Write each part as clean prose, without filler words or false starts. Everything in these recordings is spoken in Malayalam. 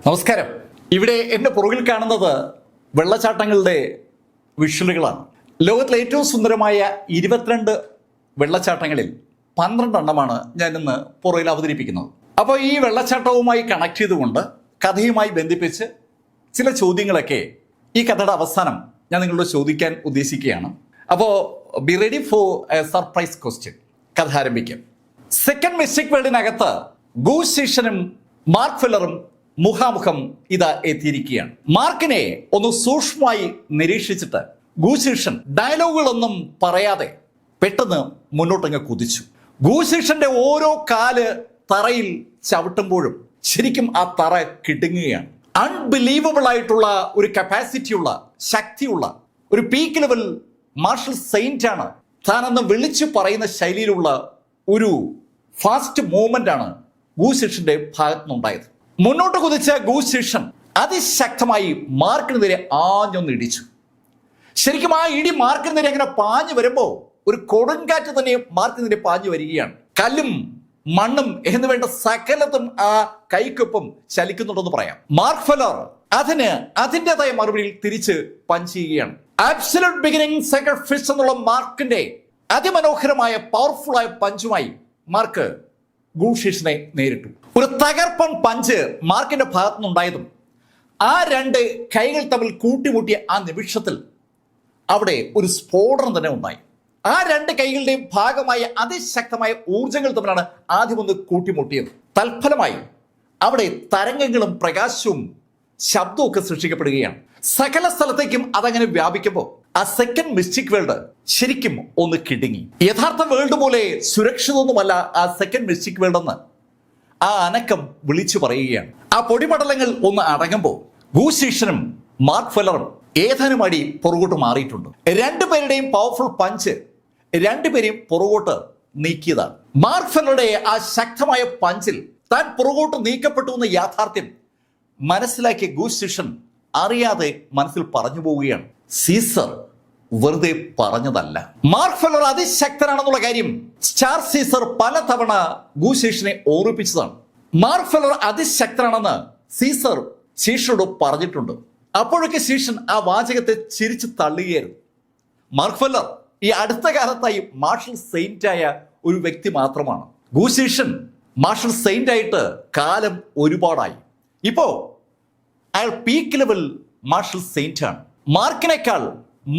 നമസ്കാരം. ഇവിടെ എൻ്റെ പുറകിൽ കാണുന്നത് വെള്ളച്ചാട്ടങ്ങളുടെ വിഷ്വലുകളാണ്. ലോകത്തിലെ ഏറ്റവും സുന്ദരമായ 22 വെള്ളച്ചാട്ടങ്ങളിൽ 12 എണ്ണമാണ് ഞാൻ ഇന്ന് പുറകിൽ അവതരിപ്പിക്കുന്നത്. അപ്പോൾ ഈ വെള്ളച്ചാട്ടവുമായി കണക്ട് ചെയ്തുകൊണ്ട് കഥയുമായി ബന്ധിപ്പിച്ച് ചില ചോദ്യങ്ങളൊക്കെ ഈ കഥയുടെ അവസാനം ഞാൻ നിങ്ങളോട് ചോദിക്കാൻ ഉദ്ദേശിക്കുകയാണ്. അപ്പോൾ be ready for A surprise question. കഥ ആരംഭിക്കാം. സെക്കൻഡ് മിസ്റ്റിക് വേൾഡിനകത്ത് ഗൂസ് സീഷനും മാർക്ക് ഫെല്ലറും മുഖാമുഖം ഇതാ എത്തിയിരിക്കുകയാണ്. മാർക്കിനെ ഒന്ന് സൂക്ഷ്മമായി നിരീക്ഷിച്ചിട്ട് ഗൂസീഷൻ ഡയലോഗുകളൊന്നും പറയാതെ പെട്ടെന്ന് മുന്നോട്ടങ്ങ് കുതിച്ചു. ഗൂസീഷന്റെ ഓരോ കാല് തറയിൽ ചവിട്ടുമ്പോഴും ശരിക്കും ആ തറ കിടുങ്ങുകയാണ്. അൺബിലീവബിൾ ആയിട്ടുള്ള ഒരു കപ്പാസിറ്റിയുള്ള, ശക്തിയുള്ള ഒരു പീക്ക് ലെവൽ മാർഷൽ സെയിന്റ് ആണ് താനെന്ന് വിളിച്ചു പറയുന്ന ശൈലിയിലുള്ള ഒരു ഫാസ്റ്റ് മൂവ്മെന്റ് ആണ് ഗൂസീഷന്റെ ഭാഗത്തുനിന്നുണ്ടായത്. മുന്നോട്ട് കുതിച്ച ഗൂസീഷൻ അതിശക്തമായി മാർക്കിനെതിരെ ആഞ്ഞൊന്നിടിച്ചു. ശരിക്കും ആ ഇടി മാർക്കിനെതിരെ അങ്ങനെ പാഞ്ഞു വരുമ്പോൾ ഒരു കൊടുങ്കാറ്റ് തന്നെ മാർക്കിനെതിരെ പാഞ്ഞു വരികയാണ്. കല്ലും മണ്ണും എന്ന് വേണ്ട സകലതും ആ കൈക്കൊപ്പം ചലിക്കുന്നുണ്ടെന്ന് പറയാം. മാർക്ക് ഫെല്ലർ അതിന് അതിൻ്റെതായ മറുപടിയിൽ തിരിച്ച് പഞ്ച് ചെയ്യുകയാണ്. ആബ്സല്യൂട്ട് ബിഗിനിങ് സെക്കൻഡ് ഫിസ്റ്റ് എന്നുള്ള മാർക്കിന്റെ അതിമനോഹരമായ പവർഫുൾ ആയ പഞ്ചുമായി മാർക്ക് ഗൂസീഷനെ നേരിട്ടു. ഒരു തകർപ്പൻ പഞ്ച് മാർക്കിന്റെ ഭാഗത്തുനിന്നുണ്ടായതും ആ രണ്ട് കൈകൾ തമ്മിൽ കൂട്ടിമുട്ടിയ ആ നിമിഷത്തിൽ അവിടെ ഒരു സ്ഫോടനം തന്നെ ഉണ്ടായി. ആ രണ്ട് കൈകളുടെയും ഭാഗമായ അതിശക്തമായ ഊർജങ്ങൾ തമ്മിലാണ് ആദ്യം ഒന്ന് കൂട്ടിമുട്ടിയത്. തൽഫലമായി അവിടെ തരംഗങ്ങളും പ്രകാശവും ശബ്ദവും ഒക്കെ സൃഷ്ടിക്കപ്പെടുകയാണ്. സകല സ്ഥലത്തേക്കും അതങ്ങനെ വ്യാപിക്കുമ്പോൾ ആ സെക്കൻഡ് മിസ്റ്റിക് വേൾഡ് ശരിക്കും ഒന്ന് കിടുങ്ങി. യഥാർത്ഥ വേൾഡ് പോലെ സുരക്ഷിതമൊന്നുമല്ല ആ സെക്കൻഡ് മിസ്റ്റിക് വേൾഡ് എന്ന് ആ അനക്കം വിളിച്ചു പറയുകയാണ്. ആ പൊടിപടലങ്ങൾ ഒന്ന് അടങ്ങുമ്പോൾ ഗൂസീഷനും മാർക്ക് ഫെല്ലറും ഏതാനും അടി പുറകോട്ട് മാറിയിട്ടുണ്ട്. രണ്ടുപേരുടെയും പവർഫുൾ പഞ്ച് രണ്ടുപേരെയും പുറകോട്ട് നീക്കിയതാണ്. മാർക്ക് ഫെല്ലറുടെ ആ ശക്തമായ പഞ്ചിൽ താൻ പുറകോട്ട് നീക്കപ്പെട്ടു എന്ന യാഥാർത്ഥ്യം മനസ്സിലാക്കിയ ഗൂസീഷൻ അറിയാതെ മനസ്സിൽ പറഞ്ഞു പോവുകയാണ്, സീസർ വെറുതെ പറഞ്ഞതല്ല. മാർക്ക് ഫെല്ലർ അതിശക്തനാണെന്നുള്ള കാര്യം സ്റ്റാർ സീസർ പലതവണ ഗൂസീഷനെ ഓർമ്മിപ്പിച്ചതാണ്. മാർക്ക് ഫെല്ലർ അതിശക്തനാണെന്ന് സീസർ ശീഷനോട് പറഞ്ഞിട്ടുണ്ട്. അപ്പോഴൊക്കെ ശീഷൻ ആ വാചകത്തെ ചിരിച്ചു തള്ളുകയായിരുന്നു. മാർക്ക് ഫെല്ലർ ഈ അടുത്ത കാലത്തായി മാർഷൽ സെയിന്റ് ആയ ഒരു വ്യക്തി മാത്രമാണ്. ഗൂസീഷൻ മാർഷൽ സെയിന്റ് ആയിട്ട് കാലം ഒരുപാടായി. ഇപ്പോ അയാൾ പീക്ക് ലെവൽ മാർഷൽ സെയിന്റ് ആണ്. മാർക്കിനേക്കാൾ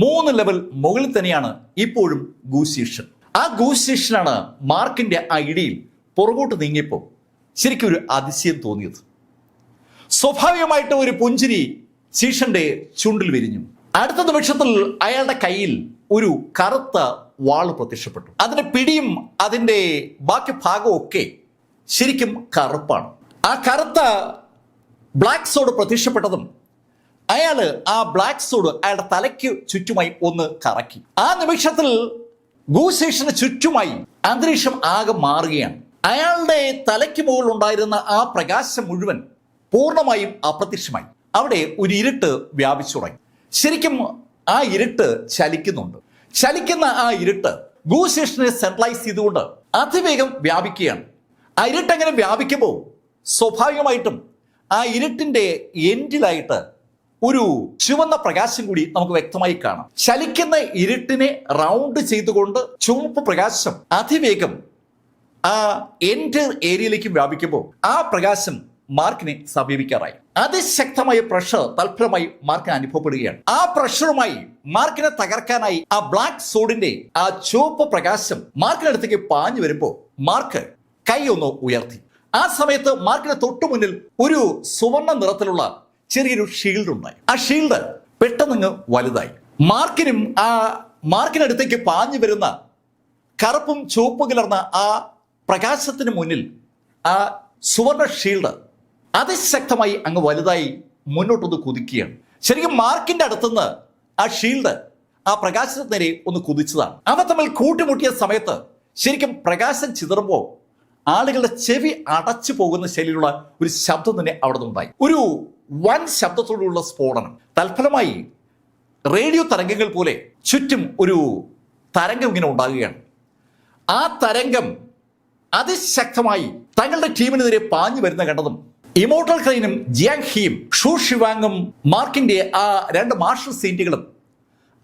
3 ലെവൽ മുകളിൽ തന്നെയാണ് ഇപ്പോഴും ഗൂസീഷൻ. ആ ഗൂസീഷനാണ് മാർക്കിന്റെ ആ ഇടിയിൽ പുറകോട്ട് നീങ്ങിയപ്പോൾ ശരിക്കും ഒരു അതിശയം തോന്നിയത്. സ്വാഭാവികമായിട്ട് ഒരു പുഞ്ചിരി ശീഷന്റെ ചുണ്ടിൽ വിരിഞ്ഞു. അടുത്ത നിമിഷത്തിൽ അയാളുടെ കയ്യിൽ ഒരു കറുത്ത വാള് പ്രത്യക്ഷപ്പെട്ടു. അതിന്റെ പിടിയും അതിന്റെ ബാക്കി ഭാഗവും ഒക്കെ ശരിക്കും കറുപ്പാണ്. ആ കറുത്ത ബ്ലാക്ക് സോഡ് പ്രത്യക്ഷപ്പെട്ടതും അയാള് ആ ബ്ലാക്ക് സോഡ് അയാളുടെ തലയ്ക്ക് ചുറ്റുമായി ഒന്ന് കറക്കി. ആ നിമിഷത്തിൽ ഗൂസീഷന് ചുറ്റുമായി അന്തരീക്ഷം ആകെ മാറുകയാണ്. അയാളുടെ തലയ്ക്ക് മുകളിൽ ഉണ്ടായിരുന്ന ആ പ്രകാശം മുഴുവൻ പൂർണ്ണമായും അപ്രത്യക്ഷമായി. അവിടെ ഒരു ഇരുട്ട് വ്യാപിച്ചു തുടങ്ങി. ശരിക്കും ആ ഇരുട്ട് ചലിക്കുന്നുണ്ട്. ചലിക്കുന്ന ആ ഇരുട്ട് ഗൂസീഷനെ സെൻട്രലൈസ് ചെയ്തുകൊണ്ട് അതിവേഗം വ്യാപിക്കുകയാണ്. ആ ഇരുട്ട് അങ്ങനെ വ്യാപിക്കുമ്പോൾ സ്വാഭാവികമായിട്ടും ആ ഇരുട്ടിന്റെ എൻഡിലായിട്ട് ഒരു ചുവന്ന പ്രകാശം കൂടി നമുക്ക് വ്യക്തമായി കാണാം. ചലിക്കുന്ന ഇരുട്ടിനെ റൗണ്ട് ചെയ്തുകൊണ്ട് ചുവപ്പ് പ്രകാശം അതിവേഗം ആ എൻഡ് ഏരിയയിലേക്ക് വ്യാപിക്കുമ്പോൾ ആ പ്രകാശം മാർക്കിനെ സമീപിക്കാറായി. അതിശക്തമായ പ്രഷർ തൽഫലമായി മാർക്കിന് അനുഭവപ്പെടുകയാണ്. ആ പ്രഷറുമായി മാർക്കിനെ തകർക്കാനായി ആ ബ്ലാക്ക് സോഡിന്റെ ആ ചുവപ്പ് പ്രകാശം മാർക്കിനടുത്തേക്ക് പാഞ്ഞു വരുമ്പോൾ മാർക്ക് കൈ ഒന്ന് ഉയർത്തി. ആ സമയത്ത് മാർക്കിന് തൊട്ടു മുന്നിൽ ഒരു സുവർണ്ണ നിറത്തിലുള്ള ചെറിയൊരു ഷീൽഡ് ഉണ്ടായി. ആ ഷീൽഡ് പെട്ടെന്ന് വലുതായി. മാർക്കിനടുത്തേക്ക് പാഞ്ഞു വരുന്ന കറുപ്പും ചുവപ്പും കലർന്ന ആ പ്രകാശത്തിന് മുന്നിൽ ആ സുവർണ്ണ ഷീൽഡ് അതിശക്തമായി അങ്ങ് വലുതായി മുന്നോട്ടൊന്ന് കുതിക്കുകയാണ്. ശരിക്കും മാർക്കിന്റെ അടുത്തുനിന്ന് ആ ഷീൽഡ് ആ പ്രകാശത്തിന് നേരെ ഒന്ന് കുതിച്ചതാണ്. അവ തമ്മിൽ കൂട്ടിമുട്ടിയ സമയത്ത് ശരിക്കും പ്രകാശം ചിതറുമ്പോൾ ആളുകളുടെ ചെവി അടച്ചു പോകുന്ന ശൈലിയിലുള്ള ഒരു ശബ്ദം തന്നെ അവിടെ നിന്നുണ്ടായി. ഒരു വൻ ശബ്ദത്തോടുള്ള സ്ഫോടനം. തൽഫലമായി റേഡിയോ തരംഗങ്ങൾ പോലെ ചുറ്റും ഒരു തരംഗം ഇങ്ങനെ ഉണ്ടാകുകയാണ്. ആ തരംഗം അതിശക്തമായി തങ്ങളുടെ ടീമിനെതിരെ പാഞ്ഞു വരുന്ന കണ്ടതും ഇമോർട്ടൽ ക്രെയിനും ജിയാങ് ഹിയും ഷൂ ഷിവാങ്ങും മാർക്കിന്റെ ആ 2 മാർഷൽ സെയിന്റുകളും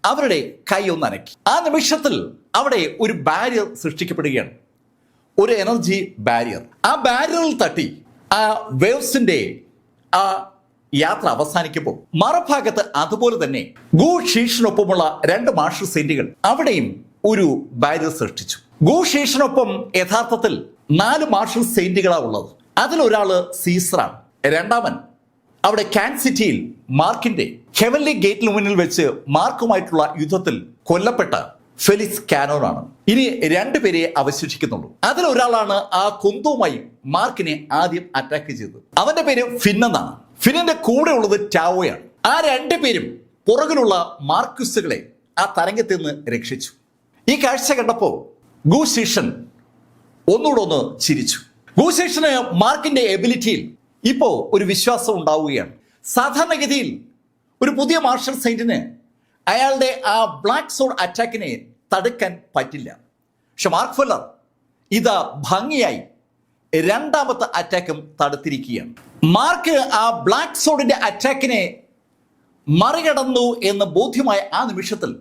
അവരുടെ കൈ ഒന്ന് അനക്കി. ആ നിമിഷത്തിൽ അവിടെ ഒരു ബാരിയർ സൃഷ്ടിക്കപ്പെടുകയാണ്, ഒരു എനർജി ബാരിയർ. ആ ബാരിയറിൽ തട്ടി ആ വേവ്സിന്റെ ആ യാത്ര അവസാനിക്കുമ്പോൾ മറുഭാഗത്ത് അതുപോലെ തന്നെ ഗു ഷീഷിനൊപ്പമുള്ള 2 മാർഷൽ സെയിന്റുകൾ അവിടെയും ഒരു ബാരിയർ സൃഷ്ടിച്ചു. ഗു ഷീഷിനൊപ്പം യഥാർത്ഥത്തിൽ 4 മാർഷൽ സെയിന്റുകളാണ് ഉള്ളത്. അതിലൊരാള് സീസറാണ്. രണ്ടാമൻ അവിടെ കാൻ സിറ്റിയിൽ മാർക്കിന്റെ ഹെവൻലി ഗേറ്റിന് മുന്നിൽ വെച്ച് മാർക്കുമായിട്ടുള്ള യുദ്ധത്തിൽ കൊല്ലപ്പെട്ട ഫെലിക്സ് കാനോനാണ്. ഇനി 2 പേരെ അവശേഷിക്കുന്നുള്ളൂ. അതിലൊരാളാണ് ആ കുന്തവുമായി മാർക്കിനെ ആദ്യം അറ്റാക്ക് ചെയ്തത്. അവന്റെ പേര് ഫിൻ എന്നാണ്. ഫിന്നിന്റെ കൂടെ ഉള്ളത് ടാവോയാണ്. ആ 2 പേരും പുറകിലുള്ള മാർക്യൂസുകളെ ആ തരംഗത്തിൽ നിന്ന് രക്ഷിച്ചു. ഈ കാഴ്ച കണ്ടപ്പോൾ ഗു ഷീഷൻ ഒന്നുകൂടെ ചിരിച്ചു. ഗു ഷീഷന് മാർക്കിന്റെ എബിലിറ്റിയിൽ ഇപ്പോ ഒരു വിശ്വാസം ഉണ്ടാവുകയാണ്. സാധാരണഗതിയിൽ ഒരു പുതിയ മാർഷൽ സെയിന്റിന് അയാളുടെ ആ ബ്ലാക്ക് സോഡ് അറ്റാക്കിനെ തടുക്കാൻ പറ്റില്ല. പക്ഷെ മാർക്ക് ഫെല്ലർ ഇതാ ഭംഗിയായി 2ാമത്തെ അറ്റാക്കും തടുത്തിരിക്കുകയാണ്. മാർക്ക് ആ ബ്ലാക്ക് സോഡിന്റെ അറ്റാക്കിനെ മറികടന്നു എന്ന് ബോധ്യമായ ആ നിമിഷത്തിൽ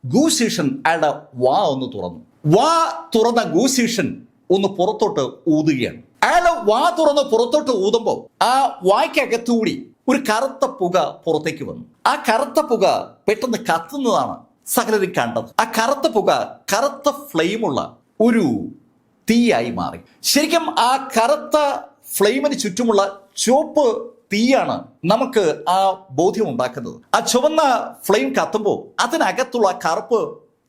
ഗു ഷീഷൻ അയാളുടെ വാ ഒന്ന് തുറന്നു. വാ തുറന്ന ഗു ഷീഷൻ ഒന്ന് പുറത്തോട്ട് ഊതുകയാണ്. അയാൾ വാ തുറന്ന് പുറത്തോട്ട് ഊതുമ്പോൾ ആ വായ്ക്കകത്തുകൂടി ഒരു കറുത്ത പുക പുറത്തേക്ക് വന്നു. ആ കറുത്ത പുക പെട്ടെന്ന് കത്തുന്നതാണ് സകലരും കണ്ടത്. ആ കറുത്ത പുക കറുത്ത ഫ്ലെയിമുള്ള ഒരു തീയായി മാറി. ശരിക്കും ആ കറുത്ത ഫ്ലെയിമിന് ചുറ്റുമുള്ള ചുവപ്പ് തീയാണ് നമുക്ക് ആ ബോധ്യം ഉണ്ടാക്കുന്നത്. ആ ചുവന്ന ഫ്ലെയിം കത്തുമ്പോൾ അതിനകത്തുള്ള കറുപ്പ്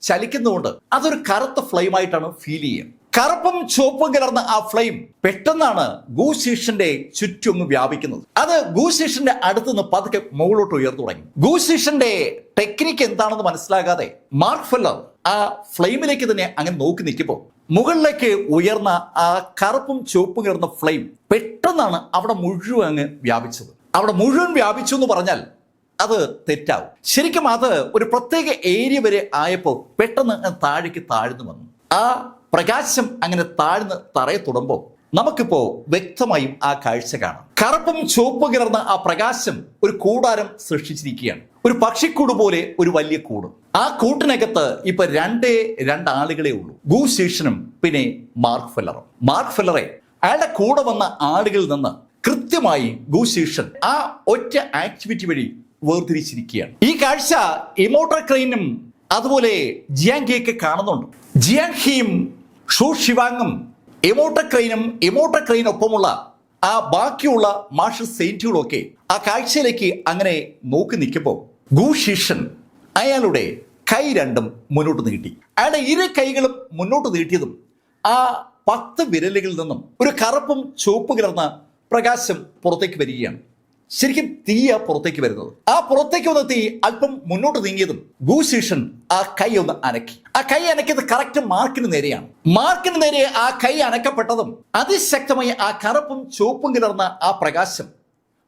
ചലിക്കുന്നതുകൊണ്ട് അതൊരു കറുത്ത ഫ്ലെയിമായിട്ടാണ് ഫീൽ ചെയ്യുക. കറുപ്പും ചുവപ്പും കലർന്ന ആ ഫ്ലെയിം പെട്ടെന്നാണ് ഗു ഷീഷിന്റെ ചുറ്റും വ്യാപിക്കുന്നത്. അത് ഗു ഷീഷിന്റെ അടുത്ത് നിന്ന് പതുക്കെ മുകളിലോട്ട് ഉയർന്നു തുടങ്ങി. ഗു ഷീഷിന്റെ ടെക്നിക്ക് എന്താണെന്ന് മനസ്സിലാകാതെ മാർക്ക് ഫെല്ലർ ആ ഫ്ലെയിമിലേക്ക് തന്നെ അങ്ങനെ നോക്കി നിൽക്കുമ്പോൾ മുകളിലേക്ക് ഉയർന്ന ആ കറുപ്പും ചുവപ്പും കലർന്ന ഫ്ലെയിം പെട്ടെന്നാണ് അവിടെ മുഴുവൻ അങ്ങ് വ്യാപിച്ചത്. അവിടെ മുഴുവൻ വ്യാപിച്ചു എന്ന് പറഞ്ഞാൽ അത് തെറ്റാവും. ശരിക്കും അത് ഒരു പ്രത്യേക ഏരിയ വരെ ആയപ്പോൾ പെട്ടെന്ന് താഴേക്ക് താഴ്ന്നു വന്നു. ആ പ്രകാശം അങ്ങനെ താഴ്ന്ന് തറയെ തൊടുമ്പോൾ നമുക്കിപ്പോ വ്യക്തമായും ആ കാഴ്ച കാണാം. കറുപ്പും ചുവപ്പും കലർന്ന ആ പ്രകാശം ഒരു കൂടാരം സൃഷ്ടിച്ചിരിക്കുകയാണ്. ഒരു പക്ഷിക്കൂട് പോലെ ഒരു വലിയ കൂട്. ആ കൂട്ടിനകത്ത് ഇപ്പൊ 2 ആളുകളെ ഉള്ളൂ, ഗു ഷീഷനും പിന്നെ മാർക്ക് ഫെല്ലറും. മാർക്ക് ഫെല്ലറെ അയാളുടെ കൂടെ വന്ന ആളുകളിൽ നിന്ന് കൃത്യമായി ഗു ഷീഷൻ ആ ഒറ്റ ആക്ടിവിറ്റി വഴി വേർതിരിച്ചിരിക്കുകയാണ്. ഈ കാഴ്ച ഇമോർട്ടൽ ക്രെയിനും അതുപോലെ ജിയാങ് ഹിയൊക്കെ കാണുന്നുണ്ട്. ജിയാങ് ഹിയും ഷൂ ഷിവാങ്ങും ഇമോർട്ടൽ ക്രെയിനൊപ്പമുള്ള ആ ബാക്കിയുള്ള മാർഷൽ സെയിന്റുകളൊക്കെ ആ കാഴ്ചയിലേക്ക് അങ്ങനെ നോക്കി നിൽക്കുമ്പോൾ ഗു ഷീഷൻ അയാളുടെ കൈ 2 മുന്നോട്ട് നീട്ടി. അയാളുടെ 2 കൈകളും മുന്നോട്ട് നീട്ടിയതും ആ 10 വിരലുകളിൽ നിന്നും ഒരു കറുപ്പും ചുവപ്പ് കലർന്ന പ്രകാശം പുറത്തേക്ക് വരികയാണ്. ശരിക്കും തീയ പുറത്തേക്ക് വരുന്നത്. ആ പുറത്തേക്ക് വന്ന തീ അല്പം മുന്നോട്ട് നീങ്ങിയതും ഗു ഷീഷൻ ആ കൈ ഒന്ന് അനക്കി. ആ കൈ അനക്കിയത് കറക്റ്റ് മാർക്കിന് നേരെയാണ്. മാർക്കിന് നേരെ ആ കൈ അനക്കപ്പെട്ടതും അതിശക്തമായി ആ കറുപ്പും ചുവപ്പും കലർന്ന ആ പ്രകാശം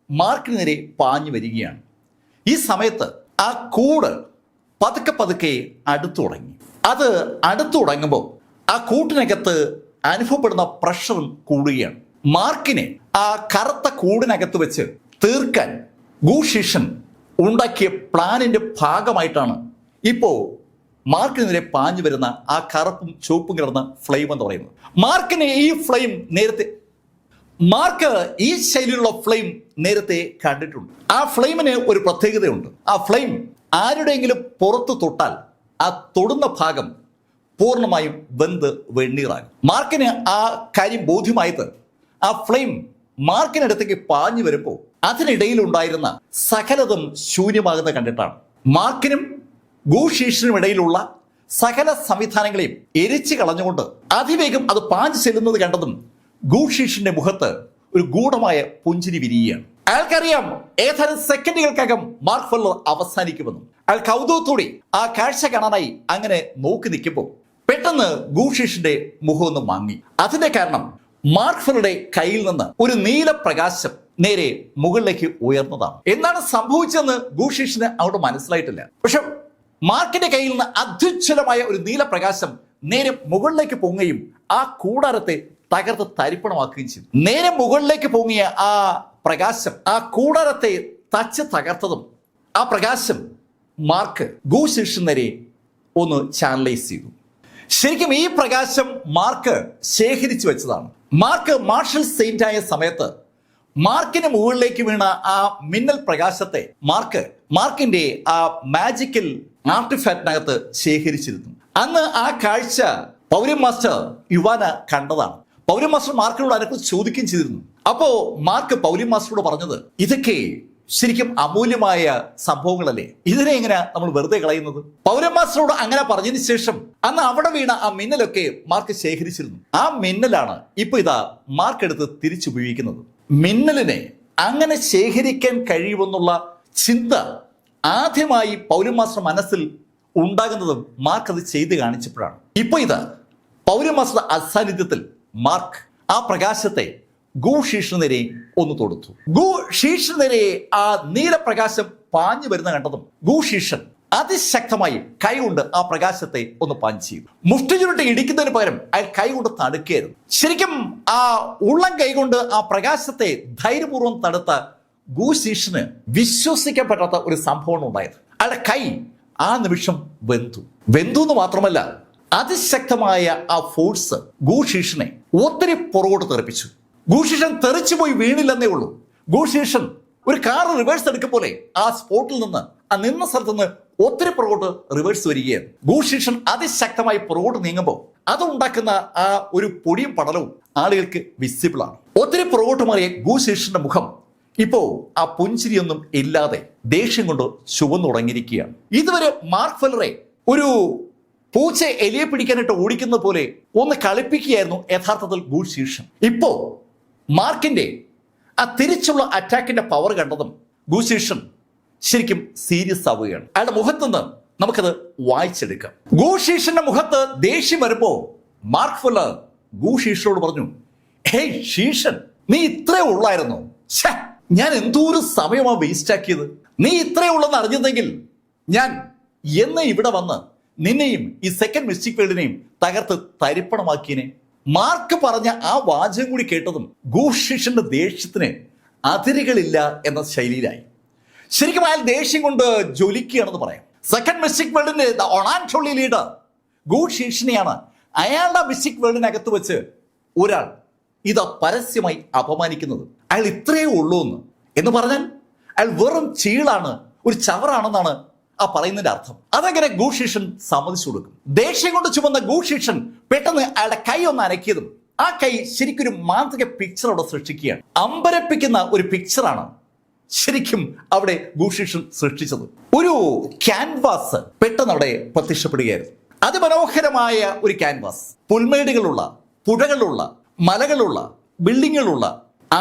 മാർക്കിന് നേരെ പാഞ്ഞു വരികയാണ്. ഈ സമയത്ത് ആ കൂട് പതുക്കെ പതുക്കെ അടുത്തു തുടങ്ങി. അത് അടുത്തു തുടങ്ങുമ്പോൾ ആ കൂട്ടിനകത്ത് അനുഭവപ്പെടുന്ന പ്രഷറും കൂടുകയാണ്. മാർക്കിനെ ആ കറുത്ത കൂടിനകത്ത് വെച്ച് തീർക്കാൻ ഗു ഷീഷൻ ഉണ്ടാക്കിയ പ്ലാനിന്റെ ഭാഗമായിട്ടാണ് ഇപ്പോ മാർക്കിനെതിരെ പാഞ്ഞു വരുന്ന ആ കറുപ്പും ചുവപ്പും കിടന്ന ഫ്ലെയിം എന്ന് പറയുന്നത്. മാർക്കിന് ഈ ഫ്ലെയിം മാർക്ക് ഈ ശൈലിയിലുള്ള ഫ്ലെയിം നേരത്തെ കണ്ടിട്ടുണ്ട്. ആ ഫ്ലെയിമിന് ഒരു പ്രത്യേകതയുണ്ട്. ആ ഫ്ലെയിം ആരുടെയെങ്കിലും പുറത്ത് തൊട്ടാൽ ആ തൊടുന്ന ഭാഗം പൂർണ്ണമായും വെന്ത് വെണ്ണീറാകും. മാർക്കിന് ആ കാര്യം ബോധ്യമായത് ആ ഫ്ലെയിം മാർക്കിനടുത്തേക്ക് പാഞ്ഞു വരുമ്പോൾ അതിനിടയിൽ ഉണ്ടായിരുന്ന സകലതും ശൂന്യമാകുന്ന കണ്ടിട്ടാണ്. മാർക്കിനും ഗു ഷീഷിനും ഇടയിലുള്ള സകല സംവിധാനങ്ങളെയും എരിച്ചു കളഞ്ഞുകൊണ്ട് അതിവേഗം അത് പാഞ്ഞു ചെല്ലുന്നത് കണ്ടതും ഗു ഷീഷിന്റെ മുഖത്ത് ഒരു ഗൂഢമായ പുഞ്ചിരി വിരിയുകയാണ്. അയാൾക്കറിയാം ഏതാനും സെക്കൻഡുകൾക്കകം മാർക്ക് ഫെല്ലർ അവസാനിക്കുമെന്നും. അയാൾ കൗതുകത്തോടെ ആ കാഴ്ച കാണാനായി അങ്ങനെ നോക്കി നിൽക്കുമ്പോൾ പെട്ടെന്ന് ഗു ഷീഷിന്റെ മുഖം ഒന്ന് മങ്ങി. അതിന്റെ കാരണം മാർക്ക് ഫെല്ലറുടെ കയ്യിൽ നിന്ന് ഒരു നീല പ്രകാശം നേരെ മുകളിലേക്ക് ഉയർന്നതാണ്. എന്താണ് സംഭവിച്ചതെന്ന് ഗു ഷീഷിന് അവിടെ മനസ്സിലായിട്ടില്ല. പക്ഷെ മാർക്കിന്റെ കയ്യിൽ നിന്ന് അത്യുജ്വലമായ ഒരു നീല പ്രകാശം നേരെ മുകളിലേക്ക് പൊങ്ങുകയും ആ കൂടാരത്തെ തകർത്ത് തരിപ്പണമാക്കുകയും ചെയ്തു. നേരെ മുകളിലേക്ക് പൊങ്ങിയ ആ പ്രകാശം ആ കൂടാരത്തെ തച്ച് തകർത്തതും ആ പ്രകാശം മാർക്ക് ഗൂശിഷിന് നേരെ ഒന്ന് ചാനലൈസ് ചെയ്തു. ശരിക്കും ഈ പ്രകാശം മാർക്ക് ശേഖരിച്ചു വെച്ചതാണ്. മാർക്ക് മാർഷൽ സെയിന്റ് ആയ സമയത്ത് മാർക്കിന് മുകളിലേക്ക് വീണ ആ മിന്നൽ പ്രകാശത്തെ മാർക്കിന്റെ ആ മാജിക്കൽ ആർട്ടിഫാക്റ്റിനകത്ത് ശേഖരിച്ചിരുന്നു. അന്ന് ആ കാഴ്ച പൗരൻ മാസ്റ്റർ യുവാന കണ്ടതാണ്. പൗരൻ മാസ്റ്റർ മാർക്കിനോട് അതിനെക്കുറിച്ച് ചോദിക്കുകയും ചെയ്തിരുന്നു. അപ്പോ മാർക്ക് പൗരൻ മാസ്റ്ററോട് പറഞ്ഞത്, ഇതൊക്കെ ശരിക്കും അമൂല്യമായ സംഭവങ്ങളല്ലേ, ഇതിനെ എങ്ങനെ നമ്മൾ വെറുതെ കളയുന്നത്? പൗരൻ മാസ്റ്ററോട് അങ്ങനെ പറഞ്ഞതിന് ശേഷം അന്ന് അവിടെ വീണ ആ മിന്നലൊക്കെ മാർക്ക് ശേഖരിച്ചിരുന്നു. ആ മിന്നലാണ് ഇപ്പൊ ഇതാ മാർക്ക് എടുത്ത് തിരിച്ചുപയോഗിക്കുന്നത്. മിന്നലിനെ അങ്ങനെ ശേഖരിക്കാൻ കഴിയുമെന്നുള്ള ചിന്ത ആദ്യമായി പൗരൻ മാസ്റ്റർ മനസ്സിൽ ഉണ്ടാകുന്നതും മാർക്ക് അത് ചെയ്ത് കാണിച്ചപ്പോഴാണ്. ഇപ്പൊ ഇത് പൗരൻ മാസ്റ്റർ അസാന്നിധ്യത്തിൽ മാർക്ക് ആ പ്രകാശത്തെ ഗൂശിഷിന് നേരെ ഒന്ന് തൊടുത്തു. ഗൂശിഷിന് നേരെ ആ നീലപ്രകാശം പാഞ്ഞു വരുന്ന കണ്ടതും ഗൂശിഷൻ അതിശക്തമായി കൈകൊണ്ട് ആ പ്രകാശത്തെ ഒന്ന് പഞ്ച് ചെയ്തു. മുഷ്ടി ചുരുട്ടി ഇടിക്കുന്നതിന് പകരം അയാൾ കൈകൊണ്ട് തടുക്കുകയായിരുന്നു. ശരിക്കും ആ ഉള്ളം കൈകൊണ്ട് ആ പ്രകാശത്തെ ധൈര്യപൂർവ്വം തടുത്ത ഗൂശിഷിന് വിശ്വസിക്കാൻ പറ്റാത്ത ഒരു സംഭവമാണ് ഉണ്ടായത്. അയാളുടെ കൈ ആ നിമിഷം വെന്തു എന്ന് മാത്രമല്ല, അതിശക്തമായ ആ ഫോഴ്സ് ഗൂശിഷിനെ ഒത്തിരി പുറകോട്ട് തെറിപ്പിച്ചു. ഗൂശിഷൻ തെറിച്ചുപോയി വീണില്ലെന്നേ ഉള്ളൂ. ഗൂശിഷൻ ഒരു കാർ റിവേഴ്സ് എടുക്കും പോലെ ആ സ്പോട്ടിൽ നിന്ന് ആ നിന്ന സ്ഥലത്ത് നിന്ന് ഒത്തിരി പുറകോട്ട് റിവേഴ്സ് വരികയാണ്. ഗൂശിഷൻ അതിശക്തമായി പുറകോട്ട് നീങ്ങുമ്പോൾ അതുണ്ടാക്കുന്ന ആ ഒരു പൊടിയും പടലവും ആളുകൾക്ക് വിസിബിൾ ആണ്. ഒത്തിരി പുറകോട്ട് മാറിയ ഗൂശിഷന്റെ മുഖം ഇപ്പോ ആ പുഞ്ചിരിയൊന്നും ഇല്ലാതെ ദേഷ്യം കൊണ്ട് ചുവന്നുടങ്ങിയിരിക്കുകയാണ്. ഇതുവരെ മാർക്ക് ഫെല്ലറെ ഒരു പൂച്ച എലിയെ പിടിക്കാനായിട്ട് ഓടിക്കുന്ന പോലെ ഒന്ന് കളിപ്പിക്കുകയായിരുന്നു യഥാർത്ഥത്തിൽ ഗൂശിഷൻ. ഇപ്പോ മാർക്കിന്റെ ആ തിരിച്ചുള്ള അറ്റാക്കിന്റെ പവർ കണ്ടതും ഗൂശിഷൻ ശരിക്കും സീരിയസ് ആവുകയാണ്. അയാളുടെ മുഖത്തുനിന്ന് നമുക്കത് വായിച്ചെടുക്കാം. ഗൂശിഷന്റെ മുഖത്ത് ദേഷ്യം വരുമ്പോ മാർക്ക് ഫെല്ലർ ഗൂശിഷനോട് പറഞ്ഞു, ഹേയ് ശീഷൻ, നീ ഇത്രേ ഉള്ളായിരുന്നു. ഞാൻ എന്തോരു സമയമാ വേസ്റ്റ് ആക്കിയത്. നീ ഇത്രേ ഉള്ളെന്ന് അറിഞ്ഞതെങ്കിൽ ഞാൻ എന്ന് ഇവിടെ വന്ന് നിന്നെയും ഈ സെക്കൻഡ് മിസ്റ്റിക് വേൾഡിനെയും തകർത്ത് തരിപ്പണമാക്കിയനെ. മാർക്ക് പറഞ്ഞ ആ വാചകം കൂടി കേട്ടതും ഗൂശിഷന്റെ ദേഷ്യത്തിന് അതിരുകളില്ല എന്ന ശൈലിയിലായി. ശരിക്കും അയാൾ ദേഷ്യം കൊണ്ട് ജ്വലിക്കുകയാണെന്ന് പറയാം. സെക്കൻഡ് മിസ്റ്റിക് വേൾഡിന്റെ ഒണാൻഷോളി ലീഡർ ഗൂശിഷനെയാണ് അയാളുടെ മിസ്റ്റിക് വേൾഡിനകത്ത് വെച്ച് ഒരാൾ ഇത് പരസ്യമായി അപമാനിക്കുന്നത്. അയാൾ ഇത്രയേ ഉള്ളൂ എന്ന് പറഞ്ഞാൽ അയാൾ വെറും ചീളാണ്, ഒരു ചവറാണെന്നാണ് ആ പറയുന്നതിന്റെ അർത്ഥം. അതെങ്ങനെ ഗൂശിഷൻ സമ്മതിച്ചു കൊടുക്കും? ദേഷ്യം കൊണ്ട് ചുമന്ന ഗൂശിഷൻ പെട്ടെന്ന് അയാളുടെ കൈ ഒന്ന് അനക്കിയതും ആ കൈ ശരിക്കൊരു മാന്ത്രിക പിക്ചർ അവിടെ സൃഷ്ടിക്കുകയാണ്. അമ്പരപ്പിക്കുന്ന ഒരു പിക്ചറാണ് ശരിക്കും അവിടെ ഗൂശിഷൻ സൃഷ്ടിച്ചത്. ഒരു ക്യാൻവാസ് പെട്ടെന്ന് അവിടെ പ്രത്യക്ഷപ്പെടുകയായിരുന്നു. അതിമനോഹരമായ ഒരു ക്യാൻവാസ്, പുൽമേടുകളുള്ള, പുഴകളുള്ള, മലകളുള്ള, ബിൽഡിങ്ങുകളുള്ള,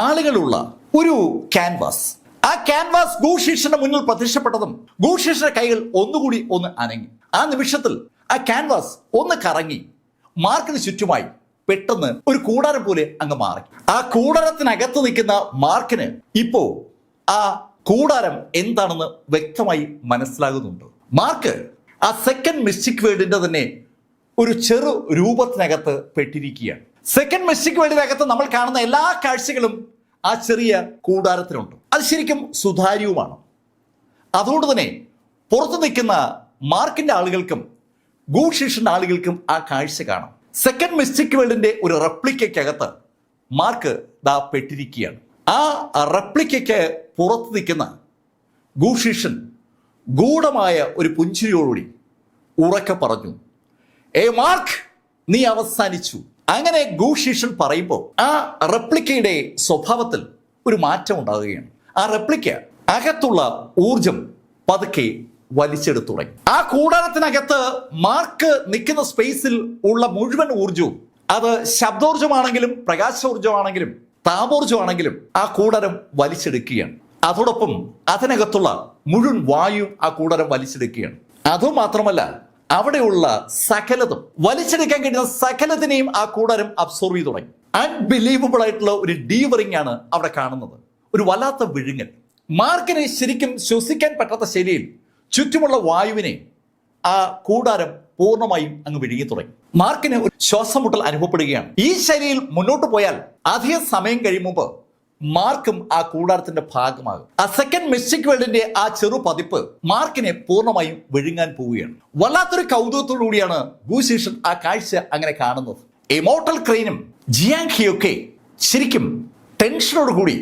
ആളുകളുള്ള ഒരു ക്യാൻവാസ്. ആ ക്യാൻവാസ് ഗൂശിഷന്റെ മുന്നിൽ പ്രത്യക്ഷപ്പെട്ടതും ഗൂശിഷന്റെ കൈകൾ ഒന്നുകൂടി ഒന്ന് അനങ്ങി. ആ നിമിഷത്തിൽ ആ ക്യാൻവാസ് ഒന്ന് കറങ്ങി മാർക്കിന് ചുറ്റുമായി പെട്ടെന്ന് ഒരു കൂടാരം പോലെ അങ്ങ് മാറി. ആ കൂടാരത്തിനകത്ത് നിൽക്കുന്ന മാർക്കിന് ഇപ്പോ ആ കൂടാരം എന്താണെന്ന് വ്യക്തമായി മനസ്സിലാകുന്നുണ്ട്. മാർക്ക് ആ സെക്കൻഡ് മിസ്റ്റിക് വേൾഡിന്റെ തന്നെ ഒരു ചെറു രൂപത്തിനകത്ത് പെട്ടിരിക്കുകയാണ്. സെക്കൻഡ് മിസ്റ്റിക് വേൾഡിനകത്ത് നമ്മൾ കാണുന്ന എല്ലാ കാഴ്ചകളും ആ ചെറിയ കൂടാരത്തിലുണ്ട്. അത് ശരിക്കും സുതാര്യവുമാണ്. അതുകൊണ്ട് തന്നെ പുറത്തു നിൽക്കുന്ന മാർക്കിന്റെ ആളുകൾക്കും ഗൂശിഷന്റെ ആളുകൾക്കും ആ കാഴ്ച കാണാം. സെക്കൻഡ് മിസ്റ്റിക് വേൾഡിന്റെ ഒരു റെപ്ലിക്കകത്ത് മാർക്ക് ദാ പെട്ടിരിക്കുകയാണ്. ആ റെപ്ലിക്കയ്ക്ക് പുറത്തു നിൽക്കുന്ന ഗൂശിഷൻ ഗൂഢമായ ഒരു പുഞ്ചിരിയോടുകൂടി ഉറക്കെ പറഞ്ഞു, മാർക്ക്, നീ അവസാനിച്ചു. അങ്ങനെ ഗൂശിഷൻ പറയുമ്പോൾ ആ റെപ്ലിക്കയുടെ സ്വഭാവത്തിൽ ഒരു മാറ്റം ഉണ്ടാകുകയാണ്. ആ റെപ്ലിക്ക അകത്തുള്ള ഊർജം പതുക്കെ വലിച്ചെടുത്തു തുടങ്ങി. ആ കൂടാരത്തിനകത്ത് മാർക്ക് നിൽക്കുന്ന സ്പേസിൽ ഉള്ള മുഴുവൻ ഊർജവും, അത് ശബ്ദോർജമാണെങ്കിലും പ്രകാശോർജമാണെങ്കിലും താപോർജമാണെങ്കിലും ആ കൂടാരം വലിച്ചെടുക്കുകയാണ്. അതോടൊപ്പം അതിനകത്തുള്ള മുഴുവൻ വായു ആ കൂടാരം വലിച്ചെടുക്കുകയാണ്. അതുമാത്രമല്ല, അവിടെയുള്ള സകലതും വലിച്ചെടുക്കാൻ കഴിയുന്ന സകലത്തിനെയും ആ കൂടാരം അബ്സോർവ് ചെയ്തു തുടങ്ങി. അൺബിലീവബിൾ ആയിട്ടുള്ള ഒരു ഡീവറിംഗ് ആണ് അവിടെ കാണുന്നത്. ഒരു വല്ലാത്ത വിഴുങ്ങൽ. മാർക്കിനെ ശരിക്കും ശ്വസിക്കാൻ പറ്റാത്ത ശൈലിയിൽ ചുറ്റുമുള്ള വായുവിനെ ആ കൂടാരം പൂർണ്ണമായും അങ്ങ് വിഴുങ്ങി തുടങ്ങി. മാർക്കിന് ഒരു ശ്വാസം മുട്ടൽ അനുഭവപ്പെടുകയാണ്. ഈ ശൈലിയിൽ മുന്നോട്ട് പോയാൽ അധിക സമയം കഴിയുമ്പോൾ മാർക്കും ആ കൂടാരത്തിന്റെ ഭാഗമാകും. ആ സെക്കൻഡ് മിസ്റ്റിക് വേൾഡിന്റെ ആ ചെറു പതിപ്പ് മാർക്കിനെ പൂർണ്ണമായും വിഴുങ്ങാൻ പോവുകയാണ്. വല്ലാത്തൊരു കൗതുകത്തോടുകൂടിയാണ് ഗൂശീഷൻ ആ കാഴ്ച അങ്ങനെ കാണുന്നത്. ഇമോർട്ടൽ ക്രെയിനും ജിയാങ് ഹിയൊക്കെ ശരിക്കും ടെൻഷനോടുകൂടി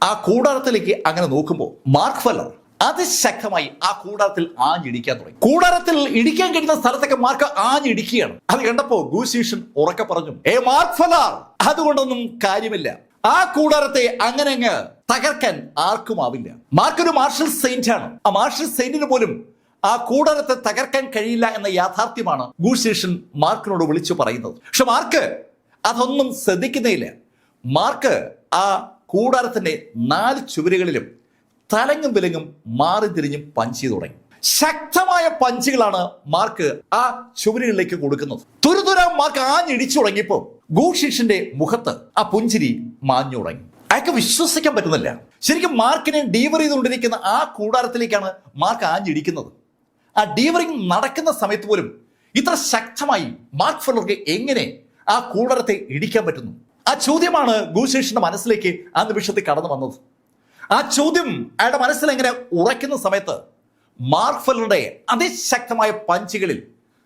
ആ കൂടാരത്തിലേക്ക് അങ്ങനെ നോക്കുമ്പോൾ മാർക്ക് ഫെല്ലർ അതിശക്തമായി ആ കൂടാരത്തിൽ ആഞ്ഞിടിക്കാൻ തുടങ്ങി. കൂടാരത്തിൽ ഇടിക്കാൻ കഴിയുന്ന സ്ഥലത്തൊക്കെ മാർക്ക് ആഞ്ഞിടിക്കുകയാണ്. അത് കണ്ടപ്പോ ഗൂശീഷൻ ഉറക്കെ പറഞ്ഞു, മാർക്ക് ഫെല്ലർ, അതുകൊണ്ടൊന്നും കാര്യമില്ല. ആ കൂടാരത്തെ അങ്ങനെ അങ്ങ് തകർക്കാൻ ആർക്കും ആവില്ല. മാർക്ക് ഒരു മാർഷൽ സെയിന്റ് ആണ്. ആ മാർഷൽ സെയിന്റിന് പോലും ആ കൂടാരത്തെ തകർക്കാൻ കഴിയില്ല എന്ന യാഥാർത്ഥ്യമാണ് ഗൂശീഷൻ മാർക്കിനോട് വിളിച്ചു പറയുന്നത്. പക്ഷെ മാർക്ക് അതൊന്നും ശ്രദ്ധിക്കുന്നേയില്ല. മാർക്ക് ആ കൂടാരത്തിന്റെ 4 ചുവരുകളിലും തലങ്ങും വിലങ്ങും മാറി തിരിഞ്ഞും പഞ്ച് ചെയ്തു തുടങ്ങി. ശക്തമായ പഞ്ചുകളാണ് മാർക്ക് ആ ചുവരുകളിലേക്ക് കൊടുക്കുന്നത്. തുരുതുര മാർക്ക് ആഞ്ഞിടിച്ചു തുടങ്ങിയപ്പോ ഗൂശീഷിന്റെ മുഖത്ത് ആ പുഞ്ചിരി മാഞ്ഞു തുടങ്ങി. അയാൾക്ക് വിശ്വസിക്കാൻ പറ്റുന്നില്ല. ശരിക്കും മാർക്കിനെ ഡീവർ ചെയ്തുകൊണ്ടിരിക്കുന്ന ആ കൂടാരത്തിലേക്കാണ് മാർക്ക് ആഞ്ഞിടിക്കുന്നത്. ആ ഡീവറിങ് നടക്കുന്ന സമയത്ത് പോലും ഇത്ര ശക്തമായി മാർക്ക് ഫെല്ലർക്ക് എങ്ങനെ ആ കൂടാരത്തെ ഇടിക്കാൻ പറ്റുന്നു? ആ ചോദ്യമാണ് ഗൂശീഷിന്റെ മനസ്സിലേക്ക് ആ നിമിഷത്തിൽ കടന്നു വന്നത്. ആ ചോദ്യം അയാളുടെ മനസ്സിൽ എങ്ങനെ ഉറയ്ക്കുന്ന സമയത്ത് മാർക്ക് ഫെല്ലറുടെ അതിശക്തമായ പഞ്ചുകളിൽ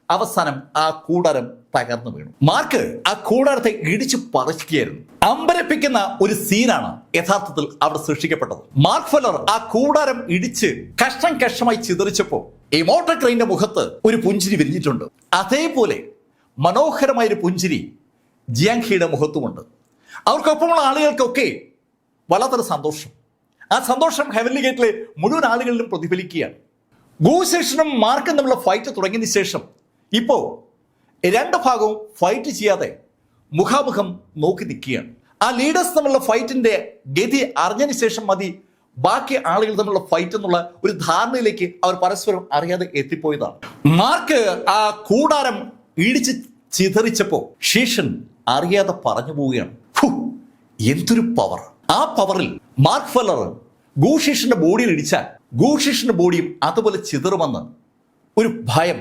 അവസാനം ആ കൂടാരം തകർന്നു വീണു. മാർക്ക് ആ കൂടാരത്തെ ഇടിച്ചു പറിക്കുകയായിരുന്നു. അമ്പരപ്പിക്കുന്ന ഒരു സീനാണ് യഥാർത്ഥത്തിൽ അവിടെ സൃഷ്ടിക്കപ്പെട്ടത്. മാർക്ക് ഫെല്ലർ ആ കൂടാരം ഇടിച്ച് കഷ്ണം കഷ്ണമായി ചിതറിച്ചപ്പോ ഇമോർട്ടൽ ക്രെയിന്റെ മുഖത്ത് ഒരു പുഞ്ചിരി വിരിഞ്ഞിട്ടുണ്ട്. അതേപോലെ മനോഹരമായ ഒരു പുഞ്ചിരി ജിയാങ് ഹിയുടെ മുഖത്തുമുണ്ട്. അവർക്കൊപ്പമുള്ള ആളുകൾക്കൊക്കെ വല്ലാത്തൊരു സന്തോഷം. ആ സന്തോഷം ഹെവൻലി ഗേറ്റിലെ മുഴുവൻ ആളുകളിലും പ്രതിഫലിക്കുകയാണ്. ഗൂശീഷനും മാർക്കും തമ്മിലുള്ള ഫൈറ്റ് തുടങ്ങിയതിനു ശേഷം ഇപ്പോ 2 ഭാഗവും ഫൈറ്റ് ചെയ്യാതെ മുഖാമുഖം നോക്കി നിൽക്കുകയാണ്. ആ ലീഡേഴ്സ് തമ്മിലുള്ള ഫൈറ്റിന്റെ ഗതി അറിഞ്ഞതിന് ശേഷം മതി ബാക്കി ആളുകൾ തമ്മിലുള്ള ഫൈറ്റ് എന്നുള്ള ഒരു ധാരണയിലേക്ക് അവർ പരസ്പരം അറിയാതെ എത്തിപ്പോയതാണ്. മാർക്ക് ആ കൂടാരം ഇടിച്ച് ചിതറിച്ചപ്പോ ശീഷൻ അറിയാതെ പറഞ്ഞു പോവുകയാണ്, എന്തൊരു പവർ! ആ പവറിൽ മാർക്ക് ഫെല്ലർ ഗൂശീഷിന്റെ ബോഡിയിൽ ഇടിച്ചാൽ ഗൂശീഷിന്റെ ബോഡിയും അതുപോലെ ചിതറുമെന്ന് ഒരു ഭയം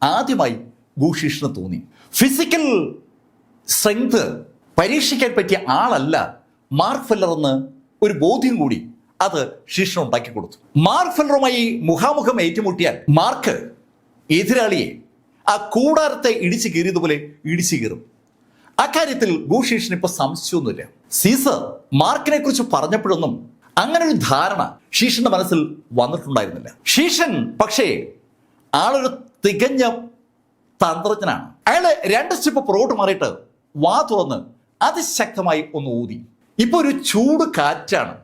ആദ്യമായി ഗൂശീഷിന് തോന്നി. ഫിസിക്കൽ സ്ട്രെങ്ത് പരീക്ഷിക്കാൻ പറ്റിയ ആളല്ല മാർക്ക് ഫെല്ലർ എന്ന് ഒരു ബോധ്യം കൂടി അത് ശീഷൻ ഉണ്ടാക്കി കൊടുത്തു. മാർക്ക് ഫെല്ലറുമായി മുഖാമുഖം ഏറ്റുമുട്ടിയാൽ മാർക്ക് എതിരാളിയെ ആ കൂടാരത്തെ ഇടിച്ചു കീറിയതുപോലെ ഇടിച്ചു കീറും. അക്കാര്യത്തിൽ ഗൂശീഷിന് ഇപ്പൊ സംശയമൊന്നുമില്ല. സീസർ മാർക്കിനെ കുറിച്ച് പറഞ്ഞപ്പോഴൊന്നും അങ്ങനെ ഒരു ധാരണ ശീഷന്റെ മനസ്സിൽ വന്നിട്ടുണ്ടായിരുന്നില്ല. ശീഷൻ പക്ഷേ ആളൊരു തികഞ്ഞ തന്ത്രജ്ഞനാണ്. അയാള് 2 സ്റ്റെപ്പ് പുറകോട്ട് മാറിയിട്ട് വാ തുറന്ന് അതിശക്തമായി ഒന്ന് ഊതി. ഇപ്പൊ ഒരു ചൂട് കാറ്റാണ്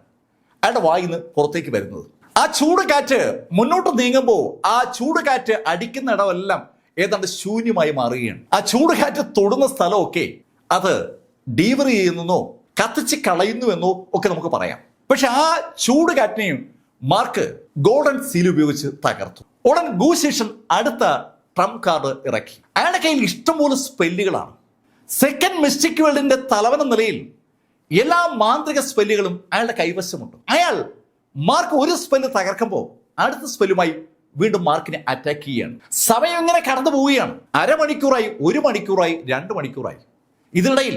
അയാളുടെ വായിൽ നിന്ന് പുറത്തേക്ക് വരുന്നത്. ആ ചൂട് കാറ്റ് മുന്നോട്ട് നീങ്ങുമ്പോൾ ആ ചൂട് കാറ്റ് അടിക്കുന്ന ഇടമെല്ലാം ഏതാണ്ട് ശൂന്യമായി മാറുകയാണ്. ആ ചൂട് കാറ്റ് തൊടുന്ന സ്ഥലമൊക്കെ അത് ഡീവർ ചെയ്യുന്നോ കത്തിച്ച് കളയുന്നുവെന്നോ ഒക്കെ നമുക്ക് പറയാം. പക്ഷെ ആ ചൂട് കാറ്റിനെയും മാർക്ക് ഗോൾഡൻ സീൽ ഉപയോഗിച്ച് തകർത്തു. ഉടൻ ഗൂശീഷൻ അടുത്ത ട്രംപ് കാർഡ് ഇറക്കി. അയാളുടെ കയ്യിൽ ഇഷ്ടംപോലെ സ്പെല്ലുകളാണ്. സെക്കൻഡ് മിസ്റ്റിക് വേൾഡിന്റെ തലവൻ നിലയിൽ എല്ലാ മാന്ത്രിക സ്പെല്ലുകളും അയാളുടെ കൈവശമുണ്ട്. അയാൾ മാർക്ക് ഒരു സ്പെല്ല് തകർക്കുമ്പോൾ അടുത്ത സ്പെല്ലുമായി വീണ്ടും മാർക്കിനെ അറ്റാക്ക് ചെയ്യുകയാണ്. സമയം ഇങ്ങനെ കടന്നു പോവുകയാണ്. അരമണിക്കൂറായി, 1 മണിക്കൂറായി, 2 മണിക്കൂറായി. ഇതിനിടയിൽ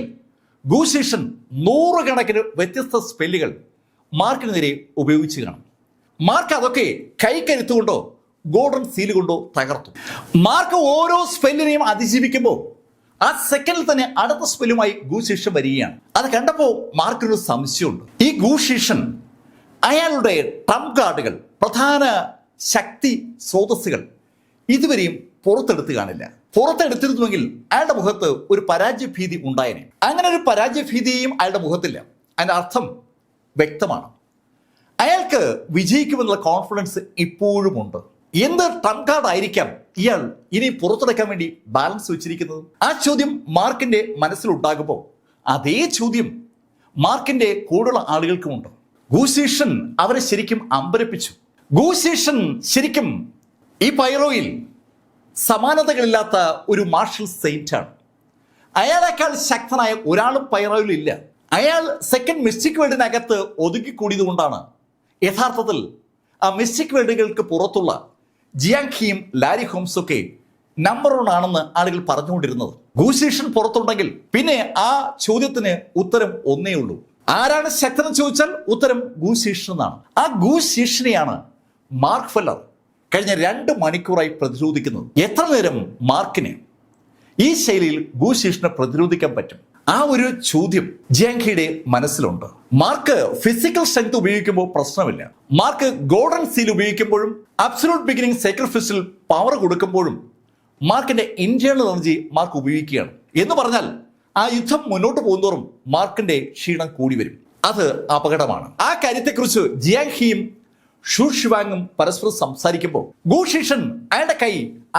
ഗൂശീഷൻ 100 കണക്കിന് വ്യത്യസ്ത സ്പെല്ലുകൾ മാർക്കിന് നേരെ ഉപയോഗിച്ച് കാണും. മാർക്ക് അതൊക്കെ കൈക്കരുത്തുകൊണ്ടോ ഗോൾഡൻ സീൽ കൊണ്ടോ തകർത്തു. മാർക്ക് ഓരോ സ്പെല്ലിനെയും അതിജീവിക്കുമ്പോൾ ആ സെക്കൻഡിൽ തന്നെ അടുത്ത സ്പെല്ലുമായി ഗൂശീഷൻ വരികയാണ്. അത് കണ്ടപ്പോൾ മാർക്കിനൊരു സംശയമുണ്ട്. ഈ ഗൂശീഷൻ അയാളുടെ ട്രംപ് കാർഡുകൾ, പ്രധാന ശക്തി സ്രോതസ്സുകൾ ഇതുവരെയും പുറത്തെടുത്ത് കാണില്ല. പുറത്തെടുത്തിരുന്നുവെങ്കിൽ അയാളുടെ മുഖത്ത് ഒരു പരാജയ ഭീതി ഉണ്ടായേനെ. അങ്ങനെ ഒരു പരാജയ ഭീതിയും അയാളുടെ മുഖത്തില്ല. അതിന്റെ അർത്ഥം വ്യക്തമാണ്. അയാൾക്ക് വിജയിക്കുമെന്നുള്ള കോൺഫിഡൻസ് ഇപ്പോഴും ഉണ്ട്. എന്ത് ട്രംപ് കാർഡ് ആയിരിക്കാം ഇയാൾ ഇനി പുറത്തെടുക്കാൻ വേണ്ടി ബാലൻസ് വെച്ചിരിക്കുന്നത്? ആ ചോദ്യം മാർക്കിന്റെ മനസ്സിലുണ്ടാകുമ്പോൾ അതേ ചോദ്യം മാർക്കിന്റെ കൂടെയുള്ള ആളുകൾക്കുമുണ്ട്. ഗൂശീഷൻ അവരെ ശരിക്കും അമ്പരപ്പിച്ചു. ഗൂശീഷൻ ശരിക്കും ഈ പൈറോയിൽ സമാനതകളില്ലാത്ത ഒരു മാർഷൽ സെയിന്റ് ആണ്. അയാളെക്കാൾ ശക്തനായ ഒരാളും പൈറോയിൽ ഇല്ല. അയാൾ സെക്കൻഡ് മിസ്റ്റിക് വേൾഡിനകത്ത് ഒതുക്കിക്കൂടിയത് കൊണ്ടാണ് യഥാർത്ഥത്തിൽ ആ മിസ്റ്റിക് വേൾഡുകൾക്ക് പുറത്തുള്ള ജിയാങ് ഹിയും ലാരി ഹോംസും ഒക്കെ നമ്പർ 1 ആണെന്ന് ആളുകൾ പറഞ്ഞുകൊണ്ടിരുന്നത്. ഗൂശീഷൻ പുറത്തുണ്ടെങ്കിൽ പിന്നെ ആ ചോദ്യത്തിന് ഉത്തരം ഒന്നേ ഉള്ളൂ. ആരാണ് ശക്തനെന്ന് ചോദിച്ചാൽ ഉത്തരം ഗൂശീഷൻ എന്നാണ്. ആ ഗൂശീഷനെയാണ് മാർക്ക് ഫെല്ലർ കഴിഞ്ഞ 2 മണിക്കൂറായി പ്രതിരോധിക്കുന്നത്. എത്ര നേരം മാർക്കിന് ഈ ശൈലിയിൽ ഗൂശീഷനെ പ്രതിരോധിക്കാൻ പറ്റും? ആ ഒരു ചോദ്യം ജിയാങ്ഹിയുടെ മനസ്സിലുണ്ട്. മാർക്ക് ഫിസിക്കൽ സ്ട്രെങ്ത് ഉപയോഗിക്കുമ്പോൾ പ്രശ്നമില്ല. മാർക്ക് ഗോൾഡൻ സീൽ ഉപയോഗിക്കുമ്പോഴും അബ്സല്യൂട്ട് ബിഗിനിങ് സാക്രിഫിസിൽ പവർ കൊടുക്കുമ്പോഴും മാർക്കിന്റെ ഇന്റേണൽ എനർജി മാർക്ക് ഉപയോഗിക്കുകയാണ്. എന്ന് പറഞ്ഞാൽ ആ യുദ്ധം മുന്നോട്ട് പോകുന്നതോറും മാർക്കിന്റെ ക്ഷീണം കൂടി വരും. അത് അപകടമാണ്. ആ കാര്യത്തെക്കുറിച്ച് ജിയാങ്ഹിയും ഷു ഷിവാങ്ങും പരസ്പരം സംസാരിക്കുമ്പോൾ ഗൂശീഷൻ അയാളുടെ കൈ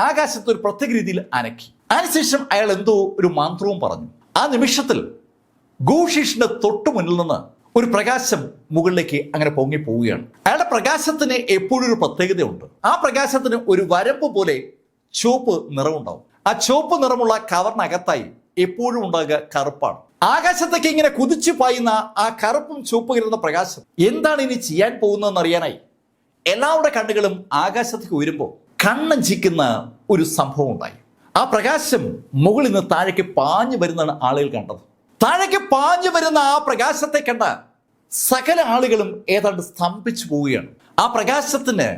ആകാശത്ത് ഒരു പ്രത്യേക രീതിയിൽ അനക്കി. അതിനുശേഷം അയാൾ എന്തോ ഒരു മന്ത്രവും പറഞ്ഞു. ആ നിമിഷത്തിൽ ഗൂശീഷിന്റെ തൊട്ടു മുന്നിൽ നിന്ന് ഒരു പ്രകാശം മുകളിലേക്ക് അങ്ങനെ പൊങ്ങി പോവുകയാണ്. അയാളുടെ പ്രകാശത്തിന് എപ്പോഴും ഒരു പ്രത്യേകതയുണ്ട്. ആ പ്രകാശത്തിന് ഒരു വരമ്പ് പോലെ ചുവപ്പ് നിറമുണ്ടാവും. ആ ചുവപ്പ് നിറമുള്ള കവറിനകത്തായി എപ്പോഴും ഉണ്ടാകുക കറുപ്പാണ്. ആകാശത്തേക്ക് ഇങ്ങനെ കുതിച്ചു പായുന്ന ആ കറുപ്പും ചുവപ്പ് കലർന്ന പ്രകാശം എന്താണ് ഇനി ചെയ്യാൻ പോകുന്നതെന്ന് അറിയാനായി എല്ലാവരുടെ കണ്ണുകളും ആകാശത്തേക്ക് ഉയരുമ്പോൾ കണ്ണഞ്ചിക്കുന്ന ഒരു സംഭവം ഉണ്ടായി. ആ പ്രകാശം മുകളിൽ നിന്ന് താഴേക്ക് പാഞ്ഞു വരുന്നതാണ് ആളുകൾ കണ്ടത്. താഴേക്ക് പാഞ്ഞു വരുന്ന ആ പ്രകാശത്തെ കണ്ട സകല ആളുകളും ഏതാണ്ട് സ്തംഭിച്ചു പോവുകയാണ്. ആ പ്രകാശത്തിന്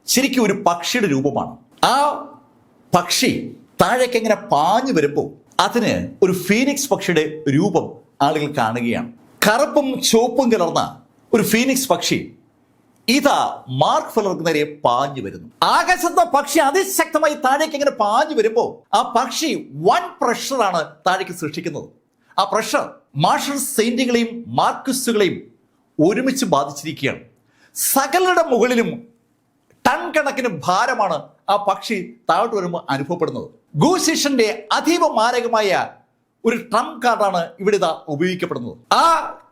ശരിക്കും ഒരു പക്ഷിയുടെ രൂപമാണ്. ആ പക്ഷി താഴേക്ക് എങ്ങനെ പാഞ്ഞു വരുമ്പോൾ അതിന് ഒരു ഫീനിക്സ് പക്ഷിയുടെ രൂപം ആളുകൾ കാണുകയാണ്. കറുപ്പും ചുവപ്പും കലർന്ന ഒരു ഫീനിക്സ് പക്ഷി ഇതാ മാർക്ക് ഫെല്ലർക്ക് നേരെ പാഞ്ഞു വരുന്നു. ആകാശത്തെ പക്ഷി അതിശക്തമായി താഴേക്ക് ഇങ്ങനെ പാഞ്ഞു വരുമ്പോൾ ആ പക്ഷി വൻ പ്രഷറാണ് താഴേക്ക് സൃഷ്ടിക്കുന്നത്. ആ പ്രഷർ മാർഷൽ സെയിന്റുകളെയും മാർക്സിസ്റ്റുകളെയും ഒരുമിച്ച് ബാധിച്ചിരിക്കുകയാണ്. സകലരുടെ മുകളിലും ടൺ കണക്കിന് ഭാരമാണ് ആ പക്ഷി താഴോട്ട് വരുമ്പോൾ അനുഭവപ്പെടുന്നത്. ഗൂശീഷന്റെ അതീവ മാരകമായ ഒരു ട്രംപ് കാർഡാണ് ഇവിടെ ഇതാ ഉപയോഗിക്കപ്പെടുന്നത്. ആ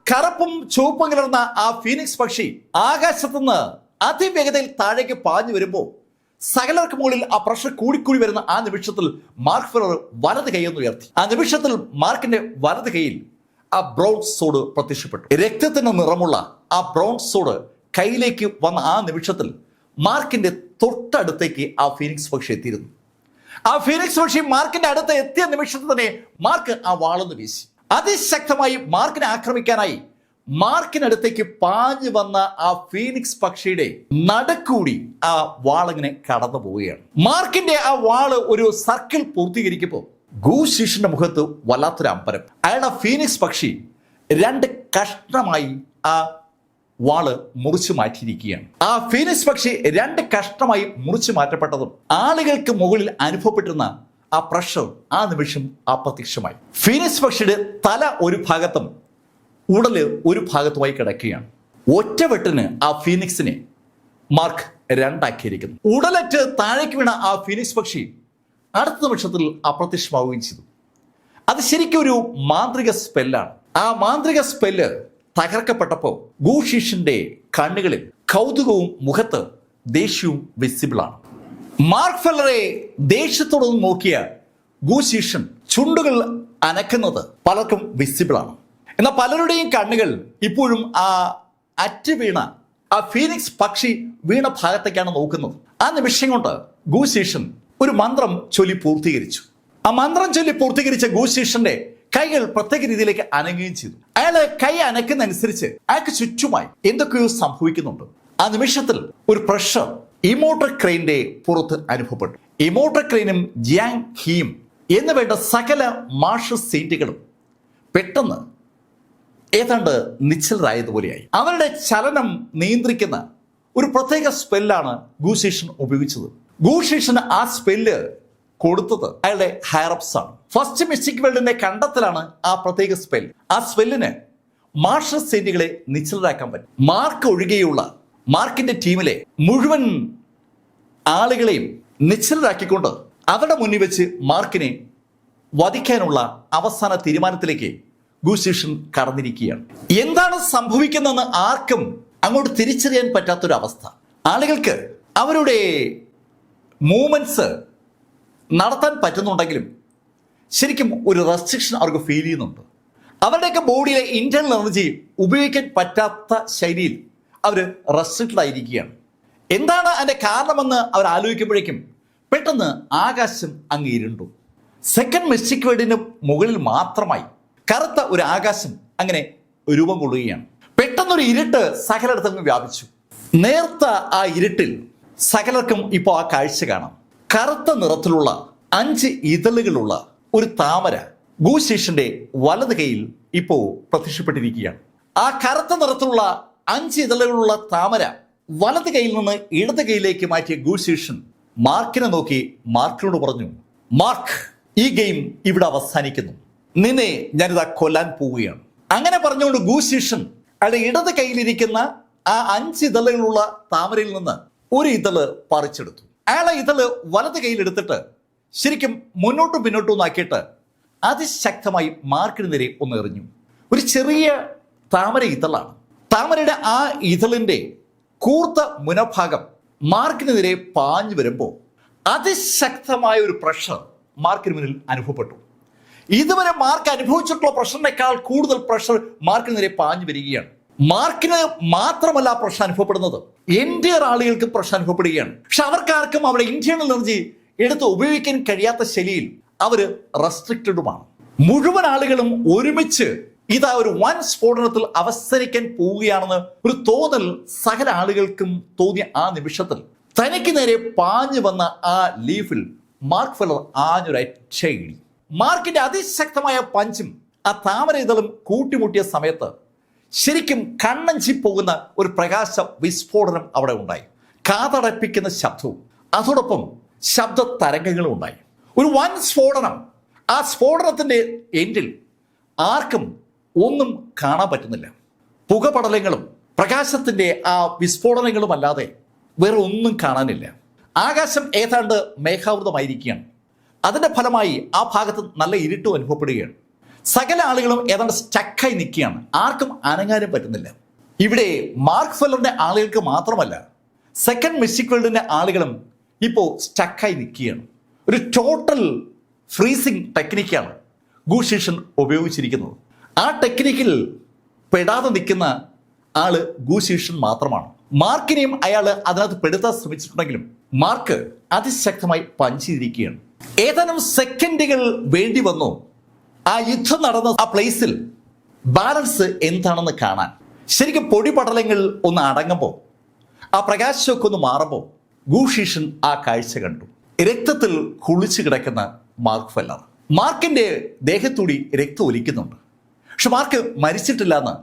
കറുപ്പും ചുവപ്പും കലർന്ന ആ ഫീനിക്സ് പക്ഷി ആകാശത്തുനിന്ന് അതിവേഗതയിൽ താഴേക്ക് പാഞ്ഞു വരുമ്പോൾ സകലർക്ക് മുകളിൽ ആ പ്രഷർ കൂടിക്കൂടി വരുന്ന ആ നിമിഷത്തിൽ മാർക്ക് ഫെല്ലർ വലത് കൈയൊന്ന് ഉയർത്തി. ആ നിമിഷത്തിൽ മാർക്കിന്റെ വലത് കൈയിൽ ആ ബ്രൗൺ സോഡ് പ്രത്യക്ഷപ്പെട്ടു. രക്തത്തിന് നിറമുള്ള ആ ബ്രൗൺ സോഡ് കയ്യിലേക്ക് വന്ന ആ നിമിഷത്തിൽ മാർക്കിന്റെ തൊട്ടടുത്തേക്ക് ആ ഫീനിക്സ് പക്ഷി എത്തിയിരുന്നു. ആ ഫീനിക്സ് പക്ഷി മാർക്കിന്റെ അടുത്ത് എത്തിയ നിമിഷത്തിൽ തന്നെ മാർക്ക് ആ വാളൊന്ന് വീശി. അതിശക്തമായി മാർക്കിനെ ആക്രമിക്കാനായി മാർക്കിനടുത്തേക്ക് പാഞ്ഞു വന്ന ആ ഫീനിക്സ് പക്ഷിയുടെ നടുക്കൂടി ആ വാളിങ്ങനെ കടന്നു പോവുകയാണ്. മാർക്കിന്റെ ആ വാള് ഒരു സർക്കിൾ പൂർത്തീകരിക്കുമ്പോൾ ഗൂശീഷിന്റെ മുഖത്ത് വല്ലാത്തൊരു അമ്പരം. അയാളുടെ ഫീനിക്സ് പക്ഷി 2 കഷ്ണമായി ആ വാള് മുറിച്ചു മാറ്റിയിരിക്കുകയാണ്. ആ ഫീനിക്സ് പക്ഷി 2 കഷ്ണമായി മുറിച്ചു മാറ്റപ്പെട്ടതും ആളുകൾക്ക് മുകളിൽ അനുഭവപ്പെട്ടിരുന്ന ആ പ്രഷർ ആ നിമിഷം അപ്രത്യക്ഷമായി. ഫീനിക്സ് പക്ഷിയുടെ തല ഒരു ഭാഗത്തും ഉടല് ഒരു ഭാഗത്തുമായി കിടക്കുകയാണ്. ഒറ്റവെട്ടിന് ആ ഫീനിക്സിനെ മാർക്ക് 2 ആക്കിയിരിക്കുന്നു. ഉടലറ്റ് താഴേക്ക് വീണ ആ ഫീനിക്സ് പക്ഷി അടുത്ത നിമിഷത്തിൽ അപ്രത്യക്ഷമാവുകയും ചെയ്തു. അത് ശരിക്കും ഒരു മാന്ത്രിക സ്പെല്ലാണ്. ആ മാന്ത്രിക സ്പെല്ല് തകർക്കപ്പെട്ടപ്പോൾ ഗൂശീഷിന്റെ കണ്ണുകളിൽ കൗതുകവും മുഖത്ത് ദേഷ്യവും വിസിബിളാണ്. മാർക്ക് ഫെല്ലറെ ദേഷ്യത്തോടൊന്ന് നോക്കിയ ഗൂശീഷൻ ചുണ്ടുകൾ അനക്കുന്നത് പലർക്കും വിസിബിളാണ്. എന്നാൽ പലരുടെയും കണ്ണുകൾ ഇപ്പോഴും ആ അറ്റ് വീണ ആ ഫീനിക്സ് പക്ഷി വീണ ഭാഗത്തേക്കാണ് നോക്കുന്നത്. ആ നിമിഷം കൊണ്ട് ഗൂശീഷൻ ഒരു മന്ത്രം ചൊല്ലി പൂർത്തീകരിച്ചു. ആ മന്ത്രം ചൊല്ലി പൂർത്തീകരിച്ച ഗൂശീഷന്റെ കൈകൾ പ്രത്യേക രീതിയിലേക്ക് അനങ്ങുകയും ചെയ്തു. അയാള് കൈ അനക്കുന്നതനുസരിച്ച് അയാൾക്ക് ചുറ്റുമായി എന്തൊക്കെയോ സംഭവിക്കുന്നുണ്ട്. ആ നിമിഷത്തിൽ ഒരു പ്രഷർ ഇമോട്ടർ ക്രെയിന്റെ പുറത്ത് അനുഭവപ്പെട്ടു. ഇമോട്ടർ ക്രെയിനും ജിയാങ് ഹിയും എന്ന് വേണ്ട സകല മാർഷൽ സെയിന്റുകളും പെട്ടെന്ന് ഏതാണ്ട് നിശ്ചലരായതുപോലെയായി. അവരുടെ ചലനം നിയന്ത്രിക്കുന്ന ഒരു പ്രത്യേക സ്പെല്ലാണ് ഗൂശീഷൻ ഉപയോഗിച്ചത്. ഗൂശീഷന് ആ സ്പെല്ല് കൊടുത്തത് അയാളുടെ ഹയറപ്സ് ആണ്. ഫസ്റ്റ് മിസ്റ്റിക് വേൾഡിന്റെ കണ്ടെത്തലാണ് ആ പ്രത്യേക സ്പെൽ. ആ സ്പെല്ലിന് മാർഷൽ സെയിന്റുകളെ നിശ്ചലരാക്കാൻ പറ്റും. മാർക്ക് ഒഴികെയുള്ള മാർക്കിന്റെ ടീമിലെ മുഴുവൻ ആളുകളെയും നിശ്ചലരാക്കിക്കൊണ്ട് അവരുടെ മുന്നിൽ വെച്ച് മാർക്കിനെ വധിക്കാനുള്ള അവസാന തീരുമാനത്തിലേക്ക് ഗൂശീഷൻ കടന്നിരിക്കുകയാണ്. എന്താണ് സംഭവിക്കുന്നതെന്ന് ആർക്കും അങ്ങോട്ട് തിരിച്ചറിയാൻ പറ്റാത്തൊരു അവസ്ഥ. ആളുകൾക്ക് അവരുടെ മൂവ്മെന്റ്സ് നടത്താൻ പറ്റുന്നുണ്ടെങ്കിലും ശരിക്കും ഒരു റെസ്ട്രിക്ഷൻ അവർക്ക് ഫീൽ ചെയ്യുന്നുണ്ട്. അവരുടെയൊക്കെ ബോഡിയിലെ ഇന്റേണൽ എനർജി ഉപയോഗിക്കാൻ പറ്റാത്ത ശൈലിയിൽ അവർ റെസ്ട്രിക്റ്റഡ് ആയിരിക്കുകയാണ്. എന്താണ് അതിൻ്റെ കാരണമെന്ന് അവർ ആലോചിക്കുമ്പോഴേക്കും പെട്ടെന്ന് ആകാശം അങ്ങ് ഇരുണ്ടു. സെക്കൻഡ് മിസ്റ്റിക് വേർഡിന് മുകളിൽ മാത്രമായി കറുത്ത ഒരു ആകാശം അങ്ങനെ രൂപം കൊള്ളുകയാണ്. പെട്ടെന്നൊരു ഇരുട്ട് സകലയിടത്തങ്ങ് വ്യാപിച്ചു. നേർത്ത ആ ഇരുട്ടിൽ സകലർക്കും ഇപ്പോൾ ആ കാഴ്ച കാണാം. കറുത്ത നിറത്തിലുള്ള 5 ഇതളുകളുള്ള ഒരു താമര ഗൂശീഷിന്റെ വലത് കൈയിൽ ഇപ്പോ പ്രത്യക്ഷപ്പെട്ടിരിക്കുകയാണ്. ആ കറുത്ത നിറത്തിലുള്ള 5 ഇതളുകളുള്ള താമര വലത് കൈയിൽ നിന്ന് ഇടത് കൈയിലേക്ക് മാറ്റിയ ഗൂശീഷൻ മാർക്കിനെ നോക്കി മാർക്കിനോട് പറഞ്ഞു, മാർക്ക്, ഈ ഗെയിം ഇവിടെ അവസാനിക്കുന്നു. നിന്നെ ഞാനിതാ കൊല്ലാൻ പോവുകയാണ്. അങ്ങനെ പറഞ്ഞുകൊണ്ട് ഗൂശീഷൻ അയാളുടെ ഇടത് കയ്യിലിരിക്കുന്ന ആ 5 ഇതളുകളുള്ള താമരയിൽ നിന്ന് ഒരു ഇതള് പറിച്ചെടുത്തു. അയാളെ ഇതള് വലത് കയ്യിലെടുത്തിട്ട് ശരിക്കും മുന്നോട്ടും പിന്നോട്ടും ആക്കിയിട്ട് അതിശക്തമായി മാർക്കിന് നേരെ ഒന്ന് എറിഞ്ഞു. ഒരു ചെറിയ താമര ഇതളാണ്. താമരയുടെ ആ ഇതളിന്റെ കൂർത്ത മുനഭാഗം മാർക്കിന് നേരെ പാഞ്ഞു വരുമ്പോൾ അതിശക്തമായ ഒരു പ്രഷർ മാർക്കിന് മുന്നിൽ അനുഭവപ്പെട്ടു. ഇതുവരെ മാർക്ക് അനുഭവിച്ചിട്ടുള്ള പ്രഷറിനേക്കാൾ കൂടുതൽ പ്രഷർ മാർക്കിന് നേരെ പാഞ്ഞു വരികയാണ്. മാർക്കിന് മാത്രമല്ല പ്രശ്നം അനുഭവപ്പെടുന്നത്, എൻ്റെ ആളുകൾക്ക് പ്രശ്നം അനുഭവപ്പെടുകയാണ്. പക്ഷെ അവർക്കാർക്കും അവരുടെ ഇന്റേണൽ എനർജി എടുത്ത് ഉപയോഗിക്കാൻ കഴിയാത്ത ശൈലിയിൽ അവര് റെസ്ട്രിക്റ്റഡുമാണ്. മുഴുവൻ ആളുകളും ഒരുമിച്ച് ഇതാ ഒരു വൻ സ്ഫോടനത്തിൽ അവസാനിക്കാൻ പോവുകയാണെന്ന് ഒരു തോന്നൽ സകല ആളുകൾക്കും തോന്നിയ ആ നിമിഷത്തിൽ തനിക്ക് നേരെ പാഞ്ഞു വന്ന ആ ലീഫിൽ മാർക്ക് ഫെല്ലർ ആഞ്ഞൊരൊറ്റയിടി. മാർക്കിന്റെ അതിശക്തമായ പഞ്ചും ആ താമര ഇതളും കൂട്ടിമുട്ടിയ സമയത്ത് ശരിക്കും കണ്ണഞ്ചി പോകുന്ന ഒരു പ്രകാശ വിസ്ഫോടനം അവിടെ ഉണ്ടായി. കാതടപ്പിക്കുന്ന ശബ്ദവും അതോടൊപ്പം ശബ്ദ തരംഗങ്ങളും ഉണ്ടായി. ഒരു വൻ സ്ഫോടനം. ആ സ്ഫോടനത്തിന്റെ എൻഡിൽ ആർക്കും ഒന്നും കാണാൻ പറ്റുന്നില്ല. പുകപടലങ്ങളും പ്രകാശത്തിന്റെ ആ വിസ്ഫോടനങ്ങളും അല്ലാതെ വേറെ ഒന്നും കാണാനില്ല. ആകാശം ഏതാണ്ട് മേഘാവൃതമായിരിക്കുകയാണ്. അതിന്റെ ഫലമായി ആ ഭാഗത്ത് നല്ല ഇരുട്ടും അനുഭവപ്പെടുകയാണ്. സകല ആളുകളും ഏതാണ്ട് സ്റ്റക്കായി നിൽക്കുകയാണ്. ആർക്കും അനങ്ങാനും പറ്റുന്നില്ല. ഇവിടെ മാർക്ക് ഫെല്ലറിന്റെ ആളുകൾക്ക് മാത്രമല്ല, സെക്കൻഡ് മിസ്റ്റിക് വേൾഡിന്റെ ആളുകളും ഇപ്പോൾ സ്റ്റക്കായി നിൽക്കുകയാണ്. ഒരു ടോട്ടൽ ഫ്രീസിംഗ് ടെക്നിക്കാണ് ഗൂശീഷൻ ഉപയോഗിച്ചിരിക്കുന്നത്. ആ ടെക്നിക്കിൽ പെടാതെ നിൽക്കുന്ന ആള് ഗൂശീഷൻ മാത്രമാണ്. മാർക്കിനെയും അയാൾ അതിനകത്ത് പെടുത്താൻ ശ്രമിച്ചിട്ടുണ്ടെങ്കിലും മാർക്ക് അതിശക്തമായി പഞ്ച് ചെയ്തിരിക്കുകയാണ്. ഏതാനും സെക്കൻഡുകൾ വേണ്ടി വന്നു ആ യുദ്ധം നടന്ന ആ പ്ലേസിൽ ബാലൻസ് എന്താണെന്ന് കാണാൻ. ശരിക്കും പൊടിപടലങ്ങൾ ഒന്ന് അടങ്ങുമ്പോൾ, ആ പ്രകാശമൊക്കെ ഒന്ന് മാറുമ്പോൾ ഗൂശീഷൻ ആ കാഴ്ച കണ്ടു. രക്തത്തിൽ കുളിച്ചു കിടക്കുന്ന മാർക്ക് ഫെല്ലർ. മാർക്കിന്റെ ദേഹത്തൂടി രക്തം ഒലിക്കുന്നുണ്ട്. പക്ഷെ മാർക്ക് മരിച്ചിട്ടില്ല എന്ന്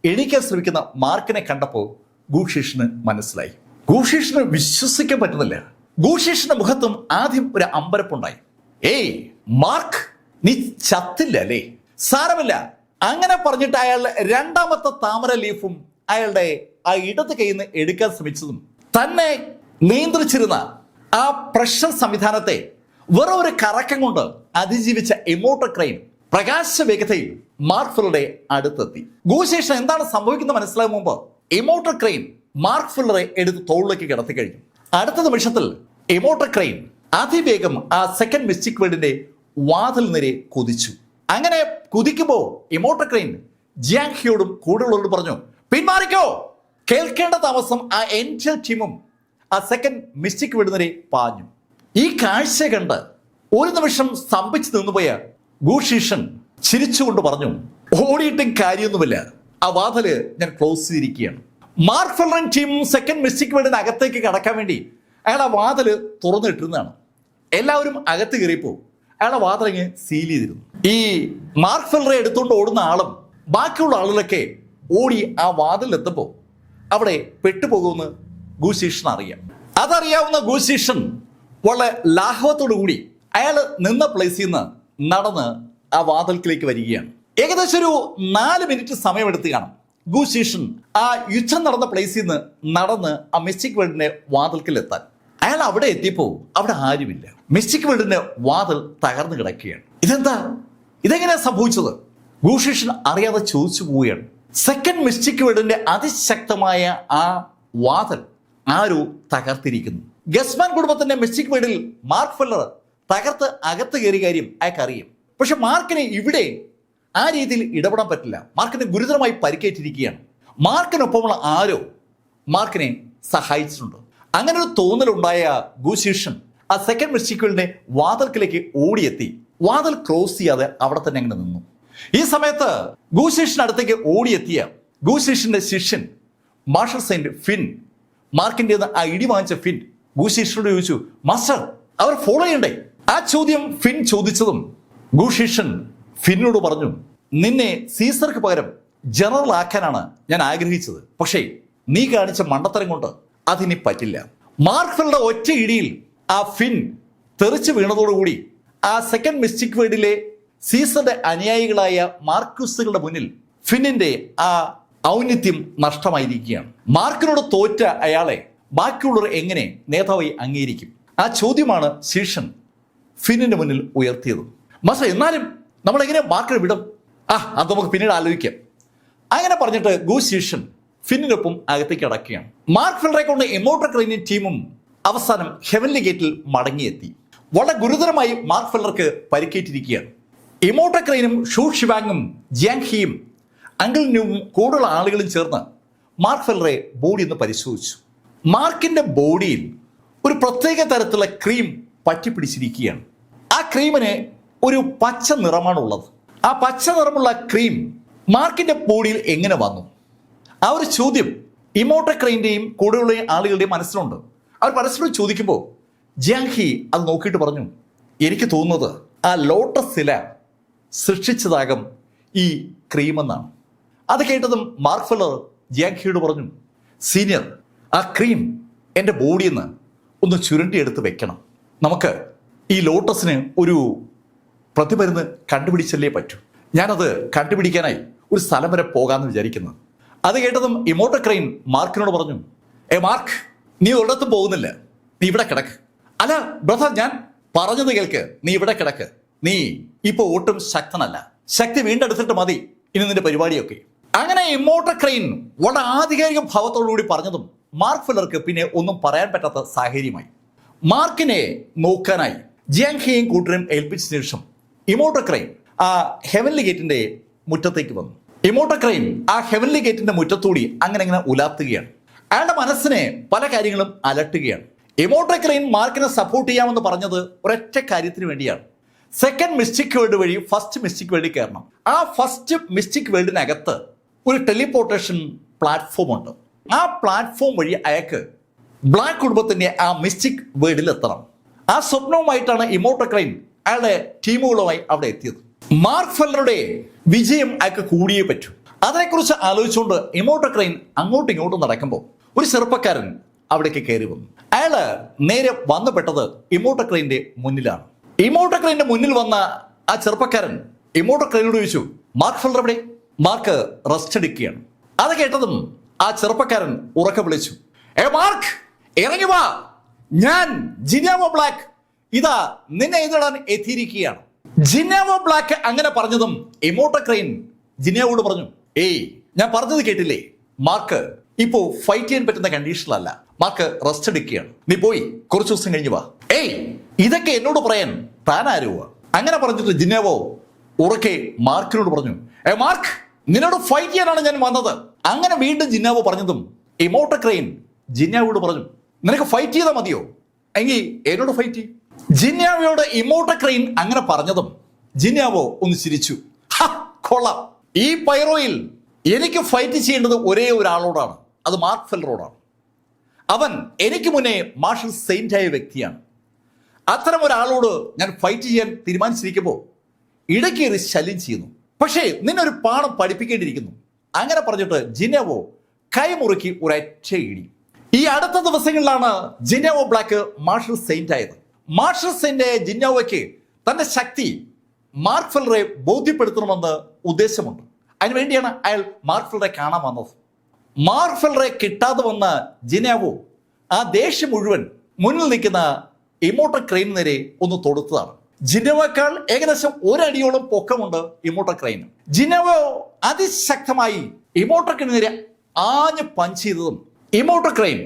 എണീക്കാൻ ശ്രമിക്കുന്ന മാർക്കിനെ കണ്ടപ്പോൾ ഗൂശീഷന് മനസ്സിലായി. ഗൂശീഷന് വിശ്വസിക്കാൻ പറ്റുന്നില്ല. ഗൂശീഷന്റെ മുഖത്തും ആദ്യം ഒരു അമ്പരപ്പുണ്ടായി. ഏയ് മാർക്ക്, നീ ചത്തില്ല അല്ലേ? സാരമില്ല. അങ്ങനെ പറഞ്ഞിട്ട് അയാൾ രണ്ടാമത്തെ താമര ലീഫും അയാളുടെ ആ ഇടത് കയ്യിൽ നിന്ന് എടുക്കാൻ ശ്രമിച്ചതും തന്നെ നിയന്ത്രിച്ചിരുന്ന ആ പ്രഷർ സംവിധാനത്തെ വെറും ഒരു കറക്കം കൊണ്ട് അതിജീവിച്ച ഇമോട്ടർ ക്രെയിൻ പ്രകാശ വേഗതയിൽ മാർക്ക് ഫെല്ലറുടെ അടുത്തെത്തി. ഗൂശീഷൻ എന്താണ് സംഭവിക്കുന്നത് മനസ്സിലാകും മുമ്പ് ഇമോട്ടർ ക്രെയിൻ മാർക്ക് ഫെല്ലറെ എടുത്ത് തോളിലേക്ക് കിടത്തി കഴിഞ്ഞു. അടുത്ത നിമിഷത്തിൽ ഇമോട്ടർ ക്രെയിൻ അതിവേഗം ആ സെക്കൻഡ് മിസ്റ്റിക് വേൾഡിന്റെ വാതിൽ നേരെ കുതിച്ചു. അങ്ങനെ കുതിക്കുമ്പോൾ ഇമോട്ടർ ക്രെയിൻ ജിയാങ് ഹിയോടും കൂടെയുള്ളവരോട് പറഞ്ഞു, പിന്മാറിക്കോ. കേൾക്കേണ്ട താമസം ആ എൻറ്റയർ ടീമും ആ സെക്കൻഡ് മിസ്റ്റിക് വേൾഡ് നേരെ പാഞ്ഞു. ഈ കാഴ്ച കണ്ട് ഒരു നിമിഷം സ്തംഭിച്ചു നിന്നുപോയ ഗൂശീഷൻ ചിരിച്ചുകൊണ്ട് പറഞ്ഞു, ഓടിയിട്ടും കാര്യമൊന്നുമില്ല, ആ വാതില് ഞാൻ ക്ലോസ് ചെയ്തിരിക്കുകയാണ്. മാർക്ക് ഫെല്ലറും ടീമും സെക്കൻഡ് മിസ്റ്റിക് വേൾഡിന് അകത്തേക്ക് കടക്കാൻ വേണ്ടി അയാൾ ആ വാതില് തുറന്നിട്ടിരുന്നതാണ്. എല്ലാവരും അകത്ത് കയറിയപ്പോൾ അയാളെ വാതിലങ്ങ് സീൽ ചെയ്തിരുന്നു. ഈ മാർക്ക് ഫെല്ലറെ എടുത്തുകൊണ്ട് ഓടുന്ന ആളും ബാക്കിയുള്ള ആളുകളൊക്കെ ഓടി ആ വാതിലെത്തുമ്പോൾ അവിടെ പെട്ടുപോകുമെന്ന് ഗൂശീഷൻ അറിയാം. അതറിയാവുന്ന ഗൂശീഷൻ വളരെ ലാഘവത്തോടു കൂടി അയാൾ നിന്ന പ്ലേസിൽ നിന്ന് നടന്ന് ആ വാതിൽക്കിലേക്ക് വരികയാണ്. ഏകദേശം ഒരു 4 മിനിറ്റ് സമയമെടുത്ത് കാണും ഗൂശീഷൻ ആ യുദ്ധം നടന്ന പ്ലേസിൽ നിന്ന് നടന്ന് ആ മിസ്റ്റിക് വേൾഡിന്റെ വാതിൽക്കൽ എത്താൻ. അയാൾ അവിടെ എത്തിയപ്പോൾ അവിടെ ആരുമില്ല. മിസ്റ്റിക് വേൾഡിന്റെ വാതിൽ തകർന്നു കിടക്കുകയാണ്. ഇതെങ്ങനെയാ സംഭവിച്ചത്? ഗൂശീഷൻ അറിയാതെ ചോദിച്ചു പോവുകയാണ്. സെക്കൻഡ് മിസ്റ്റിക് വേൾഡിന്റെ അതിശക്തമായ ആ വാതിൽ ആരോ തകർത്തിരിക്കുന്നു. ഗസ്മാൻ കുടുംബത്തിന്റെ മിസ്റ്റിക് വേൾഡിൽ മാർക്ക് ഫെല്ലർ തകർത്ത് അകത്ത് കയറിയ കാര്യം അയാൾക്കറിയാം. പക്ഷെ മാർക്കിന് ഇവിടെ ആ രീതിയിൽ ഇടപെടാൻ പറ്റില്ല. മാർക്കിന് ഗുരുതരമായി പരിക്കേറ്റിരിക്കുകയാണ്. മാർക്കിനൊപ്പമുള്ള ആരോ മാർക്കിനെ സഹായിച്ചിട്ടുണ്ട്. അങ്ങനെ ഒരു തോന്നലുണ്ടായ ഗൂശീഷൻ ആ സെക്കൻഡ് മിസ്റ്റിക് വേൾഡിന്റെ വാതിൽക്കിലേക്ക് ഓടിയെത്തി. വാതിൽ ക്ലോസ് ചെയ്യാതെ അവിടെ തന്നെ അങ്ങനെ നിന്നു. ഈ സമയത്ത് ഗൂശിഷിന്റെ അടുത്തേക്ക് ഓടിയെത്തിയ ഗൂശിഷിന്റെ ശിഷ്യൻ മാർഷൽ സെയിന്റ് ഫിൻ, മാർക്കിന്റെ ആ ഇടി വാങ്ങിച്ച ഫിൻ ഗൂശിഷിനോട് ചോദിച്ചു, മാസ്റ്റർ അവർ ഫോളോ ചെയ്യണ്ടേ? ആ ചോദ്യം ഫിൻ ചോദിച്ചതും ഗൂശിഷൻ ഫിന്നോട് പറഞ്ഞു, നിന്നെ സീസർക്ക് പകരം ജനറൽ ആക്കാനാണ് ഞാൻ ആഗ്രഹിച്ചത്. പക്ഷേ നീ കാണിച്ച മണ്ടത്തരം കൊണ്ട് അതിനി പറ്റില്ല. മാർക്ഫെൽഡ് ഒറ്റ ഇടിയിൽ ആ ഫിൻ തെറിച്ചു വീണതോടുകൂടി ആ സെക്കൻഡ് മിസ്റ്റിക് വേൾഡിലെ സീസറുടെ അനുയായികളായ മാർക്യൂസുകളുടെ മുന്നിൽ ഫിന്നിന്റെ ആ ഔന്നിത്യം നഷ്ടമായിരിക്കുകയാണ്. മാർക്കിനോട് തോറ്റ അയാളെ ബാക്കിയുള്ളവർ എങ്ങനെ നേതാവായി അംഗീകരിക്കും? ആ ചോദ്യമാണ് ശിഷ്യൻ ഫിന്നിന്റെ മുന്നിൽ ഉയർത്തിയത്. മാസ്റ്റർ, എന്നാലും നമ്മൾ എങ്ങനെ മാർക്കിനെ വിടും? അത് നമുക്ക് പിന്നീട് ആലോചിക്കാം. അങ്ങനെ പറഞ്ഞിട്ട് ശിഷ്യൻ ഫിന്നിനൊപ്പം അകത്തേക്ക് അടക്കുകയാണ്. മാർക്ക് ഫെൽഡറെ കൊണ്ട് ഇമ്മോർട്ടൽ ക്രെയിനും ടീമും അവസാനം ഹെവൻലി ഗേറ്റിൽ മടങ്ങിയെത്തി. വളരെ ഗുരുതരമായി മാർക്ക് ഫെൽഡർക്ക് പരിക്കേറ്റിരിക്കുകയാണ്. ഇമ്മോർട്ടൽ ക്രെയിനും ഷൂ ഷിവാങ്ങും ജിയാങ് ഹിയും അങ്കിൾ ന്യൂവും കൂടുതൽ ആളുകളും ചേർന്ന് മാർക്ക് ഫെൽഡറെ ബോഡി ഒന്ന് പരിശോധിച്ചു. മാർക്കിന്റെ ബോഡിയിൽ ഒരു പ്രത്യേക തരത്തിലുള്ള ക്രീം പറ്റിപ്പിടിച്ചിരിക്കുകയാണ്. ആ ക്രീമിന് ഒരു പച്ച നിറമാണുള്ളത്. ആ പച്ച നിറമുള്ള ക്രീം മാർക്കിന്റെ ബോഡിയിൽ എങ്ങനെ വന്നു? ആ ഒരു ചോദ്യം ഇമ്മോർട്ടൽ ക്രെയിൻ്റെയും കൂടെയുള്ള ആളുകളുടെയും മനസ്സിലുണ്ട്. അവർ പരസ്പരം ചോദിക്കുമ്പോൾ ജിയാങ് ഹി അത് നോക്കിയിട്ട് പറഞ്ഞു, എനിക്ക് തോന്നുന്നത് ആ ലോട്ടസ് ഇല സൃഷ്ടിച്ചതാകും ഈ ക്രീം എന്നാണ്. അത് കേട്ടതും മാർക്ക് ഫെൽഡർ ജിയാങ് ഹിയോട് പറഞ്ഞു, സീനിയർ, ആ ക്രീം എൻ്റെ ബോഡിയിൽ നിന്ന് ഒന്ന് ചുരുണ്ടിയെടുത്ത് വെക്കണം. നമുക്ക് ഈ ലോട്ടസിന് ഒരു പ്രതിമരുന്ന് കണ്ടുപിടിച്ചല്ലേ പറ്റൂ. ഞാനത് കണ്ടുപിടിക്കാനായി ഒരു സ്ഥലം വരെ പോകാമെന്ന് വിചാരിക്കുന്നത്. അത് കേട്ടതും ഇമ്മോർട്ടൽ ക്രെയിൻ മാർക്കിനോട് പറഞ്ഞു, മാർക്ക്, നീ ഒരിടത്തും പോകുന്നില്ല, നീ ഇവിടെ കിടക്ക്. അല്ല ബ്രദർ, ഞാൻ പറഞ്ഞത് കേൾക്ക്, നീ ഇവിടെ കിടക്ക്. നീ ഇപ്പോൾ ഒട്ടും ശക്തനല്ല, ശക്തി വീണ്ടെടുത്തിട്ട് മതി ഇനി നിന്റെ പരിപാടിയൊക്കെ. അങ്ങനെ ഇമ്മോർട്ടൽ ക്രെയിൻ വളരെ ആധികാരിക ഭാവത്തോടുകൂടി പറഞ്ഞതും മാർക്ക് ഫെൽഡർക്ക് പിന്നെ ഒന്നും പറയാൻ പറ്റാത്ത സാഹചര്യമായി. മാർക്കിനെ നോക്കാനായി ജിയാങ് ഹിയും കൂട്ടരും ഏൽപ്പിച്ച ശേഷം ഇമ്മോർട്ടൽ ക്രെയിൻ ആ ഹെവൻലി ഗേറ്റിന്റെ മുറ്റത്തേക്ക് വന്നു. ഇമ്മോർട്ടൽ ക്രെയിൻ ആ ഹെവൻലി ഗേറ്റിന്റെ മുറ്റത്തൂടി അങ്ങനെ ഉലാത്തുകയാണ്. അയാളുടെ മനസ്സിനെ പല കാര്യങ്ങളും അലട്ടുകയാണ്. ഇമ്മോർട്ടൽ ക്രെയിൻ മാർക്കിനെ സപ്പോർട്ട് ചെയ്യാമെന്ന് പറഞ്ഞത് ഒരൊറ്റ കാര്യത്തിന് വേണ്ടിയാണ്. സെക്കൻഡ് മിസ്റ്റിക് വേൾഡ് വഴി ഫസ്റ്റ് മിസ്റ്റിക് വേൾഡിൽ കയറണം. ആ ഫസ്റ്റ് മിസ്റ്റിക് വേൾഡിനകത്ത് ഒരു ടെലിപ്പോർട്ടേഷൻ പ്ലാറ്റ്ഫോം ഉണ്ട്. ആ പ്ലാറ്റ്ഫോം വഴി അയാൾക്ക് ബ്ലാക്ക് കുടുംബത്തിന്റെ ആ മിസ്റ്റിക് വേൾഡിൽ എത്തണം. ആ സ്വപ്നവുമായിട്ടാണ് ഇമ്മോർട്ടൽ ക്രെയിൻ അയാളുടെ ടീമുകളുമായി അവിടെ എത്തിയത്. മാർക്ക് ഫെൽഡറുടെ വിജയം അയാൾക്ക് കൂടിയേ പറ്റൂ. അതിനെക്കുറിച്ച് ആലോചിച്ചുകൊണ്ട് ഇമ്മോർട്ടൽ ക്രെയിൻ അങ്ങോട്ടും ഇങ്ങോട്ടും നടക്കുമ്പോൾ ഒരു ചെറുപ്പക്കാരൻ അവിടേക്ക് കയറി വന്നു. അയാള് നേരെ വന്നു പെട്ടത് ഇമ്മോർട്ടൽ ക്രെയിന്റെ മുന്നിലാണ്. ഇമ്മോർട്ടൽ ക്രെയിന്റെ മുന്നിൽ വന്ന ആ ചെറുപ്പക്കാരൻ ഇമ്മോർട്ടൽ ക്രെയിനോട് ചോദിച്ചു, മാർക്ക് ഫെൽഡർ എവിടെ? മാർക്ക് റെസ്റ്റ് എടുക്കുകയാണ്. അത് കേട്ടതും ആ ചെറുപ്പക്കാരൻ ഉറക്കെ വിളിച്ചു, മാർക്ക്, ഇറങ്ങി വാ, ഞാൻ ജിനാവോ ബ്ലാക്ക് ഇതാ നിന്നെ എതിരിടാൻ എത്തിയിരിക്കുകയാണ്. ജിനാവോ ബ്ലാക്ക് അങ്ങനെ പറഞ്ഞതും ഇമ്മോർട്ടൽ ക്രെയിൻ ജിനാവോട് പറഞ്ഞു, ഞാൻ പറഞ്ഞത് കേട്ടില്ലേ, മാർക്ക് ഇപ്പോ ഫൈറ്റ് ചെയ്യാൻ പറ്റുന്ന കണ്ടീഷനിലല്ല, മാർക്ക് റെസ്റ്റ് എടുക്കുകയാണ്, നീ പോയി കുറച്ചു ദിവസം കഴിഞ്ഞു വാ. ഇതൊക്കെ എന്നോട് പറയാൻ താൻ ആരുവാ? അങ്ങനെ പറഞ്ഞിട്ട് ജിനാവോ ഉറക്കെ മാർക്കിനോട് പറഞ്ഞു, മാർക്ക്, നിന്നോട് ഫൈറ്റ് ചെയ്യാനാണ് ഞാൻ വന്നത്. അങ്ങനെ വീണ്ടും ജിനാവോ പറഞ്ഞതും ഇമ്മോർട്ടൽ ക്രെയിൻ ജിനാവോട് പറഞ്ഞു, നിനക്ക് ഫൈറ്റ് ചെയ്താൽ മതിയോ? എങ്കിൽ എന്നോട് ഫൈറ്റ് ചെയ്യും. ജിനാവോയോട് ഇമ്മോർട്ടൽ ക്രെയിൻ അങ്ങനെ പറഞ്ഞതും ജിനാവോ ഒന്ന് ചിരിച്ചു. കൊള്ളാം, ഈ പൈറോയിൽ എനിക്ക് ഫൈറ്റ് ചെയ്യേണ്ടത് ഒരേ ഒരാളോടാണ്, അത് മാർക്ക് ഫെൽഡറോടാണ്. അവൻ എനിക്ക് മുന്നേ മാർഷൽ സെയിന്റ് ആയ വ്യക്തിയാണ്. അത്തരം ഒരാളോട് ഞാൻ ഫൈറ്റ് ചെയ്യാൻ തീരുമാനിച്ചിരിക്കുമ്പോൾ ഇടയ്ക്കേറി ശല്യം ചെയ്യുന്നു. പക്ഷേ നിന്നൊരു പാഠം പഠിപ്പിക്കേണ്ടിയിരിക്കുന്നു. അങ്ങനെ പറഞ്ഞിട്ട് ജിനാവോ കൈമുറുക്കി ഒരൊറ്റ ഇടി. ഈ അടുത്ത ദിവസങ്ങളിലാണ് ജിനാവോ ബ്ലാക്ക് മാർഷൽ സെയിന്റ് ആയത്. മാർഷൽ സെയിന്റ് ജിനാവോയ്ക്ക് തന്റെ ശക്തി മാർക്ക് ഫെൽഡറെ ബോധ്യപ്പെടുത്തണമെന്ന് ഉദ്ദേശമുണ്ട്. അതിനുവേണ്ടിയാണ് അയാൾ മാർക്ക് ഫെൽഡറെ കാണാൻ വന്നത്. മാർക്ക് ഫെൽഡറെ കിട്ടാതെ വന്ന ജിനാവോ ആ ദേഷ്യം മുഴുവൻ മുന്നിൽ നിൽക്കുന്ന ഇമ്മോർട്ടൽ ക്രെയിൻ നേരെ ഒന്ന് തൊടുത്തതാണ്. ജിനാവോക്കാൾ ഏകദേശം ഒരടിയോളം പൊക്കമുണ്ട് ഇമ്മോർട്ടൽ ക്രെയിൻ. ജിനാവോ അതിശക്തമായി ഇമ്മോർട്ടൽ ക്രെയിൻ നേരെ ആഞ്ഞ് പഞ്ച് ചെയ്തതും ഇമ്മോർട്ടൽ ക്രെയിൻ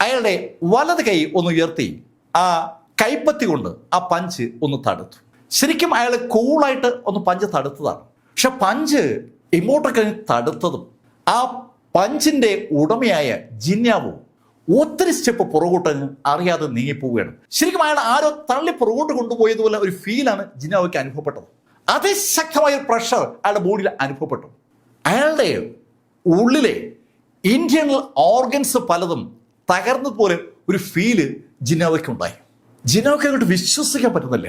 അയാളുടെ വലത് കൈ ഒന്ന് ഉയർത്തി ആ കൈപ്പത്തി കൊണ്ട് ആ പഞ്ച് ഒന്ന് തടുത്തു. ശരിക്കും അയാൾ കൂളായിട്ട് ഒന്ന് പഞ്ച് തടുത്തതാണ്. പക്ഷെ പഞ്ച് ഇമ്മോർട്ടൽ ക്രെയിൻ തടുത്തതും ആ പഞ്ചിന്റെ ഉടമയായ ജിനാവോ ഒത്തിരി സ്റ്റെപ്പ് പുറകോട്ട് അറിയാതെ നീങ്ങിപ്പോവുകയാണ്. ശരിക്കും അയാൾ ആരോ തള്ളി പുറകോട്ട് കൊണ്ടുപോയതുപോലെ ഒരു ഫീലാണ് ജിനാവോയ്ക്ക് അനുഭവപ്പെട്ടത്. അതിശക്തമായ ഒരു പ്രഷർ അയാളുടെ ബോഡിയിൽ അനുഭവപ്പെട്ടു. അയാളുടെ ഉള്ളിലെ ഇന്റേണൽ ഓർഗൻസ് പലതും തകർന്നതുപോലെ ഒരു ഫീല് ജിനാവോയ്ക്ക് ഉണ്ടായി. ജിനാവോയ്ക്ക് അങ്ങോട്ട് വിശ്വസിക്കാൻ പറ്റുന്നില്ല.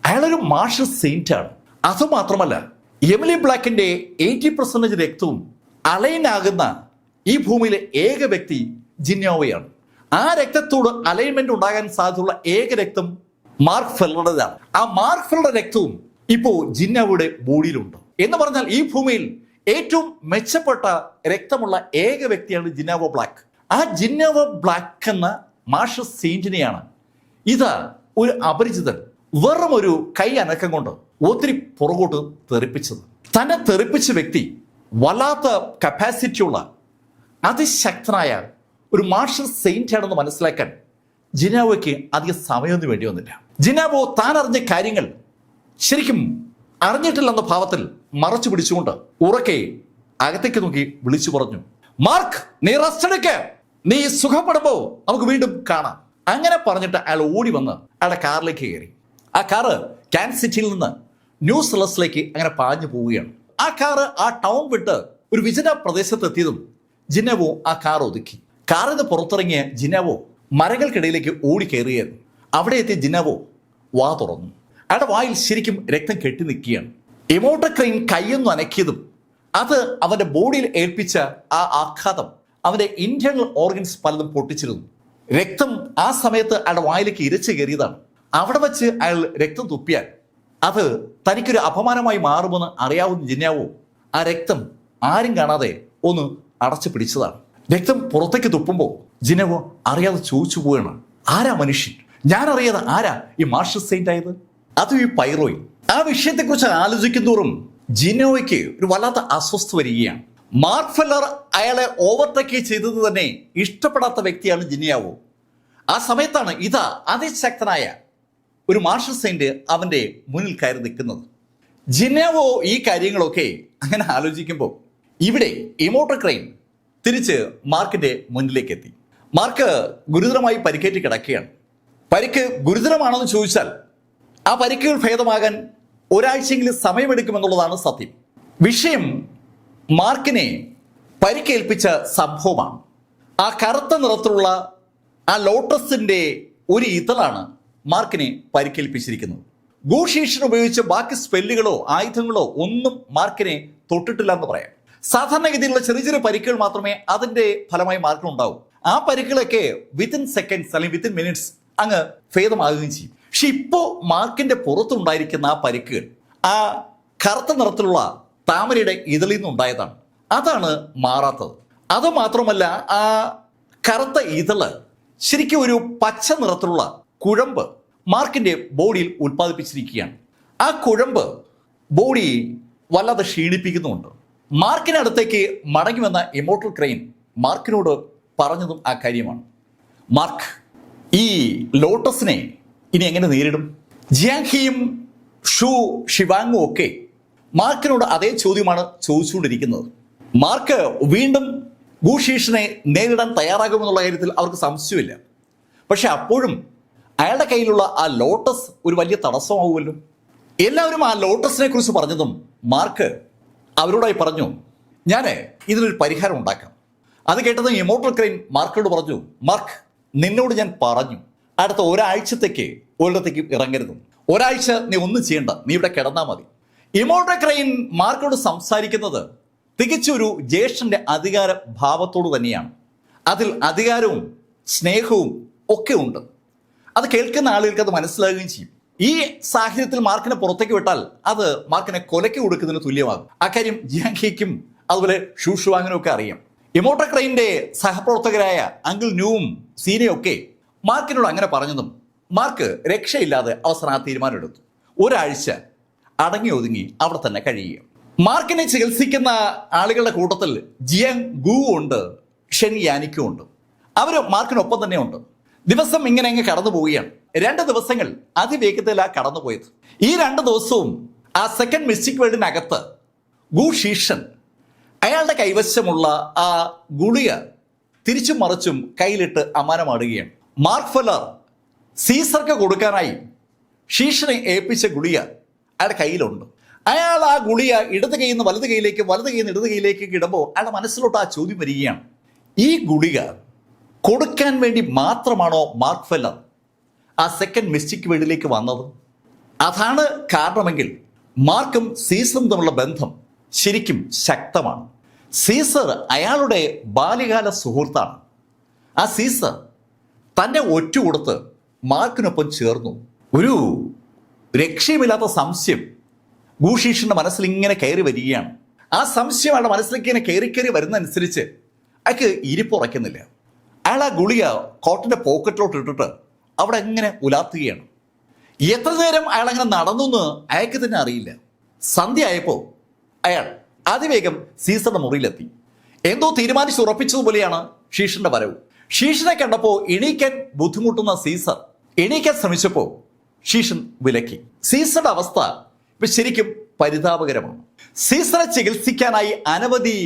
അയാളൊരു മാർഷൽ സെയിന്റ് ആണ്. അതുമാത്രമല്ല, എമിലി ബ്ലാക്കിന്റെ 80% രക്തവും അലൈനാകുന്ന ഈ ഭൂമിയിലെ ഏക വ്യക്തി ജിനാവോയാണ്. ആ രക്തത്തോട് അലൈൻമെന്റ് ഉണ്ടാകാൻ സാധ്യതയുള്ള ഏക രക്തം മാർക്ക് ഫെല്ലറുടേതാണ്. ആ മാർക്ക് ഫെല്ലറുടെ രക്തവും ഇപ്പോ ജിനാവോയുടെ ബോഡിയിലുണ്ട്. എന്ന് പറഞ്ഞാൽ ഈ ഭൂമിയിൽ ഏറ്റവും മെച്ചപ്പെട്ട രക്തമുള്ള ഏക വ്യക്തിയാണ് ജിനാവോ ബ്ലാക്ക്. ആ ജിനാവോ ബ്ലാക്ക് എന്ന മാർഷൽ സെയിന്റിനെയാണ് ഇതാ ഒരു അപരിചിതൻ വെറും ഒരു കൈ അനക്കം കൊണ്ട് ഒത്തിരി പുറകോട്ട് തെറിപ്പിച്ചത്. തന്നെ തെറിപ്പിച്ച വ്യക്തി വല്ലാത്ത കപ്പാസിറ്റിയുള്ള അതിശക്തനായ ഒരു മാർഷൽ സെയിന്റ് ആണെന്ന് മനസ്സിലാക്കാൻ ജിനാവോയ്ക്ക് അധികം സമയമൊന്നും വേണ്ടി വന്നില്ല. ജിനാവോ താൻ അറിഞ്ഞ കാര്യങ്ങൾ ശരിക്കും അറിഞ്ഞിട്ടില്ലെന്ന ഭാവത്തിൽ മറച്ചു പിടിച്ചുകൊണ്ട് ഉറക്കെ അകത്തേക്ക് നോക്കി വിളിച്ചു പറഞ്ഞു, മാർക്ക്, നീ റെസ്റ്റ് എടുക്ക്, നീ സുഖപ്പെടുമ്പോ നമുക്ക് വീണ്ടും കാണാം. അങ്ങനെ പറഞ്ഞിട്ട് അയാൾ ഓടി വന്ന് അയാളുടെ കാറിലേക്ക് കയറി. ആ കാറ് കാൻസസ് സിറ്റിയിൽ നിന്ന് ന്യൂസിലൻഡിലേക്ക് അങ്ങനെ പാഞ്ഞു പോവുകയാണ്. ആ കാറ് ആ ടൗൺ വിട്ട് ഒരു വിജന പ്രദേശത്ത് എത്തിയതും ജിനാവോ ആ കാർ ഒതുക്കി. കാറിൽ നിന്ന് പുറത്തിറങ്ങിയ ജിനാവോ മരങ്ങൾക്കിടയിലേക്ക് ഓടി കയറിയായിരുന്നു. അവിടെ എത്തിയ ജിനാവോ വാ തുറന്നു. അയാളുടെ വായിൽ ശരിക്കും രക്തം കെട്ടി നിൽക്കുകയാണ്. എമോട്ടോക്രൈൻ കൈയൊന്നും അനക്കിയതും അത് അവന്റെ ബോഡിയിൽ ഏൽപ്പിച്ച ആ ആഘാതം അവന്റെ ഇന്റേണൽ ഓർഗൻസ് പലതും പൊട്ടിച്ചിരുന്നു. രക്തം ആ സമയത്ത് അയാളുടെ വായിലേക്ക് ഇരച്ചു കയറിയതാണ്. അവിടെ വെച്ച് അയാൾ രക്തം തുപ്പിയാൽ അത് തനിക്കൊരു അപമാനമായി മാറുമെന്ന് അറിയാവുന്ന ജിനാവോ ആ രക്തം ആരും കാണാതെ ഒന്ന് അടച്ചു പിടിച്ചതാണ്. രക്തം പുറത്തേക്ക് തുപ്പുമ്പോൾ ജിനാവോ അറിയാതെ ചോദിച്ചു പോവുകയാണ്, ആരാ മനുഷ്യൻ? ഞാൻ അറിയാതെ ആരാ ഈ മാർഷൽ സെയിന്റ് ആയത്? അതും ഈ പൈറോയിൽ. ആ വിഷയത്തെക്കുറിച്ച് ആലോചിക്കുന്നതോറും ജിനാവോയ്ക്ക് ഒരു വല്ലാത്ത അസ്വസ്ഥ വരികയാണ്. മാർക്ക് ഫെല്ലർ അയാളെ ഓവർടേക്ക് ചെയ്തത് തന്നെ ഇഷ്ടപ്പെടാത്ത വ്യക്തിയാണ് ജിനാവോ. ആ സമയത്താണ് ഇതാ അതിശക്തനായ ഒരു മാർഷൽ സെയിന്റ് അവന്റെ മുന്നിൽ കയറി നിൽക്കുന്നത്. ജിനാവോ ഈ കാര്യങ്ങളൊക്കെ അങ്ങനെ ആലോചിക്കുമ്പോൾ ഇവിടെ ഇമോട്ടോക്രൈൻ തിരിച്ച് മാർക്കിന്റെ മുന്നിലേക്ക് എത്തി. മാർക്ക് ഗുരുതരമായി പരിക്കേറ്റ് കിടക്കുകയാണ്. പരിക്ക് ഗുരുതരമാണെന്ന് ചോദിച്ചാൽ ആ പരിക്കുകൾ ഭേദമാകാൻ ഒരാഴ്ചയെങ്കിലും സമയമെടുക്കുമെന്നുള്ളതാണ് സത്യം. വിഷയം മാർക്കിനെ പരിക്കേൽപ്പിച്ച സംഭവമാണ്. ആ കറുത്ത നിറത്തിലുള്ള ആ ലോട്ടസിന്റെ ഒരു ഇതളാണ് മാർക്കിനെ പരിക്കേൽപ്പിച്ചിരിക്കുന്നത്. ഗൂഷീഷൻ ഉപയോഗിച്ച് ബാക്കി സ്പെല്ലുകളോ ആയുധങ്ങളോ ഒന്നും മാർക്കിനെ തൊട്ടിട്ടില്ല എന്ന് പറയാം. സാധാരണഗതിയിലുള്ള ചെറിയ ചെറിയ പരിക്കുകൾ മാത്രമേ അതിന്റെ ഫലമായി മാർക്കിനുണ്ടാവും. ആ പരിക്കുകളൊക്കെ വിത്തിൻ സെക്കൻഡ്സ് അല്ലെങ്കിൽ വിത്തിൻ മിനിറ്റ്സ് അങ്ങ് ഭേദമാകുകയും ചെയ്യും. പക്ഷെ ഇപ്പോ മാർക്കിന്റെ പുറത്തുണ്ടായിരിക്കുന്ന ആ പരിക്കുകൾ ആ കറുത്ത നിറത്തിലുള്ള താമരയുടെ ഇതളിൽ നിന്നുണ്ടായതാണ്. അതാണ് മാറാത്തത്. അത് മാത്രമല്ല, ആ കറുത്ത ഇതള് ശരിക്കും ഒരു പച്ച നിറത്തിലുള്ള കുഴമ്പ് മാർക്കിന്റെ ബോഡിയിൽ ഉൽപ്പാദിപ്പിച്ചിരിക്കുകയാണ്. ആ കുഴമ്പ് ബോഡി വല്ലാതെ ക്ഷീണിപ്പിക്കുന്നുമുണ്ട്. മാർക്കിനടുത്തേക്ക് മടങ്ങി വന്ന ഇമോട്ടോക്രൈൻ മാർക്കിനോട് പറഞ്ഞതും ആ കാര്യമാണ്. മാർക്ക്, ഈ ലോട്ടസിനെ ഇനി എങ്ങനെ നേരിടും? ജിയാങ്ഹിയും ഷു ഷിവാങ്ങും ഒക്കെ മാർക്കിനോട് അതേ ചോദ്യമാണ് ചോദിച്ചുകൊണ്ടിരിക്കുന്നത്. മാർക്ക് വീണ്ടും ഗൂഷീഷിനെ നേരിടാൻ തയ്യാറാകുമെന്നുള്ള കാര്യത്തിൽ അവർക്ക് സംശയമില്ല. പക്ഷെ അപ്പോഴും അയാളുടെ കയ്യിലുള്ള ആ ലോട്ടസ് ഒരു വലിയ തടസ്സമാവുമല്ലോ. എല്ലാവരും ആ ലോട്ടസിനെ കുറിച്ച് പറഞ്ഞതും മാർക്ക് അവരോടായി പറഞ്ഞു, ഞാൻ ഇതിനൊരു പരിഹാരം ഉണ്ടാക്കാം. അത് കേട്ടതും ഇമോട്ടോക്രൈൻ മാർക്കിനോട് പറഞ്ഞു, മാർക്ക്, നിന്നോട് ഞാൻ പറഞ്ഞു അടുത്ത ഒരാഴ്ചത്തേക്ക് ഒരിടത്തേക്ക് ഇറങ്ങരുത്. ഒരാഴ്ച നീ ഒന്നും ചെയ്യണ്ട, നീ ഇവിടെ കിടന്നാൽ മതി. ഇമോട്ടോക്രൈൻ മാർക്കിനോട് സംസാരിക്കുന്നത് തികച്ചൊരു ജ്യേഷ്ഠന്റെ അധികാര ഭാവത്തോട് തന്നെയാണ്. അതിൽ അധികാരവും സ്നേഹവും ഒക്കെ ഉണ്ട്. അത് കേൾക്കുന്ന ആളുകൾക്ക് അത് മനസ്സിലാകുകയും ചെയ്യും. ഈ സാഹചര്യത്തിൽ മാർക്കിനെ പുറത്തേക്ക് വിട്ടാൽ അത് മാർക്കിനെ കൊലയ്ക്ക് കൊടുക്കുന്നതിന് തുല്യമാകും. അക്കാര്യം ജിയാങ്ഹിക്കും അതുപോലെ ഷൂഷുവാങ്ങിനും ഒക്കെ അറിയാം. ഇമോട്ടോക്രൈന്റെ സഹപ്രവർത്തകരായ അങ്കിൾ ന്യൂവും സീനയും ഒക്കെ മാർക്കിനോട് അങ്ങനെ പറഞ്ഞതും മാർക്ക് രക്ഷയില്ലാതെ അവസാനം ആ തീരുമാനം എടുത്തു. ഒരാഴ്ച അടങ്ങി ഒതുങ്ങി അവിടെ തന്നെ കഴിയുക. മാർക്കിനെ ചികിത്സിക്കുന്ന ആളുകളുടെ കൂട്ടത്തിൽ ജിയാങ് ഗു ഉണ്ട്, ഷെൻ യാനിക്കും ഉണ്ട്. അവർ മാർക്കിനൊപ്പം തന്നെ ഉണ്ട്. ദിവസം ഇങ്ങനെ അങ്ങ് കടന്നു പോവുകയാണ്. 2 ദിവസങ്ങൾ അതിവേഗത്തിലാണ് കടന്നുപോയത്. ഈ 2 ദിവസവും ആ സെക്കൻഡ് മിസ്റ്റിക് വേൾഡിനകത്ത് ഗു ഷീഷൻ അയാളുടെ കൈവശമുള്ള ആ ഗുളിക തിരിച്ചും മറിച്ചും കയ്യിലിട്ട് അമാനമാടുകയാണ്. മാർക്ക് ഫെല്ലർ സീസർക്ക് കൊടുക്കാനായി ശീഷനെ ഏൽപ്പിച്ച ഗുളിക അയാളുടെ കയ്യിലുണ്ട്. അയാൾ ആ ഗുളിക ഇടത് കൈയിൽ നിന്ന് വലത് കൈയിലേക്ക്, വലത് കൈയിൽ നിന്ന് ഇടത് കൈയിലേക്ക് ഇടുമ്പോൾ അയാളുടെ മനസ്സിലോട്ട് ആ ചോദ്യം വരികയാണ്, ഈ ഗുളിക കൊടുക്കാൻ വേണ്ടി മാത്രമാണോ മാർക്ക് ഫെല്ലർ ആ സെക്കൻഡ് മിസ്റ്റിക് വേൾഡിലേക്ക് വന്നത്? അതാണ് കാരണമെങ്കിൽ മാർക്കും സീസറും തമ്മിലുള്ള ബന്ധം ശരിക്കും ശക്തമാണ്. സീസർ അയാളുടെ ബാല്യകാല സുഹൃത്താണ്. ആ സീസർ തന്നെ ഒറ്റുകൊടുത്ത് മാർക്കിനൊപ്പം ചേർന്നു. ഒരു രക്ഷയുമില്ലാത്ത സംശയം ഗൂഷീഷിന്റെ മനസ്സിൽ ഇങ്ങനെ കയറി വരികയാണ്. ആ സംശയം അയാളുടെ മനസ്സിലേക്ക് ഇങ്ങനെ കയറി വരുന്നതനുസരിച്ച് അയാൾക്ക് ഇരിപ്പുറയ്ക്കുന്നില്ല. അയാൾ ആ ഗുളിക കോട്ടിന്റെ പോക്കറ്റിലോട്ട് ഇട്ടിട്ട് അവിടെ എങ്ങനെ ഉലാത്തുകയാണ്. എത്ര നേരം അയാൾ അങ്ങനെ നടന്നു എന്ന് അയാൾക്ക് തന്നെ അറിയില്ല. സന്ധ്യ ആയപ്പോൾ അയാൾ അതിവേഗം സീസറിന്റെ മുറിയിലെത്തി. എന്തോ തീരുമാനിച്ചുറപ്പിച്ചതുപോലെയാണ് ശീഷന്റെ വരവ്. ശീഷനെ കണ്ടപ്പോൾ എണീക്കാൻ ബുദ്ധിമുട്ടുന്ന സീസർ എണീക്കാൻ ശ്രമിച്ചപ്പോൾ ശീഷൻ വിലക്കി. സീസറുടെ അവസ്ഥ ഇപ്പൊ ശരിക്കും പരിതാപകരമാണ്. സീസറെ ചികിത്സിക്കാനായി അനവധി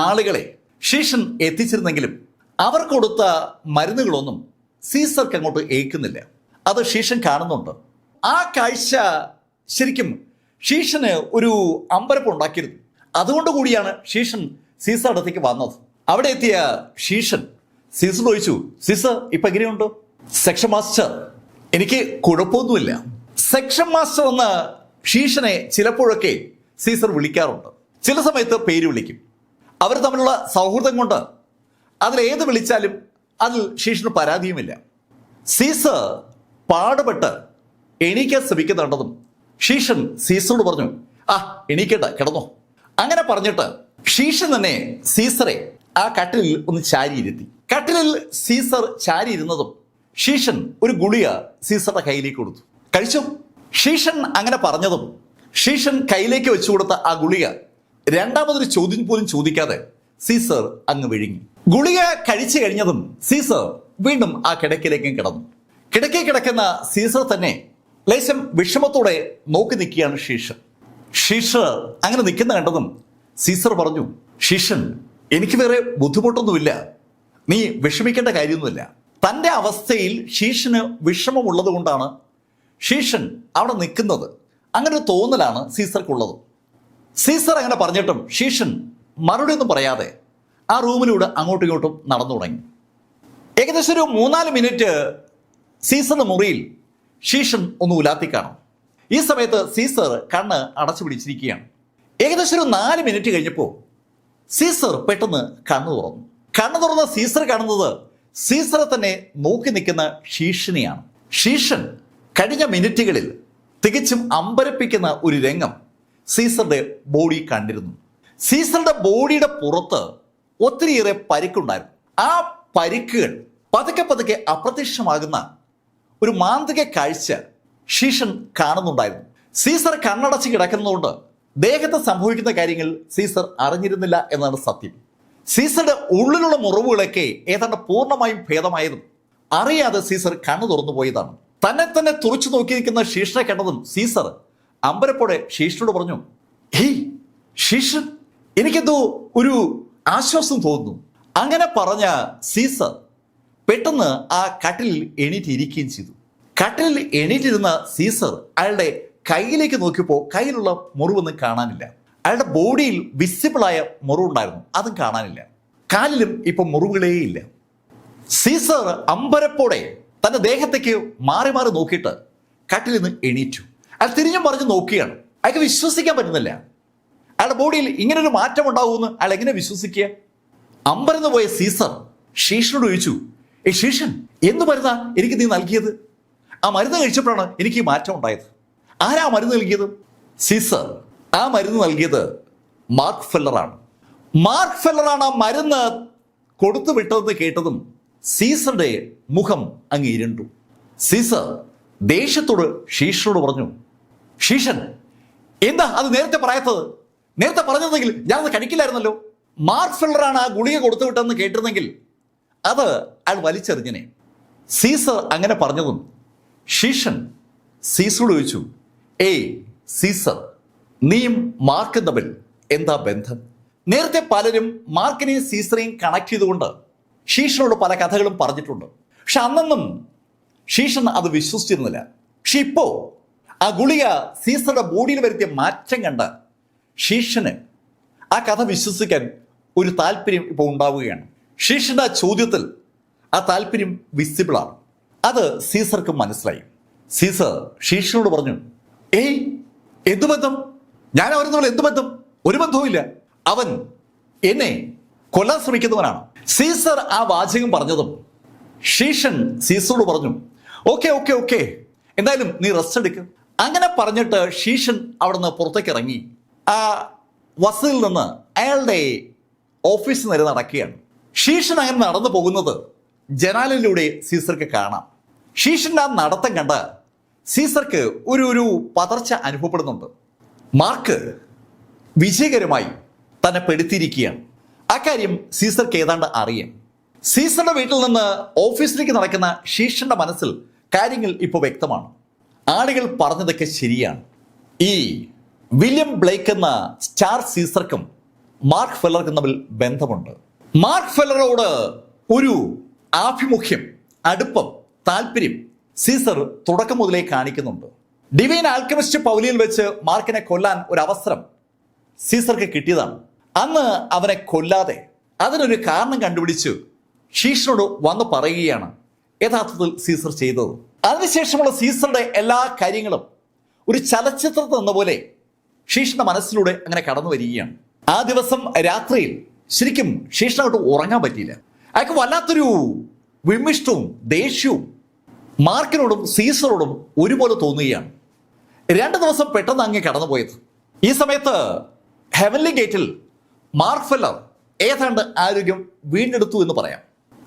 ആളുകളെ ശീഷൻ എത്തിച്ചിരുന്നെങ്കിലും അവർ കൊടുത്ത മരുന്നുകളൊന്നും സീസർക്ക് അങ്ങോട്ട് ഏൽക്കുന്നില്ല. അത് ശീഷൻ കാണുന്നുണ്ട്. ആ കാഴ്ച ശരിക്കും ശീഷന് ഒരു അമ്പരപ്പ് ഉണ്ടാക്കിയിരുന്നു. അതുകൊണ്ട് കൂടിയാണ് ശീഷൻ സീസറുടെ അടുത്തേക്ക് വന്നത്. അവിടെ എത്തിയ ശീഷൻ സീസർ ചോദിച്ചു, സീസർ ഇപ്പൊ എങ്ങനെയുണ്ട്? സെക്ഷൻ മാസ്റ്റർ, എനിക്ക് കുഴപ്പമൊന്നുമില്ല. സെക്ഷൻ മാസ്റ്റർ എന്ന ശീഷനെ ചിലപ്പോഴൊക്കെ സീസർ വിളിക്കാറുണ്ട്. ചില സമയത്ത് പേര് വിളിക്കും. അവർ തമ്മിലുള്ള സൗഹൃദം കൊണ്ട് അതിലേത് വിളിച്ചാലും അതിൽ ശീഷന് പരാതിയുമില്ല. സീസർ പാടുപെട്ട് എണീക്കാൻ ശ്രമിക്കുന്നുണ്ടെന്നും ശീഷൻ സീസറോട് പറഞ്ഞു, ആ എണീക്കട്ടെ, കിടന്നോ. അങ്ങനെ പറഞ്ഞിട്ട് ശീഷൻ തന്നെ സീസറെ ആ കട്ടിലിൽ ഒന്ന് ചാരിയിരുത്തി. കട്ടിലിൽ സീസർ ചാരിയിരുന്നതും ശീഷൻ ഒരു ഗുളിക സീസറുടെ കയ്യിലേക്ക് കൊടുത്തു. കഴിച്ചു. ശീഷൻ അങ്ങനെ പറഞ്ഞതും ശീഷൻ കയ്യിലേക്ക് വെച്ചു കൊടുത്ത ആ ഗുളിക രണ്ടാമതൊരു ചോദ്യം പോലും ചോദിക്കാതെ സീസർ അങ്ങ് വിഴുങ്ങി. ഗുളിക കഴിച്ചു കഴിഞ്ഞതും സീസർ വീണ്ടും ആ കിടക്കയിലേക്ക് കിടന്നു. കിടക്കയിൽ കിടക്കുന്ന സീസർ തന്നെ ലേശം വിഷമത്തോടെ നോക്കി നിൽക്കുകയാണ് ശീഷൻ. ശീഷർ അങ്ങനെ നിൽക്കുന്ന കണ്ടതും സീസർ പറഞ്ഞു, ശീഷൻ, എനിക്ക് വേറെ ബുദ്ധിമുട്ടൊന്നുമില്ല, നീ വിഷമിക്കേണ്ട കാര്യമൊന്നുമില്ല. തൻ്റെ അവസ്ഥയിൽ ശീഷന് വിഷമമുള്ളത് കൊണ്ടാണ് ശീഷൻ അവിടെ നിൽക്കുന്നത്. അങ്ങനെ ഒരു തോന്നലാണ് സീസർക്കുള്ളത്. സീസർ അങ്ങനെ പറഞ്ഞിട്ടും ശീഷൻ മറുപടി ഒന്നും പറയാതെ ആ റൂമിലൂടെ അങ്ങോട്ടും ഇങ്ങോട്ടും നടന്നു തുടങ്ങി. ഏകദേശം ഒരു 3-4 മിനിറ്റ് സീസറിന്റെ മുറിയിൽ ശീഷൻ ഒന്ന് ഉലാത്തി കാണും. ഈ സമയത്ത് സീസർ കണ്ണ് അടച്ചു പിടിച്ചിരിക്കുകയാണ്. ഏകദേശം ഒരു 4 മിനിറ്റ് കഴിഞ്ഞപ്പോൾ സീസർ പെട്ടെന്ന് കണ്ണു തുറന്നു. കണ്ണു തുറന്ന സീസർ കാണുന്നത് സീസറെ തന്നെ നോക്കി നിൽക്കുന്ന ശീഷനെയാണ്. ശീഷൻ കഴിഞ്ഞ മിനിറ്റുകളിൽ തികച്ചും അമ്പരപ്പിക്കുന്ന ഒരു രംഗം സീസറുടെ ബോഡി കണ്ടിരുന്നു. സീസറുടെ ബോഡിയുടെ പുറത്ത് ഒത്തിരിയേറെ പരിക്കുണ്ടായിരുന്നു. ആ പരിക്കുകൾ പതുക്കെ പതുക്കെ അപ്രത്യക്ഷമാകുന്ന ഒരു മാന്ത്രിക കാഴ്ച ശീഷൻ കാണുന്നുണ്ടായിരുന്നു. സീസർ കണ്ണടച്ച് കിടക്കുന്നതുകൊണ്ട് ദേഹത്ത് സംഭവിക്കുന്ന കാര്യങ്ങൾ സീസർ അറിഞ്ഞിരുന്നില്ല എന്നാണ് സത്യം. സീസറുടെ ഉള്ളിലുള്ള മുറിവുകളൊക്കെ ഏതാണ്ട് പൂർണ്ണമായും ഭേദമായിരുന്നു. അറിയാതെ സീസർ കണ്ണു തുറന്നു പോയതാണ്. തന്നെ തന്നെ തുറച്ചു നോക്കിയിരിക്കുന്ന ശീഷനെ കണ്ടതും സീസർ അമ്പരപ്പോടെ ശീഷനോട് പറഞ്ഞു, ഹേയ് ശീഷൻ, എനിക്കെന്തോ ഒരു ആശ്വാസം തോന്നുന്നു. അങ്ങനെ പറഞ്ഞ സീസർ പെട്ടെന്ന് ആ കട്ടിലിൽ എണീറ്റിരിക്കുകയും ചെയ്തു. കട്ടിലിൽ എണീറ്റിരുന്ന സീസർ അയാളുടെ കയ്യിലേക്ക് നോക്കിയപ്പോൾ കയ്യിലുള്ള മുറിവൊന്നും കാണാനില്ല. അയാളുടെ ബോഡിയിൽ വിസിബിളായ മുറിവുണ്ടായിരുന്നു, അതും കാണാനില്ല. കാലിലും ഇപ്പം മുറിവുകളേയില്ല. സീസർ അമ്പരപ്പോടെ തന്റെ ദേഹത്തേക്ക് മാറി മാറി നോക്കിയിട്ട് കട്ടിലിൽ നിന്ന് എണീറ്റു. അയാൾ തിരിഞ്ഞും പറഞ്ഞ് നോക്കുകയാണ്. അയാൾക്ക് വിശ്വസിക്കാൻ പറ്റുന്നില്ല. അയാളുടെ ബോഡിയിൽ ഇങ്ങനൊരു മാറ്റം ഉണ്ടാവുമെന്ന് അയാൾ എങ്ങനെ വിശ്വസിക്കുക? അമ്പരന്ന് പോയ സീസർ ശീഷനോട് ചോദിച്ചു, ശീഷൻ, എന്ത് മരുന്നാ എനിക്ക് നീ നൽകിയത്? ആ മരുന്ന് കഴിച്ചപ്പോഴാണ് എനിക്ക് ഈ മാറ്റം ഉണ്ടായത്. ആരാ മരുന്ന് നൽകിയത്? സീസർ, ആ മരുന്ന് നൽകിയത് മാർക്ക് ഫെല്ലറാണ്. മാർക്ക് ഫെല്ലറാണ് ആ മരുന്ന് കൊടുത്തു വിട്ടതെന്ന് കേട്ടതും സീസറുടെ മുഖം അങ്ങ് ഇരുണ്ടു. സീസർ ദേഷ്യത്തോട് ശീഷനോട് പറഞ്ഞു, ശീഷൻ, എന്താ അത് നേരത്തെ പറയാത്തത്? നേരത്തെ പറഞ്ഞതെങ്കിൽ ഞാനത് കഴിക്കില്ലായിരുന്നല്ലോ. മാർക്ക് ഫെല്ലറാണ് ആ ഗുളിക കൊടുത്തു വിട്ടതെന്ന് കേട്ടിരുന്നെങ്കിൽ അത് അയാൾ വലിച്ചെറിഞ്ഞനെ. സീസർ അങ്ങനെ പറഞ്ഞതും ശീഷൻ സീസറോട് ചോദിച്ചു, ഏയ് സീസർ, നീയും മാർക്കും തമ്മിൽ എന്താ ബന്ധം? നേരത്തെ പലരും മാർക്കിനെയും സീസറെയും കണക്ട് ചെയ്തുകൊണ്ട് ഷീഷനോട് പല കഥകളും പറഞ്ഞിട്ടുണ്ട്. പക്ഷെ അന്നൊന്നും ഷീഷൻ അത് വിശ്വസിച്ചിരുന്നില്ല. പക്ഷെ ഇപ്പോ ആ ഗുളിക സീസറുടെ ബോഡിയിൽ വരുത്തിയ മാറ്റം കണ്ട് ഷീഷന് ആ കഥ വിശ്വസിക്കാൻ ഒരു താല്പര്യം ഇപ്പോൾ ഉണ്ടാവുകയാണ്. ഷീഷന്റെ ആ ചോദ്യത്തിൽ ആ താല്പര്യം വിസിബിളാണ്. അത് സീസർക്ക് മനസ്സിലായി. സീസർ ഷീഷനോട് പറഞ്ഞു, ഏയ് എന്തു ബന്ധം? ഞാൻ അവരും തമ്മിൽ എന്തു ബന്ധം? ഒരു ബന്ധവുമില്ല. അവൻ എന്നെ കൊല്ലാൻ ശ്രമിക്കുന്നവനാണ്. സീസർ ആ വാചകം പറഞ്ഞതും ഷീഷൻ സീസറോട് പറഞ്ഞു, ഓക്കെ ഓക്കെ ഓക്കെ, എന്തായാലും നീ റെസ്റ്റ് എടുക്കും. അങ്ങനെ പറഞ്ഞിട്ട് ഷീഷൻ അവിടെ നിന്ന് പുറത്തേക്ക് ഇറങ്ങി ആ വസതിയിൽ നിന്ന് അയാളുടെ ഓഫീസിൽ നേരെ നടക്കുകയാണ്. ഷീഷൻ അങ്ങനെ നടന്നു പോകുന്നത് ജനാലിലൂടെ സീസർക്ക് കാണാം. ഷീഷന്റെ ആ നടത്തം കണ്ട് സീസർക്ക് ഒരു പതർച്ച അനുഭവപ്പെടുന്നുണ്ട്. മാർക്ക് വിജയകരമായി തന്നെ പെടുത്തിയിരിക്കുകയാണ്. അക്കാര്യം സീസർക്ക് ഏതാണ്ട് അറിയാം. സീസറുടെ വീട്ടിൽ നിന്ന് ഓഫീസിലേക്ക് നടക്കുന്ന ഷീഷന്റെ മനസ്സിൽ കാര്യങ്ങൾ ഇപ്പോൾ വ്യക്തമാണ്. ആളുകൾ പറഞ്ഞതൊക്കെ ശരിയാണ്. ഈ വില്യം ബ്ലേക്ക് എന്ന സ്റ്റാർ സീസർക്കും മാർക്ക് ഫെല്ലർക്കും തമ്മിൽ ബന്ധമുണ്ട്. മാർക്ക് ഫെല്ലറോട് ഒരു ആഭിമുഖ്യം, അടുപ്പം, താല്പര്യം സീസർ തുടക്കം മുതലേ കാണിക്കുന്നുണ്ട്. ഡിവൈൻ ആൽക്കമിസ്റ്റ് പൗലിയിൽ വെച്ച് മാർക്കിനെ കൊല്ലാൻ ഒരു അവസരം സീസർക്ക് കിട്ടിയതാണ്. അന്ന് അവനെ കൊല്ലാതെ അതിനൊരു കാരണം കണ്ടുപിടിച്ച് ഷീഷനോട് വന്ന് പറയുകയാണ് യഥാർത്ഥത്തിൽ സീസർ ചെയ്തത്. അതിനുശേഷമുള്ള സീസറുടെ എല്ലാ കാര്യങ്ങളും ഒരു ചലച്ചിത്രത്തിൽ എന്ന പോലെ ഷീഷന്റെ മനസ്സിലൂടെ അങ്ങനെ കടന്നു വരികയാണ്. ആ ദിവസം രാത്രിയിൽ ശരിക്കും ഷീഷനോട്ട് ഉറങ്ങാൻ പറ്റിയില്ല. അയാൾക്ക് വല്ലാത്തൊരു വിമിഷ്ടവും ദേഷ്യവും മാർക്കിനോടും സീസറോടും ഒരുപോലെ തോന്നുകയാണ്. 2 ദിവസം പെട്ടെന്ന് അങ്ങ് കടന്നുപോയത്. ഈ സമയത്ത് ഹെവൻലി ഗേറ്റിൽ മാർക്ക് ഫെല്ലർ ഏതാണ്ട് ആരോഗ്യം വീണ്ടെടുത്തു എന്ന് പറയാം.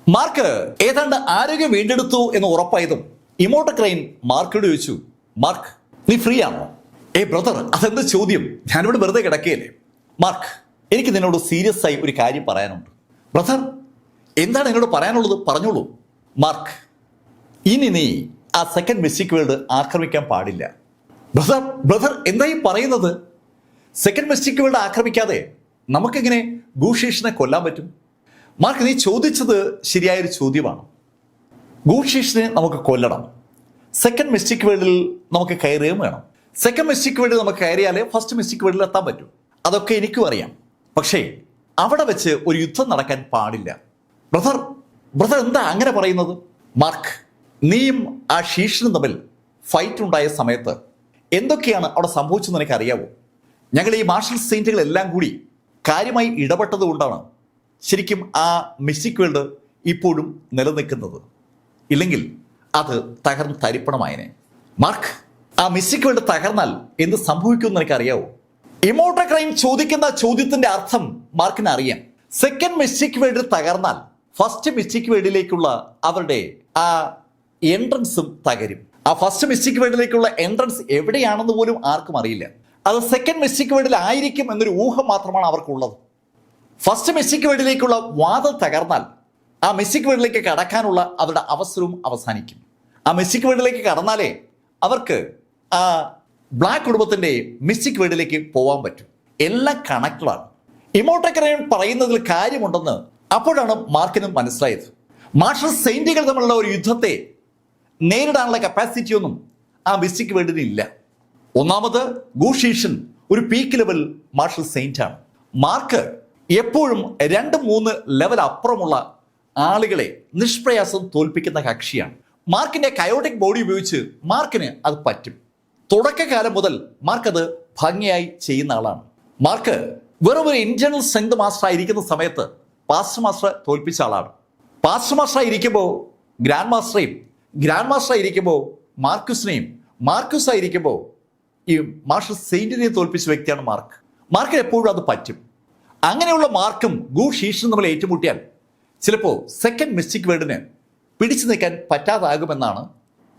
മാർക്ക് ഏതാണ്ട് ആരോഗ്യം വീണ്ടെടുത്തു എന്ന് ഉറപ്പായതും ഇമോട്ടക്രൈൻ മാർക്കിനോട് ചോദിച്ചു, മാർക്ക് നീ ഫ്രീ ആണോ? ബ്രദർ, അതെന്ത് ചോദ്യം? ഞാനിവിടെ വെറുതെ കിടക്കുകയല്ലേ. മാർക്ക്, എനിക്ക് നിന്നോട് സീരിയസ് ആയി ഒരു കാര്യം പറയാനുണ്ട്. ബ്രദർ, എന്താണ് എന്നോട് പറയാനുള്ളത്? പറഞ്ഞോളൂ. മാർക്ക്, ഇനി നീ ആ സെക്കൻഡ് മിസ്റ്റിക് വേൾഡ് ആക്രമിക്കാൻ പാടില്ല. ബ്രദർ എന്തായി പറയുന്നത്? സെക്കൻഡ് മിസ്റ്റിക് വേൾഡ് ആക്രമിക്കാതെ നമുക്കെങ്ങനെ ഗൂഷീഷിനെ കൊല്ലാൻ പറ്റും? മാർക്ക്, നീ ചോദിച്ചത് ശരിയായൊരു ചോദ്യമാണ്. ഗൂഷീഷിനെ നമുക്ക് കൊല്ലണം. സെക്കൻഡ് മിസ്റ്റിക് വേൾഡിൽ നമുക്ക് കയറുകയും വേണം. സെക്കൻഡ് മിസ്റ്റിക് വേൾഡിൽ നമുക്ക് കയറിയാലേ ഫസ്റ്റ് മിസ്റ്റിക് വേൾഡിൽ എത്താൻ പറ്റും. അതൊക്കെ എനിക്കും അറിയാം. പക്ഷേ അവിടെ വെച്ച് ഒരു യുദ്ധം നടക്കാൻ പാടില്ല. ബ്രദർ എന്താ അങ്ങനെ പറയുന്നത്? മാർക്ക്, നീയും ആ ഷീഷനും തമ്മിൽ ഫൈറ്റ് ഉണ്ടായ സമയത്ത് എന്തൊക്കെയാണ് അവിടെ സംഭവിച്ചതെന്ന് എനിക്ക് അറിയാവോ? ഞങ്ങൾ ഈ മാർഷൽ സെയിന്റുകളെല്ലാം കൂടി കാര്യമായി ഇടപെട്ടത് കൊണ്ടാണ് ശരിക്കും ആ മിസ്റ്റിക് വേൾഡ് ഇപ്പോഴും നിലനിൽക്കുന്നത്. ഇല്ലെങ്കിൽ അത് തകർന്ന് തരിപ്പണമായനെ. മാർക്ക്, ആ മിസ്റ്റിക് വേൾഡ് തകർന്നാൽ എന്ത് സംഭവിക്കുമെന്ന് എനിക്ക് അറിയാവോ? ഇമോട്ടക്രൈൻ ചോദിക്കുന്ന ചോദ്യത്തിന്റെ അർത്ഥം മാർക്കിന് അറിയാം. സെക്കൻഡ് മിസ്റ്റിക് വേൾഡ് തകർന്നാൽ ഫസ്റ്റ് മിസ്റ്റിക് വേൾഡിലേക്കുള്ള അവരുടെ ആ എൻട്രൻസും തകരും. ആ ഫസ്റ്റ് മിസ്റ്റിക് വേൾഡിലേക്കുള്ള എൻട്രൻസ് എവിടെയാണെന്ന് പോലും ആർക്കും അറിയില്ല. അത് സെക്കൻഡ് മിസ്റ്റിക് വേൾഡിൽ ആയിരിക്കും എന്നൊരു ഊഹം മാത്രമാണ് അവർക്കുള്ളത്. ഫസ്റ്റ് മിസ്റ്റിക് വേൾഡിലേക്കുള്ള വാതിൽ തകർന്നാൽ ആ മിസ്റ്റിക് വേൾഡിലേക്ക് കടക്കാനുള്ള അവരുടെ അവസരവും അവസാനിക്കും. ആ മിസ്റ്റിക് വേൾഡിലേക്ക് കടന്നാലേ അവർക്ക് ആ ബ്ലാക്ക് കുടുംബത്തിന്റെ മിസ്റ്റിക് വേൾഡിലേക്ക് പോകാൻ പറ്റും. എല്ലാം കണക്റ്റഡാണ്. ഇമോട്ടക്രൈൻ പറയുന്നതിൽ കാര്യമുണ്ടെന്ന് അപ്പോഴാണ് മാർക്കിനും മനസ്സിലായത്. മാർഷൽ സെയിന്റുകൾ തമ്മിലുള്ള ഒരു യുദ്ധത്തെ നേരിടാനുള്ള കപ്പാസിറ്റി ഒന്നും ആ മിസ്റ്റിക് വേൾഡിന് ഇല്ല. ഒന്നാമത് ഗൂഷീഷൻ ഒരു പീക്ക് ലെവൽ മാർഷൽ സെയിന്റ് ആണ്. മാർക്ക് എപ്പോഴും 2-3 ലെവൽ അപ്പുറമുള്ള ആളുകളെ നിഷ്പ്രയാസം തോൽപ്പിക്കുന്ന കക്ഷിയാണ്. മാർക്കിന്റെ കയോട്ടിക് ബോഡി ഉപയോഗിച്ച് മാർക്കിന് അത് പറ്റും. തുടക്കകാലം മുതൽ മാർക്ക് അത് ഭംഗിയായി ചെയ്യുന്ന ആളാണ്. മാർക്ക് വെറും ഒരു ഇന്റേണൽ സ്ട്രെങ്ത് മാസ്റ്റർ ആയിരിക്കുന്ന സമയത്ത് പാസ്റ്റർ മാസ്റ്റർ തോൽപ്പിച്ച ആളാണ്. പാസ്റ്റർ മാസ്റ്റർ ആയിരിക്കുമ്പോൾ ഗ്രാൻഡ് മാസ്റ്ററെയും, ഗ്രാൻഡ് മാസ്റ്റർ ആയിരിക്കുമ്പോൾ മാർക്കുസിനെയും, മാർക്കുസ് ആയിരിക്കുമ്പോൾ ഈ മാർഷൽ സെയിന്റിനെയും തോൽപ്പിച്ച വ്യക്തിയാണ് മാർക്ക്. മാർക്കിന് എപ്പോഴും അത് പറ്റും. അങ്ങനെയുള്ള മാർക്കും ഗൂഷീഷനും തമ്മിൽ ഏറ്റുമുട്ടിയാൽ ചിലപ്പോൾ സെക്കൻഡ് മിസ്റ്റിക് വേർഡിന് പിടിച്ചു നിൽക്കാൻ പറ്റാതാകുമെന്നാണ്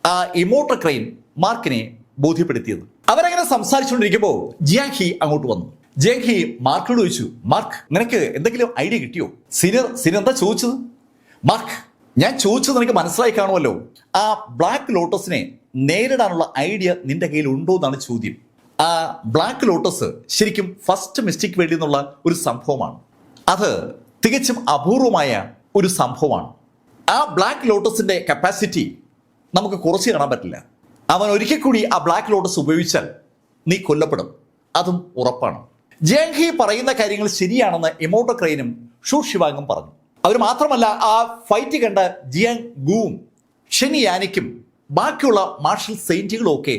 ആ ഇമോട്ടക്രൈൻ മാർക്കിനെ ബോധ്യപ്പെടുത്തിയത്. അവരങ്ങനെ സംസാരിച്ചുകൊണ്ടിരിക്കുമ്പോൾ ജിയാങ് ഹി അങ്ങോട്ട് വന്നു. ജിയാങ് ഹി മാർക്കിനോട് ചോദിച്ചു, മാർക്ക്, നിനക്ക് എന്തെങ്കിലും ഐഡിയ കിട്ടിയോ? സീനിയർ എന്താ ചോദിച്ചത്? മാർക്ക്, ഞാൻ ചോദിച്ചത് നിനക്ക് മനസ്സിലായി കാണുമല്ലോ. ആ ബ്ലാക്ക് ലോട്ടസിനെ നേരിടാനുള്ള ഐഡിയ നിന്റെ കയ്യിൽ ഉണ്ടോ എന്നാണ് ചോദ്യം. ആ ബ്ലാക്ക് ലോട്ടസ് ശരിക്കും ഫസ്റ്റ് മിസ്റ്റിക് വേൾഡിൽ നിന്നുള്ള ഒരു സംഭവമാണ്. അത് തികച്ചും അപൂർവമായ ഒരു സംഭവമാണ്. ആ ബ്ലാക്ക് ലോട്ടസിന്റെ കപ്പാസിറ്റി നമുക്ക് കുറച്ച് കാണാൻ പറ്റില്ല. അവൻ ഒരിക്കൽ കൂടി ആ ബ്ലാക്ക് ലോട്ടസ് ഉപയോഗിച്ചാൽ നീ കൊല്ലപ്പെടും, അതും ഉറപ്പാണ്. ജിയാങ് ഹി പറയുന്ന കാര്യങ്ങൾ ശരിയാണെന്ന് ഇമോട്ടോ ക്രെയിനും ഷൂ ഷിവാങ്ങും പറഞ്ഞു. അവർ മാത്രമല്ല, ആ ഫൈറ്റ് കണ്ട ജിയാങ് ഗുവും ഷെനി യാനിക്കും ബാക്കിയുള്ള മാർഷൽ സെയിന്റുകളും ഒക്കെ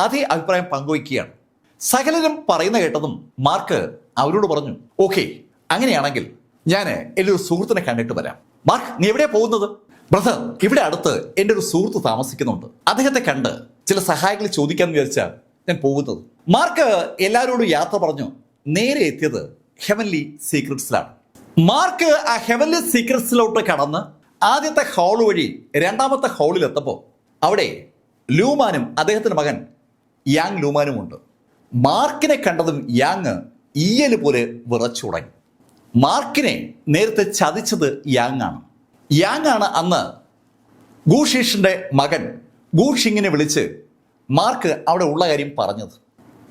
അതേ അഭിപ്രായം പങ്കുവയ്ക്കുകയാണ്. സകലരും പറയുന്ന കേട്ടതും മാർക്ക് അവരോട് പറഞ്ഞു, ഓക്കെ, അങ്ങനെയാണെങ്കിൽ ഞാൻ എൻ്റെ ഒരു സുഹൃത്തിനെ കണ്ടിട്ട് വരാം. മാർക്ക്, നീ എവിടെയാ പോകുന്നത്? ബ്രദർ, ഇവിടെ അടുത്ത് എൻ്റെ ഒരു സുഹൃത്ത് താമസിക്കുന്നുണ്ട്, അദ്ദേഹത്തെ കണ്ട് ചില സഹായങ്ങൾ ചോദിക്കാമെന്ന് വിചാരിച്ചാൽ ഞാൻ പോകുന്നത്. മാർക്ക് എല്ലാവരോടും യാത്ര പറഞ്ഞു നേരെ എത്തിയത് ഹെവൻലി സീക്രട്സിലാണ്. മാർക്ക് ആ ഹെവൻലി സീക്രട്സിലോട്ട് കടന്ന് ആദ്യത്തെ ഹാൾ വഴി രണ്ടാമത്തെ ഹാളിൽ എത്തപ്പോൾ അവിടെ ലൂമാനും അദ്ദേഹത്തിന്റെ മകൻ യാങ് ലൂമാനും ഉണ്ട്. മാർക്കിനെ കണ്ടതും യാങ് ഈയല് പോലെ വിറച്ചു തുടങ്ങി. മാർക്കിനെ നേരത്തെ ചതിച്ചത് യാങ് ആണ്. യാങ് ആണ് അന്ന് ഗൂഷീഷിന്റെ മകൻ ഗൂഷിങ്ങിനെ വിളിച്ച് മാർക്ക് അവിടെ ഉള്ള കാര്യം പറഞ്ഞത്.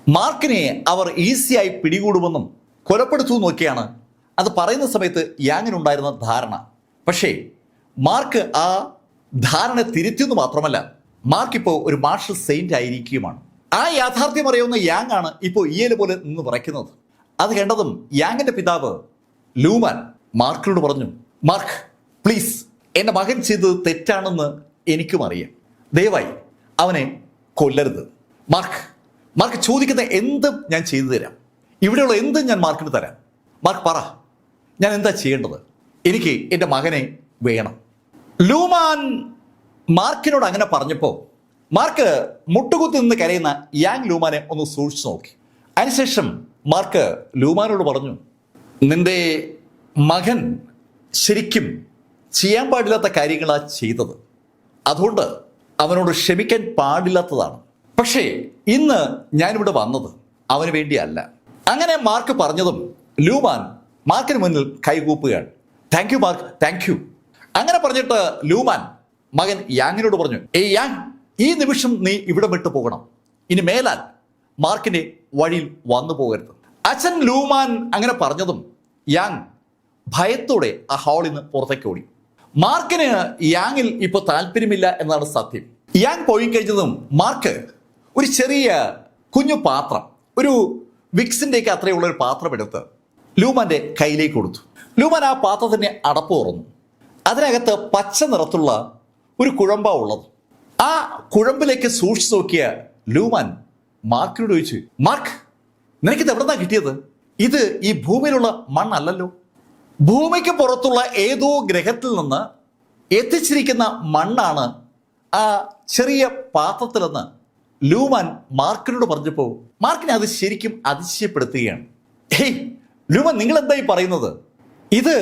മാർക്കിനെ അവർ ഈസിയായി പിടികൂടുമെന്നും കൊലപ്പെടുത്തുമെന്നൊക്കെയാണ് അത് പറയുന്ന സമയത്ത് യാങ്ങിനുണ്ടായിരുന്ന ധാരണ. പക്ഷേ മാർക്ക് ആ ധാരണ തിരുത്തിയെന്ന് മാത്രമല്ല, മാർക്ക് ഇപ്പോൾ ഒരു മാർഷൽ സെയിന്റ് ആയിരിക്കുമാണ്. ആ യാഥാർത്ഥ്യം അറിയാവുന്ന യാങ് ആണ് ഇപ്പോൾ ഈയല് പോലെ നിന്ന് വിറയ്ക്കുന്നത്. അത് കണ്ടതും യാങ്ങിന്റെ പിതാവ് ലൂമാൻ മാർക്കിനോട് പറഞ്ഞു, മാർക്ക് പ്ലീസ്, എൻ്റെ മകൻ ചെയ്തത് തെറ്റാണെന്ന് എനിക്കും അറിയാം, ദയവായി അവനെ കൊല്ലരുത്. മാർക്ക് ചോദിക്കുന്ന എന്തും ഞാൻ ചെയ്തു തരാം, ഇവിടെയുള്ള എന്തും ഞാൻ മാർക്കിന് തരാം. മാർക്ക് പറ, ഞാൻ എന്താ ചെയ്യേണ്ടത്? എനിക്ക് എൻ്റെ മകനെ വേണം. ലൂമാൻ മാർക്കിനോട് അങ്ങനെ പറഞ്ഞപ്പോൾ മാർക്ക് മുട്ടുകുത്തി നിന്ന് കരയുന്ന യാങ് ലൂമാനെ ഒന്ന് സൂക്ഷിച്ചു നോക്കി. അതിനുശേഷം മാർക്ക് ലൂമാനോട് പറഞ്ഞു, നിന്റെ മകൻ ശരിക്കും ചെയ്യാൻ പാടില്ലാത്ത കാര്യങ്ങളാണ് ചെയ്തത്, അതുകൊണ്ട് അവനോട് ക്ഷമിക്കാൻ പാടില്ലാത്തതാണ്. പക്ഷേ ഇന്ന് ഞാനിവിടെ വന്നത് അവന് വേണ്ടിയല്ല. അങ്ങനെ മാർക്ക് പറഞ്ഞതും ലൂമാൻ മാർക്കിന് മുന്നിൽ കൈകൂപ്പുകയാണ്. Thank you Mark, thank you. അങ്ങനെ പറഞ്ഞിട്ട് ലൂമാൻ മകൻ യാങ്ങിനോട് പറഞ്ഞു, ഏയ് യാങ്, ഈ നിമിഷം നീ ഇവിടെ വിട്ടു പോകണം, ഇനി മേലാൽ മാർക്കിന്റെ വഴിയിൽ വന്നു പോകരുത്. അച്ഛൻ ലൂമാൻ അങ്ങനെ പറഞ്ഞതും യാങ് ഭയത്തോടെ ആ ഹാളിൽ നിന്ന് പുറത്തേക്ക് ഓടി. മാർക്കിന് യാങ്ങിൽ ഇപ്പൊ താല്പര്യമില്ല എന്നാണ് സത്യം. യാങ് പോയി കഴിഞ്ഞതും മാർക്ക് ഒരു ചെറിയ കുഞ്ഞു പാത്രം, ഒരു വിക്സിന്റെ ഒക്കെ അത്രയുള്ള ഒരു പാത്രം എടുത്ത് ലൂമാന്റെ കയ്യിലേക്ക് കൊടുത്തു. ലൂമാൻ ആ പാത്രത്തിന്റെ അടപ്പ് തുറന്നു. അതിനകത്ത് പച്ച നിറത്തുള്ള ഒരു കുഴമ്പാ ഉള്ളത്. ആ കുഴമ്പിലേക്ക് സൂക്ഷിച്ചു നോക്കിയ ലൂമാൻ മാർക്കിനോട് ചോദിച്ചു, മാർക്ക്, നിനക്കിത് എവിടെന്നാ കിട്ടിയത്? ഇത് ഈ ഭൂമിയിലുള്ള മണ്ണല്ലല്ലോ, ഭൂമിക്ക് പുറത്തുള്ള ഏതോ ഗ്രഹത്തിൽ നിന്ന് എത്തിച്ചിരിക്കുന്ന മണ്ണാണ് ആ ചെറിയ പാത്രത്തിലെന്ന് ലൂമാൻ മാർക്കിനോട് പറഞ്ഞപ്പോൾ മാർക്കിനെ അത് ശരിക്കും അതിശയപ്പെടുത്തുകയാണ്. ഹേയ് ലൂമാൻ, നിങ്ങൾ എന്തായി പറയുന്നത്? ഇത്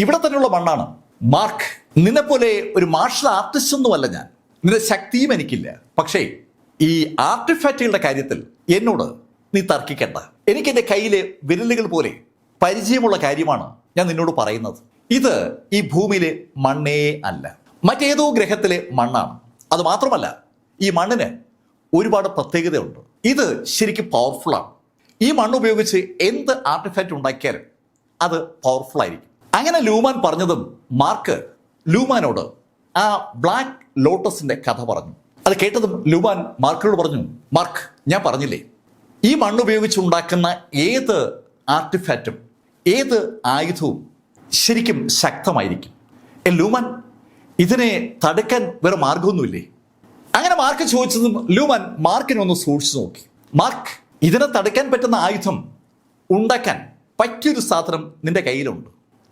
ഇവിടെ തന്നെയുള്ള മണ്ണാണ്. മാർക്ക്, നിന്നെപ്പോലെ ഒരു മാർഷൽ ആർട്ടിസ്റ്റ് ഒന്നുമല്ല ഞാൻ, നിന്റെ ശക്തിയും എനിക്കില്ല. പക്ഷേ ഈ ആർട്ടിഫാക്റ്റുകളുടെ കാര്യത്തിൽ എന്നോട് നീ തർക്കിക്കണ്ട. എനിക്ക് എൻ്റെ കയ്യിലെ വിരലുകൾ പോലെ പരിചയമുള്ള കാര്യമാണ് ഞാൻ നിന്നോട് പറയുന്നത്. ഇത് ഈ ഭൂമിയിലെ മണ്ണേ അല്ല, മറ്റേതോ ഗ്രഹത്തിലെ മണ്ണാണ്. അത് മാത്രമല്ല, ഈ മണ്ണിന് ഒരുപാട് പ്രത്യേകതയുണ്ട്. ഇത് ശരിക്കും പവർഫുള്ളാണ്. ഈ മണ്ണ് ഉപയോഗിച്ച് എന്ത് ആർട്ടിഫാക്റ്റ് ഉണ്ടാക്കിയാലും അത് പവർഫുൾ ആയിരിക്കും. അങ്ങനെ ലൂമാൻ പറഞ്ഞതും മാർക്ക് ലൂമാനോട് ആ ബ്ലാക്ക് ലോട്ടസിന്റെ കഥ പറഞ്ഞു. അത് കേട്ടതും ലൂമാൻ മാർക്കിനോട് പറഞ്ഞു, മാർക്ക്, ഞാൻ പറഞ്ഞില്ലേ, ഈ മണ്ണ് ഉപയോഗിച്ച് ഉണ്ടാക്കുന്ന ഏത് ആർട്ടിഫാക്റ്റും ഏത് ആയുധവും ശരിക്കും ശക്തമായിരിക്കും. ലൂമാൻ, ഇതിനെ തടുക്കാൻ വേറെ മാർഗമൊന്നുമില്ലേ? അങ്ങനെ മാർക്ക് ചോദിച്ചതും ലൂമാൻ മാർക്കിനെ ഒന്ന് സൂക്ഷിച്ചു നോക്കി. മാർക്ക്, ഇതിനെ തടുക്കാൻ പറ്റുന്ന ആയുധം ഉണ്ടാക്കാൻ പറ്റിയൊരു സാധനം നിന്റെ കയ്യിലുണ്ട്.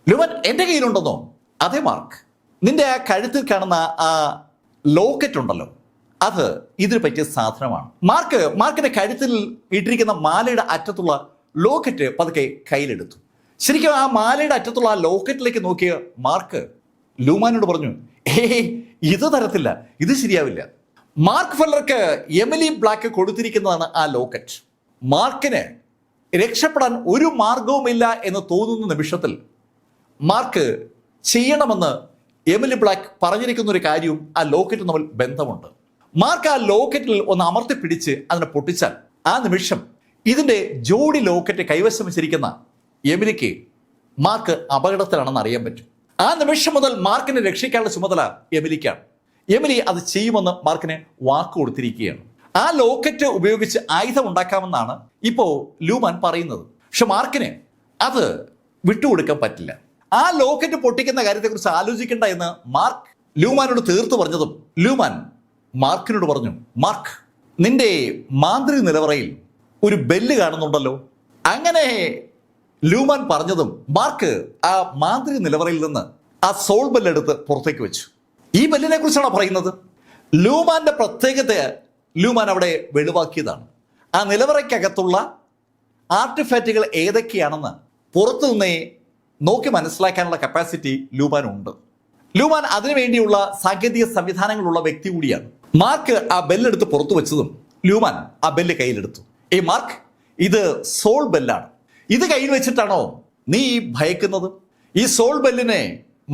ലൂമാൻ, എൻ്റെ കയ്യിലുണ്ടെന്നോ? അതെ മാർക്ക്, നിന്റെ ആ കഴുത്തിൽ കാണുന്ന ആ ലോക്കറ്റ് ഉണ്ടല്ലോ, അത് ഇതിന് പറ്റിയ സാധനമാണ്. മാർക്കിന്റെ കഴുത്തിൽ ഇട്ടിരിക്കുന്ന മാലയുടെ അറ്റത്തുള്ള ലോക്കറ്റ് പതുക്കെ കയ്യിലെടുത്തു. ശരിക്കും ആ മാലയുടെ അറ്റത്തുള്ള ആ ലോക്കറ്റിലേക്ക് നോക്കിയ മാർക്ക് ലൂമാനോട് പറഞ്ഞു, ഏയ് ഇത് തരത്തില്ല, ഇത് ശരിയാവില്ല. മാർക്ക് ഫെല്ലർക്ക് എമിലി ബ്ലാക്ക് കൊടുത്തിരിക്കുന്നതാണ് ആ ലോക്കറ്റ്. മാർക്കിന് രക്ഷപ്പെടാൻ ഒരു മാർഗവുമില്ല എന്ന് തോന്നുന്ന നിമിഷത്തിൽ മാർക്ക് ചെയ്യണമെന്ന് എമിലി ബ്ലാക്ക് പറഞ്ഞിരിക്കുന്ന ഒരു കാര്യവും ആ ലോക്കറ്റും തമ്മിൽ ബന്ധമുണ്ട്. മാർക്ക് ആ ലോക്കറ്റിൽ ഒന്ന് അമർത്തി പിടിച്ച് അതിനെ പൊട്ടിച്ചാൽ ആ നിമിഷം ഇതിന്റെ ജോഡി ലോക്കറ്റ് കൈവശം വെച്ചിരിക്കുന്ന എമിലിക്ക് മാർക്ക് അപകടത്തിലാണെന്ന് അറിയാൻ പറ്റും. ആ നിമിഷം മുതൽ മാർക്കിനെ രക്ഷിക്കാനുള്ള ചുമതല എമിലിക്കാണ്. എമിലി അത് ചെയ്യുമെന്ന് മാർക്കിന് വാക്ക് കൊടുത്തിരിക്കുകയാണ്. ആ ലോക്കറ്റ് ഉപയോഗിച്ച് ആയുധം ഉണ്ടാക്കാമെന്നാണ് ഇപ്പോ ലൂമാൻ പറയുന്നത്. പക്ഷെ മാർക്കിന് അത് വിട്ടുകൊടുക്കാൻ പറ്റില്ല. ആ ലോക്കറ്റ് പൊട്ടിക്കുന്ന കാര്യത്തെക്കുറിച്ച് ആലോചിക്കേണ്ട എന്ന് മാർക്ക് ലൂമാനോട് തീർത്തു പറഞ്ഞതും ലൂമാൻ മാർക്കിനോട് പറഞ്ഞു, മാർക്ക്, നിന്റെ മാന്ത്രിക നിലവറയിൽ ഒരു ബെല്ല് കാണുന്നുണ്ടല്ലോ. അങ്ങനെ ലൂമാൻ പറഞ്ഞതും മാർക്ക് ആ മാന്ത്രിക നിലവറയിൽ നിന്ന് ആ സോൾ ബെല്ലെടുത്ത് പുറത്തേക്ക് വെച്ചു. ഈ ബെല്ലിനെ കുറിച്ചാണ് പറയുന്നത്. ലൂമാന്റെ പ്രത്യേകത ലൂമാൻ അവിടെ വെളിവാക്കിയതാണ്. ആ നിലവറയ്ക്കകത്തുള്ള ആർട്ടിഫാക്റ്റുകൾ ഏതൊക്കെയാണെന്ന് പുറത്തു നിന്നേ നോക്കി മനസ്സിലാക്കാനുള്ള കപ്പാസിറ്റി ലൂമാനുണ്ട്. ലൂമാൻ അതിനുവേണ്ടിയുള്ള സാങ്കേതിക സംവിധാനങ്ങളുള്ള വ്യക്തി കൂടിയാണ്. മാർക്ക് ആ ബെല്ലെടുത്ത് പുറത്തു വെച്ചതും ലൂമാൻ ആ ബെല്ല് കയ്യിലെടുത്തു. മാർക്ക്, ഇത് സോൾ ബെല്ലാണ്. ഇത് കയ്യിൽ വെച്ചിട്ടാണോ നീ ഭയക്കുന്നത്? ഈ സോൾ ബെല്ലിനെ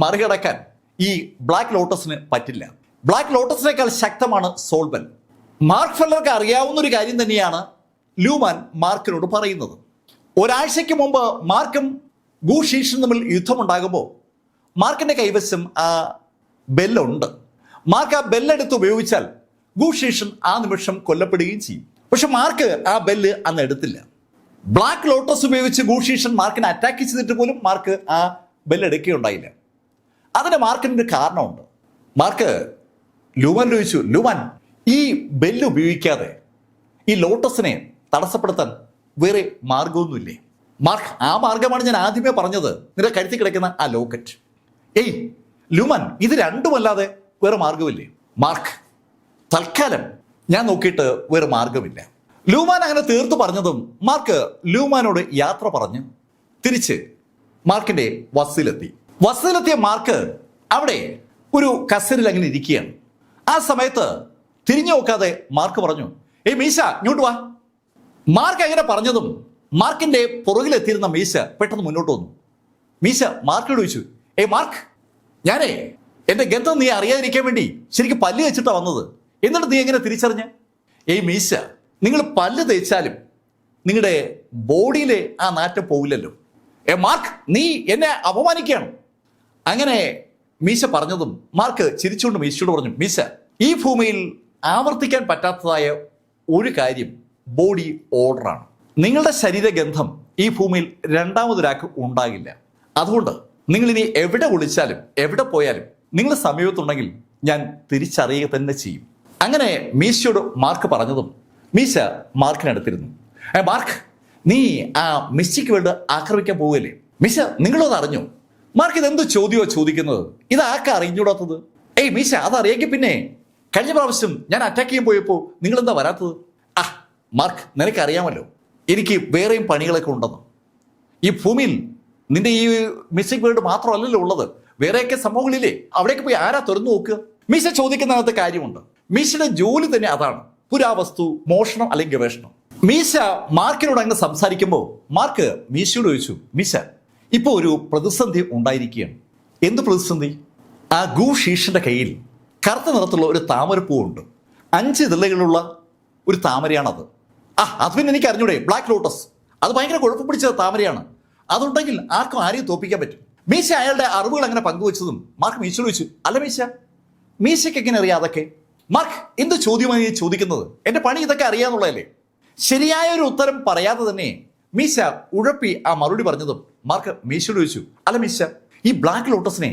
മറികടക്കാൻ ഈ ബ്ലാക്ക് ലോട്ടസിന് പറ്റില്ല. ബ്ലാക്ക് ലോട്ടസിനേക്കാൾ ശക്തമാണ് സോൾ ബെൽ. മാർക്ക് ഫെല്ലർക്ക് അറിയാവുന്ന ഒരു കാര്യം തന്നെയാണ് ലൂമാൻ മാർക്കിനോട് പറയുന്നത്. ഒരാഴ്ചയ്ക്ക് മുമ്പ് മാർക്കും ഗു ഷീഷനും തമ്മിൽ യുദ്ധമുണ്ടാകുമ്പോൾ മാർക്കിന്റെ കൈവശം ആ ബെല്ലുണ്ട്. മാർക്ക് ആ ബെല്ലെടുത്ത് ഉപയോഗിച്ചാൽ ഗു ഷീഷൻ ആ നിമിഷം കൊല്ലപ്പെടുകയും ചെയ്യും. പക്ഷെ മാർക്ക് ആ ബെല്ല് അന്ന് എടുത്തില്ല. ബ്ലാക്ക് ലോട്ടസ് ഉപയോഗിച്ച് ഗു ഷീഷൻ മാർക്കിനെ അറ്റാക്ക് ചെയ്തിട്ട് പോലും മാർക്ക് ആ ബെല്ലെടുക്കുകയുണ്ടായില്ല. അതിന് മാർക്കിന് ഒരു കാരണമുണ്ട്. മാർക്ക് ലൂമാൻ ചോദിച്ചു, ലൂമാൻ, ഈ ബെല്ല് ഉപയോഗിക്കാതെ ഈ ലോട്ടസിനെ തടസ്സപ്പെടുത്താൻ വേറെ മാർഗമൊന്നുമില്ലേ? മാർക്ക്, ആ മാർഗമാണ് ഞാൻ ആദ്യമേ പറഞ്ഞത്, നിന്റെ കഴുത്തി കിടക്കുന്ന ആ ലോക്കറ്റ്. ലൂമാൻ, ഇത് രണ്ടുമല്ലാതെ വേറെ മാർഗമില്ലേ? മാർക്ക്, തൽക്കാലം ഞാൻ നോക്കിയിട്ട് വേറെ മാർഗമില്ല. ലൂമാൻ അങ്ങനെ തീർത്തു പറഞ്ഞതും മാർക്ക് ലൂമാനോട് യാത്ര പറഞ്ഞ് തിരിച്ച് മാർക്കിന്റെ വസതിയിലെത്തിയ മാർക്ക് അവിടെ ഒരു കസേരയിൽ അങ്ങനെ ഇരിക്കുകയാണ്. ആ സമയത്ത് തിരിഞ്ഞു നോക്കാതെ മാർക്ക് പറഞ്ഞു, മീശ ഇങ്ങോട്ട് വാ. മാർക്ക് അങ്ങനെ പറഞ്ഞതും മാർക്കിന്റെ പുറകിലെത്തിയിരുന്ന മീശ പെട്ടെന്ന് മുന്നോട്ട് വന്നു. മീശ മാർക്കിനോട് ചോദിച്ചു, മാർക്ക്, ഞാനേ എന്റെ ഗന്ധം നീ അറിയാതിരിക്കാൻ വേണ്ടി ശരിക്കും പല്ല് വെച്ചിട്ടാ വന്നത്. എന്നിട്ട് നീ എങ്ങനെ തിരിച്ചറിഞ്ഞ? മീശ, നിങ്ങൾ പല്ല് തേച്ചാലും നിങ്ങളുടെ ബോഡിയിലെ ആ നാറ്റം പോവില്ലല്ലോ. മാർക്ക്, നീ എന്നെ അപമാനിക്കുകയാണ്. അങ്ങനെ മീശ പറഞ്ഞതും മാർക്ക് ചിരിച്ചുകൊണ്ട് മീശയോട് പറഞ്ഞു, മീശ, ഈ ഭൂമിയിൽ ആവർത്തിക്കാൻ പറ്റാത്തതായ ഒരു കാര്യം ബോഡി ഓർഡറാണ്. നിങ്ങളുടെ ശരീരഗന്ധം ഈ ഭൂമിയിൽ രണ്ടാമതൊരാൾക്ക് ഉണ്ടാകില്ല. അതുകൊണ്ട് നിങ്ങൾ ഇനി എവിടെ ഒളിച്ചാലും എവിടെ പോയാലും നിങ്ങൾ സമീപത്തുണ്ടെങ്കിൽ ഞാൻ തിരിച്ചറിയുക തന്നെ ചെയ്യും. അങ്ങനെ മീശയോട് മാർക്ക് പറഞ്ഞതും മീശ മാർക്കിനടുത്തിരുന്നു. മാർക്ക്, നീ ആ മിസ്റ്റിക് വേൾഡ് ആക്രമിക്കാൻ പോവുകയല്ലേ? മീശ, നിങ്ങളത് അറിഞ്ഞോ? മാർക്ക്, ഇതെന്ത് ചോദ്യമോ ചോദിക്കുന്നത്? ഇത് ആർക്കാ അറിഞ്ഞൂടാത്തത്? മീശ, അതറിയാക്കി പിന്നെ കഴിഞ്ഞ പ്രാവശ്യം ഞാൻ അറ്റാക്ക് ചെയ്യാൻ പോയപ്പോൾ നിങ്ങൾ എന്താ വരാത്തത്? മാർക്ക്, നിനക്കറിയാമല്ലോ എനിക്ക് വേറെയും പണികളൊക്കെ ഉണ്ടെന്ന്. ഈ ഭൂമിയിൽ നിന്റെ ഈ മിസ്റ്റിക് വേൾഡ് മാത്രമല്ലല്ലോ ഉള്ളത്, വേറെയൊക്കെ സംഭവങ്ങളില്ലേ? അവിടേക്ക് പോയി ആരാ തുറന്നു നോക്കുക? മീശ ചോദിക്കുന്നതിനകത്ത് കാര്യമുണ്ട്. മീശയുടെ ജോലി തന്നെ അതാണ്, പുരാവസ്തു മോഷണം അല്ലെങ്കിൽ ഗവേഷണം. മീശ മാർക്കിനോട് അങ്ങനെ സംസാരിക്കുമ്പോൾ മാർക്ക് മീശയോട് ചോദിച്ചു, മീശ, ഇപ്പോൾ ഒരു പ്രതിസന്ധി ഉണ്ടായിരിക്കുകയാണ്. എന്ത് പ്രതിസന്ധി? ആ ഗു ഷീഷിന്റെ കയ്യിൽ കറുത്ത നിറത്തുള്ള ഒരു താമരപ്പൂവുണ്ട്. 5 ഇതളുകളുള്ള ഒരു താമരയാണത്. അത് പിന്നെ എനിക്ക് അറിഞ്ഞൂടെ, ബ്ലാക്ക് ലോട്ടസ്. അത് ഭയങ്കര കുഴപ്പം പിടിച്ച താമരയാണ്. അതുണ്ടെങ്കിൽ ആർക്കും ആരെയും തോപ്പിക്കാൻ പറ്റും. മീശ അയാളുടെ അറിവുകൾ അങ്ങനെ പങ്കുവെച്ചതും മാർക്ക് മീശയോട് ചോദിച്ചു, അല്ല മീശ, മീശയ്ക്ക് എങ്ങനെ അറിയാം അതൊക്കെ? മാർക്ക്, എന്ത് ചോദ്യമായി ചോദിക്കുന്നത്? എന്റെ പണി ഇതൊക്കെ അറിയാന്നുള്ളതല്ലേ? ശരിയായ ഒരു ഉത്തരം പറയാതെ തന്നെ മീശ ഉഴപ്പി ആ മറുപടി പറഞ്ഞതും മാർക്ക് മീശയോട് ചോദിച്ചു, അല്ല മീശ, ഈ ബ്ലാക്ക് ലോട്ടസിനെ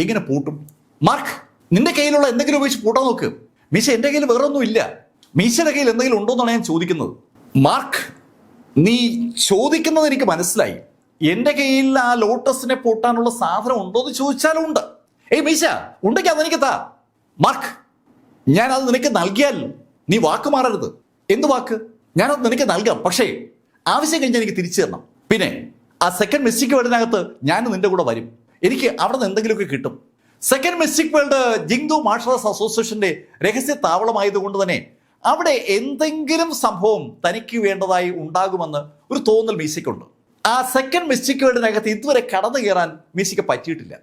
എങ്ങനെ പൂട്ടും? മാർക്ക്, നിന്റെ കയ്യിലുള്ള എന്തെങ്കിലും ഉപയോഗിച്ച് പൂട്ടാൻ നോക്ക്. മീശ, എന്റെ കയ്യിൽ വേറെ ഒന്നും ഇല്ല. മീശയുടെ കയ്യിൽ എന്തെങ്കിലും ഉണ്ടോ എന്നാണ് ഞാൻ ചോദിക്കുന്നത്. മാർക്ക്, നീ ചോദിക്കുന്നത് എനിക്ക് മനസ്സിലായി. എന്റെ കയ്യിൽ ആ ലോട്ടസിനെ പൂട്ടാനുള്ള സാധനം ഉണ്ടോ എന്ന് ചോദിച്ചാലും ഉണ്ട്. മീശ, ഉണ്ടെങ്കിൽ അതെനിക്ക് താ. മാർക്ക്, ഞാൻ അത് നിനക്ക് നൽകിയാൽ നീ വാക്ക് മാറരുത്. എന്ത് വാക്ക്? ഞാനത് നിനക്ക് നൽകാം, പക്ഷേ ആവശ്യം കഴിഞ്ഞാൽ എനിക്ക് തിരിച്ചു തരണം. പിന്നെ ആ സെക്കൻഡ് മിസ്റ്റിക് വേൾഡിനകത്ത് ഞാൻ നിന്റെ കൂടെ വരും. എനിക്ക് അവിടെ നിന്ന് എന്തെങ്കിലുമൊക്കെ കിട്ടും. Second mystic world Jingdu martial arts അസോസിയേഷന്റെ രഹസ്യ താവളമായതുകൊണ്ട് തന്നെ അവിടെ എന്തെങ്കിലും സംഭവം തനിക്ക് വേണ്ടതായി ഉണ്ടാകുമെന്ന് ഒരു തോന്നൽ മീശയ്ക്കുണ്ട്. ആ സെക്കൻഡ് മിസ്റ്റിക് വേൾഡിനകത്ത് ഇതുവരെ കടന്നു കയറാൻ മീശയ്ക്ക് പറ്റിയിട്ടില്ല.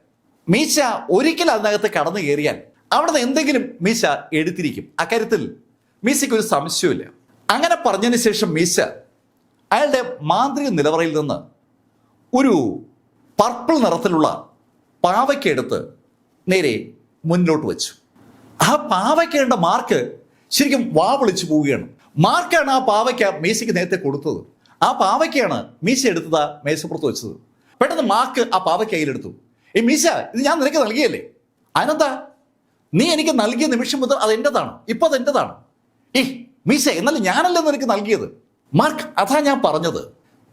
മീശ ഒരിക്കൽ അതിനകത്ത് കടന്നു കയറിയാൽ അവിടെ നിന്ന് എന്തെങ്കിലും മീശ എടുത്തിരിക്കും. അക്കാര്യത്തിൽ മീശയ്ക്ക് ഒരു സംശയമില്ല. അങ്ങനെ പറഞ്ഞതിന് ശേഷം മീശ അയാളുടെ മാന്ത്രിക നിലവറയിൽ നിന്ന് ഒരു പർപ്പിൾ നിറത്തിലുള്ള പാവയ്ക്ക എടുത്ത് നേരെ മുന്നിലോട്ട് വെച്ചു. ആ പാവയ്ക്കയുടെ മാർക്ക് ശരിക്കും വാ വിളിച്ചു പോവുകയാണ്. മാർക്കാണ് ആ പാവയ്ക്ക മീശയ്ക്ക് നേരത്തെ കൊടുത്തത്. ആ പാവയ്ക്കാണ് മീശ എടുത്തത് മേശപ്പുറത്ത് വെച്ചത്. പെട്ടെന്ന് മാർക്ക് ആ പാവയ്ക്ക കയ്യിലെടുത്തു. മീശ, ഇത് ഞാൻ നിനക്ക് നൽകിയല്ലേ? അതിനെന്താ? നീ എനിക്ക് നൽകിയ നിമിഷം മുതൽ അത് എൻ്റെതാണ്, ഇപ്പൊ അത് എൻ്റെതാണ്. മീശ, എന്നാലും ഞാനല്ലേ നിനക്ക് നൽകിയത്? മാർക്ക്, അതാ ഞാൻ പറഞ്ഞത്.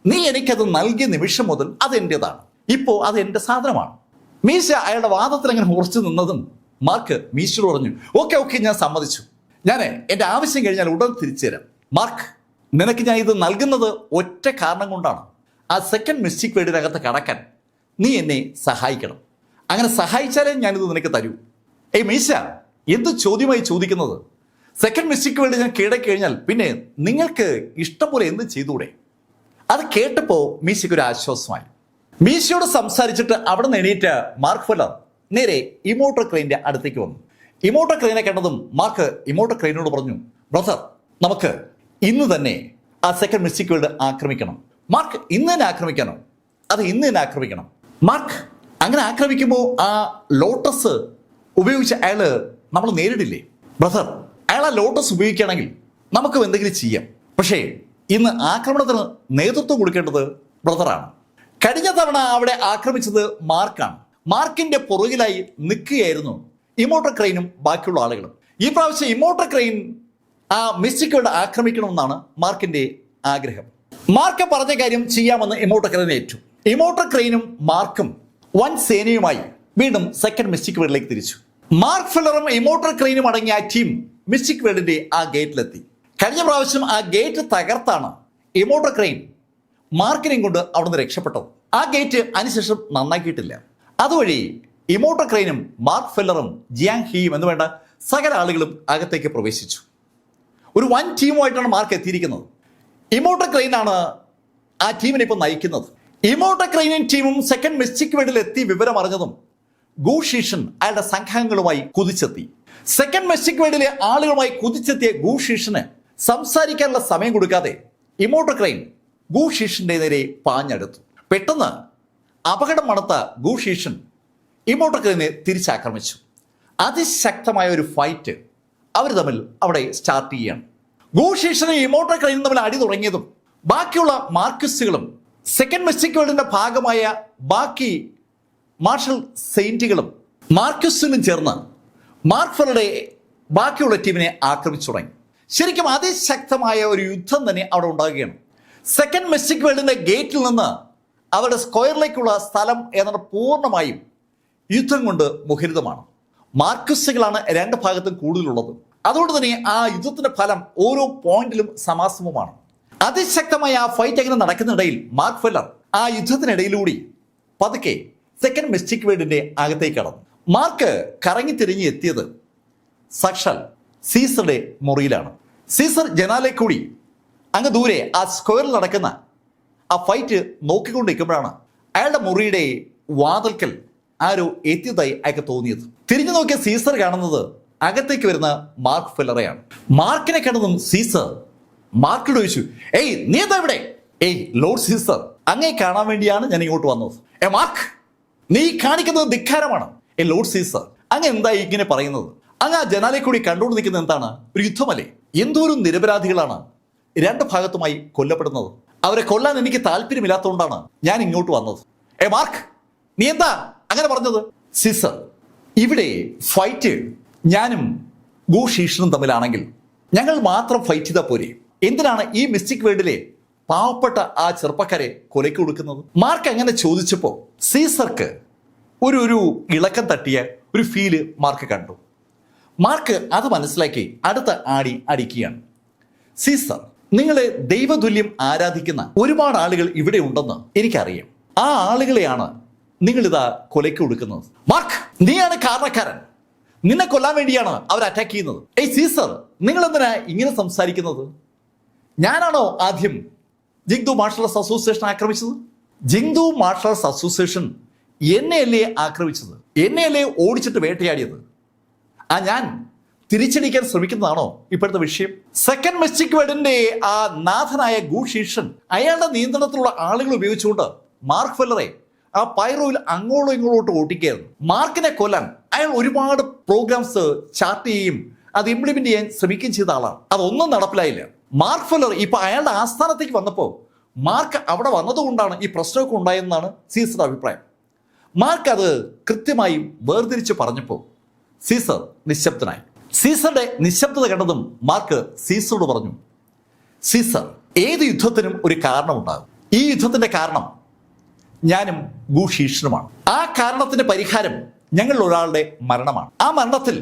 നീ എനിക്കത് നൽകിയ നിമിഷം മുതൽ അത് എൻ്റെതാണ്, ഇപ്പോ അത് എൻ്റെ സാധനമാണ്. മീശ അയാളുടെ വാദത്തിൽ അങ്ങനെ ഉറച്ചു നിന്നതും മാർക്ക് മീശയോട് പറഞ്ഞു, ഓക്കെ ഞാൻ സമ്മതിച്ചു. ഞാൻ എൻ്റെ ആവശ്യം കഴിഞ്ഞാൽ ഉടൻ തിരിച്ചു തരാം. മാർക്ക്, നിനക്ക് ഞാൻ ഇത് നൽകുന്നത് ഒറ്റ കാരണം കൊണ്ടാണ്. ആ സെക്കൻഡ് മിസ്റ്റേക്ക് വേർഡിനകത്ത് കടക്കാൻ നീ എന്നെ സഹായിക്കണം. അങ്ങനെ സഹായിച്ചാലേ ഞാനിത് നിനക്ക് തരൂ. മീശ, എന്ത് ചോദ്യമായി ചോദിക്കുന്നത്? സെക്കൻഡ് മിസ്റ്റേക്ക് വേണ്ടി ഞാൻ കീഴടക്കഴിഞ്ഞാൽ പിന്നെ നിങ്ങൾക്ക് ഇഷ്ടം പോലെ എന്ത് ചെയ്തൂടെ? അത് കേട്ടപ്പോൾ മീശയ്ക്ക് ഒരു ആശ്വാസമായി. മീശയോട് സംസാരിച്ചിട്ട് അവിടെ നിന്ന് എണീറ്റ മാർക്ക് ഫെല്ലർ നേരെ ഇമോട്ടോ ക്രെയിൻ്റെ അടുത്തേക്ക് വന്നു. ഇമോട്ടോ ക്രെയിനെ കണ്ടതും മാർക്ക് ഇമോട്ടോ ക്രെയിനോട് പറഞ്ഞു, ബ്രദർ, നമുക്ക് ഇന്ന് തന്നെ ആ സെക്കൻഡ് മിസ്റ്റേക്ക് വേൾഡ് ആക്രമിക്കണം. മാർക്ക്, ഇന്ന് തന്നെ ആക്രമിക്കാനോ? അത് ഇന്ന് തന്നെ ആക്രമിക്കണം. മാർക്ക്, അങ്ങനെ ആക്രമിക്കുമ്പോൾ ആ ലോട്ടസ് ഉപയോഗിച്ച് അയാള് നമ്മൾ നേരിടില്ലേ? ബ്രദർ, അയാൾ ആ ലോട്ടസ് ഉപയോഗിക്കുകയാണെങ്കിൽ നമുക്കും എന്തെങ്കിലും ചെയ്യാം. പക്ഷേ ഇന്ന് ആക്രമണത്തിന് നേതൃത്വം കൊടുക്കേണ്ടത് ബ്രദറാണ്. കഴിഞ്ഞ തവണ അവിടെ ആക്രമിച്ചത് മാർക്കാണ്. മാർക്കിന്റെ പുറകിലായി നിൽക്കുകയായിരുന്നു ഇമോട്ടോ ക്രെയിനും ബാക്കിയുള്ള ആളുകളും. ഈ പ്രാവശ്യം ഇമോട്ടോ ക്രെയിൻ ആ മിസ്റ്റേക്കുകളെ ആക്രമിക്കണമെന്നാണ് മാർക്കിന്റെ ആഗ്രഹം. മാർക്ക് പറഞ്ഞ കാര്യം ചെയ്യാമെന്ന് ഇമോട്ടോ ക്രെയിൻ ഏറ്റു. ഇമോട്ടോ ക്രെയിനും മാർക്കും വൻ സേനയുമായി വീണ്ടും സെക്കൻഡ് മിസ്റ്റേക്ക് വേൾഡിലേക്ക് തിരിച്ചു. മാർക്ക് ഫെല്ലറും ഇമോട്ടോ ക്രെയിനും അടങ്ങിയ ആ ടീം മിസ്റ്റേക്ക് വേൾഡിന്റെ ആ ഗേറ്റിലെത്തി. കഴിഞ്ഞ പ്രാവശ്യം ആ ഗേറ്റ് തകർത്താണ് ഇമോട്ടോ ക്രെയിൻ മാർക്കിനെയും കൊണ്ട് അവിടുന്ന് രക്ഷപ്പെട്ടത്. ആ ഗേറ്റ് അതിനുശേഷം നന്നാക്കിയിട്ടില്ല. അതുവഴി ഇമോട്ടോ ക്രെയിനും മാർക്ക് ഫെല്ലറും ജിയാങ് ഹീയും എന്ന് വേണ്ട സകല ആളുകളും അകത്തേക്ക് പ്രവേശിച്ചു. ഒരു വൻ ടീമുമായിട്ടാണ് മാർക്ക് എത്തിയിരിക്കുന്നത്. ഇമോട്ടോ ക്രെയിനാണ് ആ ടീമിനെ ഇപ്പോൾ നയിക്കുന്നത്. ഇമോട്ടോ ക്രെയിനും ടീമും സെക്കൻഡ് മിസ്റ്റേക്ക് വേൾഡിൽ എത്തി വിവരം അറിഞ്ഞതും ഗൂഷീഷൻ അയാളുടെ സംഘങ്ങളുമായി കുതിച്ചെത്തി. സെക്കൻഡ് മിസ്റ്റേക്ക് വേൾഡിലെ ആളുകളുമായി കുതിച്ചെത്തിയ ഗൂഷീഷന് സംസാരിക്കാനുള്ള സമയം കൊടുക്കാതെ ഇമോട്ടോ ക്രെയിൻ ഗൂഷീഷന്റെ നേരെ പാഞ്ഞെടുത്തു. പെട്ടെന്ന് അപകടം മണത്ത ഗൂഷീഷൻ ഇമോട്ടോ ക്രെയിനെ തിരിച്ചാക്രമിച്ചു. അതിശക്തമായ ഒരു ഫൈറ്റ് അവർ തമ്മിൽ അവിടെ സ്റ്റാർട്ട് ചെയ്യുകയാണ്. ഗൂഷീഷനും ഇമോട്ടോ ക്രെയിനും തമ്മിൽ അടി തുടങ്ങിയതും ബാക്കിയുള്ള മാർക്സിസ്റ്റുകളും സെക്കൻഡ് മിസ്റ്റേക്ക് വേൾഡിന്റെ ഭാഗമായ ബാക്കി മാർഷൽ സെയിന്റുകളും മാർക്സിസ്റ്റിനും ചേർന്ന് മാർക്ക് ഫെല്ലറുടെ ബാക്കിയുള്ള ടീമിനെ ആക്രമിച്ചു തുടങ്ങി. ശരിക്കും അതിശക്തമായ ഒരു യുദ്ധം തന്നെ അവിടെ ഉണ്ടാകുകയാണ്. സെക്കൻഡ് മിസ്റ്റേക്ക് വേൾഡിന്റെ ഗേറ്റിൽ നിന്ന് അവരുടെ സ്ക്വയറിലേക്കുള്ള സ്ഥലം ഏതാണ്ട് പൂർണ്ണമായും യുദ്ധം കൊണ്ട് മുഖരിതമാണ്. മാർക്സിസ്റ്റുകളാണ് രണ്ട് ഭാഗത്തും കൂടുതലുള്ളത്. അതുകൊണ്ട് തന്നെ ആ യുദ്ധത്തിന്റെ ഫലം ഓരോ പോയിന്റിലും സമാസമമാണ്. അതിശക്തമായ ആ ഫൈറ്റ് അങ്ങനെ നടക്കുന്നിടയിൽ മാർക്ക് ഫെല്ലർ ആ യുദ്ധത്തിനിടയിലൂടെ പതുക്കെ സെക്കൻഡ് മിസ്റ്റേക്ക് വേൾഡിന്റെ അകത്തേക്ക് കടന്നു. മാർക്ക് കറങ്ങി തിരിഞ്ഞ് എത്തിയത് സാക്ഷാൽ സീസറുടെ മുറിയിലാണ്. സീസർ ജനാലെ കൂടി അങ്ങ് ദൂരെ ആ സ്ക്വയറിൽ നടക്കുന്ന ആ ഫൈറ്റ് നോക്കിക്കൊണ്ടിരിക്കുമ്പോഴാണ് അയാളുടെ മുറിയുടെ വാതിൽക്കൽ ആരോ എത്തിയതായി അയാൾക്ക് തോന്നിയത്. തിരിഞ്ഞു നോക്കിയ സീസർ കാണുന്നത് അകത്തേക്ക് വരുന്ന മാർക്ക് ഫെല്ലറെയാണ്. മാർക്കിനെ കണ്ടതും സീസർ മാർക്കിനോട് ചോദിച്ചു, നീ എന്താ ഇവിടെ? ലോർഡ് സീസർ, അങ്ങേ കാണാൻ വേണ്ടിയാണ് ഞാൻ ഇങ്ങോട്ട് വന്നത്. മാർക്ക്, നീ കാണിക്കുന്നത് ധിക്കാരമാണ്. ലോർഡ് സീസർ, അങ്ങ് എന്താ ഇങ്ങനെ പറയുന്നത്? അങ്ങ് ആ ജനാലെ കൂടി കണ്ടുകൊണ്ട് നിൽക്കുന്നത് എന്താണ്? ഒരു യുദ്ധമല്ലേ? എന്തോരം നിരപരാധികളാണ് രണ്ട് ഭാഗത്തുമായി കൊല്ലപ്പെടുന്നത്. അവരെ കൊല്ലാൻ എനിക്ക് താല്പര്യമില്ലാത്തതുകൊണ്ടാണ് ഞാൻ ഇങ്ങോട്ട് വന്നത്. മാർക്ക്, നീ എന്താ അങ്ങനെ പറഞ്ഞത്? സീസർ, ഇവിടെ ഫൈറ്റ് ഞാനും ഗൂഷീഷനും തമ്മിലാണെങ്കിൽ ഞങ്ങൾ മാത്രം ഫൈറ്റ് ചെയ്താൽ പോരെ? എന്തിനാണ് ഈ മിസ്റ്റേക്ക് വേൾഡിലെ പാവപ്പെട്ട ആ ചെറുപ്പക്കാരെ കൊലയ്ക്ക് കൊടുക്കുന്നത്? മാർക്ക് അങ്ങനെ ചോദിച്ചപ്പോൾ സീസർക്ക് ഒരു ഇളക്കം തട്ടിയ ഒരു ഫീല് മാർക്ക് കണ്ടു. മാർക്ക് അത് മനസ്സിലാക്കി അടുത്ത ആടി അടിക്കുകയാണ്. സീസർ, നിങ്ങളെ ദൈവതുല്യം ആരാധിക്കുന്ന ഒരുപാട് ആളുകൾ ഇവിടെ ഉണ്ടെന്ന് എനിക്കറിയാം. ആ ആളുകളെയാണ് നിങ്ങളിതാ കൊലയ്ക്ക് കൊടുക്കുന്നത്. മാർക്ക്, നീയാണ് കാരണക്കാരൻ. നിന്നെ കൊല്ലാൻ വേണ്ടിയാണ് അവർ അറ്റാക്ക് ചെയ്യുന്നത്. സീസർ, നിങ്ങൾ എന്തിനാ ഇങ്ങനെ സംസാരിക്കുന്നത്? ഞാനാണോ ആദ്യം ജിങ്ദു മാർഷൽ ആർട്സ് അസോസിയേഷൻ ആക്രമിച്ചത്? ജിങ്ദു മാർഷൽ ആർട്സ് അസോസിയേഷൻ എന്നെയല്ലേ ആക്രമിച്ചത്? എന്നെയല്ലേ ഓടിച്ചിട്ട് വേട്ടയാടിയത്? ഞാൻ തിരിച്ചടിക്കാൻ ശ്രമിക്കുന്നതാണോ ഇപ്പോഴത്തെ വിഷയം? സെക്കൻഡ് മിസ്റ്റേക്ക് വേൾഡിന്റെ ആ നാഥനായ ഗൂഷീഷൻ അയാളുടെ നിയന്ത്രണത്തിലുള്ള ആളുകൾ ഉപയോഗിച്ചുകൊണ്ട് മാർക്ക് ഫെല്ലറെ ആ പൈറോയിൽ അങ്ങോട്ടും ഇങ്ങോട്ടും ഓട്ടിക്കുകയായിരുന്നു. മാർക്കിനെ കൊല്ലാൻ അയാൾ ഒരുപാട് പ്രോഗ്രാംസ് ചാർട്ട് ചെയ്യും, അത് ഇംപ്ലിമെന്റ് ചെയ്യാൻ ശ്രമിക്കുകയും ചെയ്ത ആളാണ്. അതൊന്നും നടപ്പിലായില്ല. മാർക്ക് ഫെല്ലർ ഇപ്പൊ അയാളുടെ ആസ്ഥാനത്തേക്ക് വന്നപ്പോൾ മാർക്ക് അവിടെ വന്നതുകൊണ്ടാണ് ഈ പ്രശ്നമൊക്കെ ഉണ്ടായെന്നാണ് സീസറുടെ അഭിപ്രായം. മാർക്ക് അത് കൃത്യമായി വേർതിരിച്ച് പറഞ്ഞപ്പോൾ സീസർ നിശബ്ദനായി. സീസറുടെ നിശബ്ദത കണ്ടതും മാർക്ക് സീസറോട് പറഞ്ഞു, സീസർ, ഏത് യുദ്ധത്തിനും ഒരു കാരണമുണ്ടാകും. ഈ യുദ്ധത്തിന്റെ കാരണം ഞാനും ഗൂഷീഷനുമാണ്. ആ കാരണത്തിന്റെ പരിഹാരം ഞങ്ങളിൽ ഒരാളുടെ മരണമാണ്. ആ മരണത്തിൽ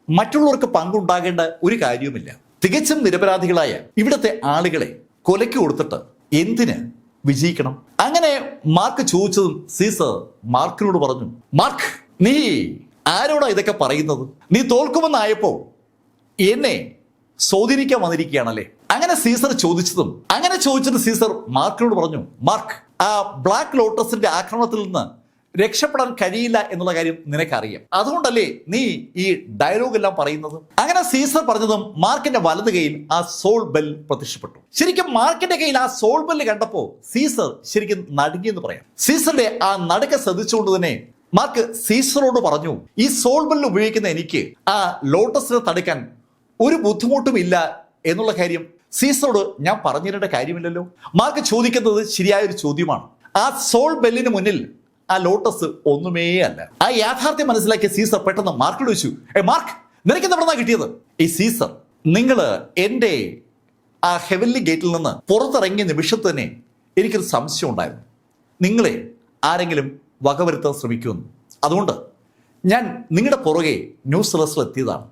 മറ്റുള്ളവർക്ക് പങ്കുണ്ടാകേണ്ട ഒരു കാര്യവുമില്ല. തികച്ചും നിരപരാധികളായ ഇവിടുത്തെ ആളുകളെ കൊലയ്ക്ക് കൊടുത്തിട്ട് എന്തിന് വിജയിക്കണം? അങ്ങനെ മാർക്ക് ചോദിച്ചതും സീസർ മാർക്കിനോട് പറഞ്ഞു, മാർക്ക്, നീ ആരോടാ ഇതൊക്കെ പറയുന്നത്? നീ തോൽക്കുമെന്നായപ്പോ എന്നെ സ്വാധീനിക്കാൻ വന്നിരിക്കുകയാണല്ലേ? അങ്ങനെ സീസർ ചോദിച്ചിട്ട് സീസർ മാർക്കിനോട് പറഞ്ഞു, മാർക്ക്, ആ ബ്ലാക്ക് ലോട്ടസിന്റെ ആക്രമണത്തിൽ നിന്ന് രക്ഷപ്പെടാൻ കഴിയില്ല എന്നുള്ള കാര്യം നിനക്കറിയാം. അതുകൊണ്ടല്ലേ നീ ഈ ഡയലോഗ് എല്ലാം പറയുന്നത്? അങ്ങനെ സീസർ പറഞ്ഞതും മാർക്കിന്റെ വലത് കൈയിൽ ആ സോൾ ബെൽ പ്രത്യക്ഷപ്പെട്ടു. ശരിക്കും മാർക്കിന്റെ കയ്യിൽ ആ സോൾ ബെല്ല് കണ്ടപ്പോ സീസർ ശരിക്കും നടുങ്ങിയെന്ന് പറയാം. സീസറിന്റെ ആ നടുക്ക ശ്രദ്ധിച്ചുകൊണ്ട് തന്നെ മാർക്ക് സീസറോട് പറഞ്ഞു, ഈ സോൾ ബെല്ല് ഉപയോഗിക്കുന്ന എനിക്ക് ആ ലോട്ടസിനെ തടുക്കാൻ ഒരു ബുദ്ധിമുട്ടും ഇല്ല എന്നുള്ള കാര്യം സീസറോട് ഞാൻ പറഞ്ഞിരേണ്ട കാര്യമില്ലല്ലോ. മാർക്ക് ചോദിക്കുന്നത് ശരിയായ ഒരു ചോദ്യമാണ്. ആ സോൾ ബെല്ലിന് മുന്നിൽ ആ ലോട്ടസ് ഒന്നുമേ അല്ല. ആ യാഥാർത്ഥ്യം മനസ്സിലാക്കിയ സീസർ പെട്ടെന്ന് മാർക്കിനോട് ചോദിച്ചു, മാർക്ക്, നിനക്ക് എവിടെന്നാ കിട്ടിയത്? ഈ സീസർ, നിങ്ങൾ എൻ്റെ ആ ഹെവൻലി ഗേറ്റിൽ നിന്ന് പുറത്തിറങ്ങിയ നിമിഷത്ത് തന്നെ എനിക്കൊരു സംശയം ഉണ്ടായിരുന്നു, നിങ്ങളെ ആരെങ്കിലും വകവരുത്താൻ ശ്രമിക്കുമെന്ന്. അതുകൊണ്ട് ഞാൻ നിങ്ങളുടെ പുറകെ ന്യൂ സെലസ്റ്റിൽ എത്തിയതാണ്.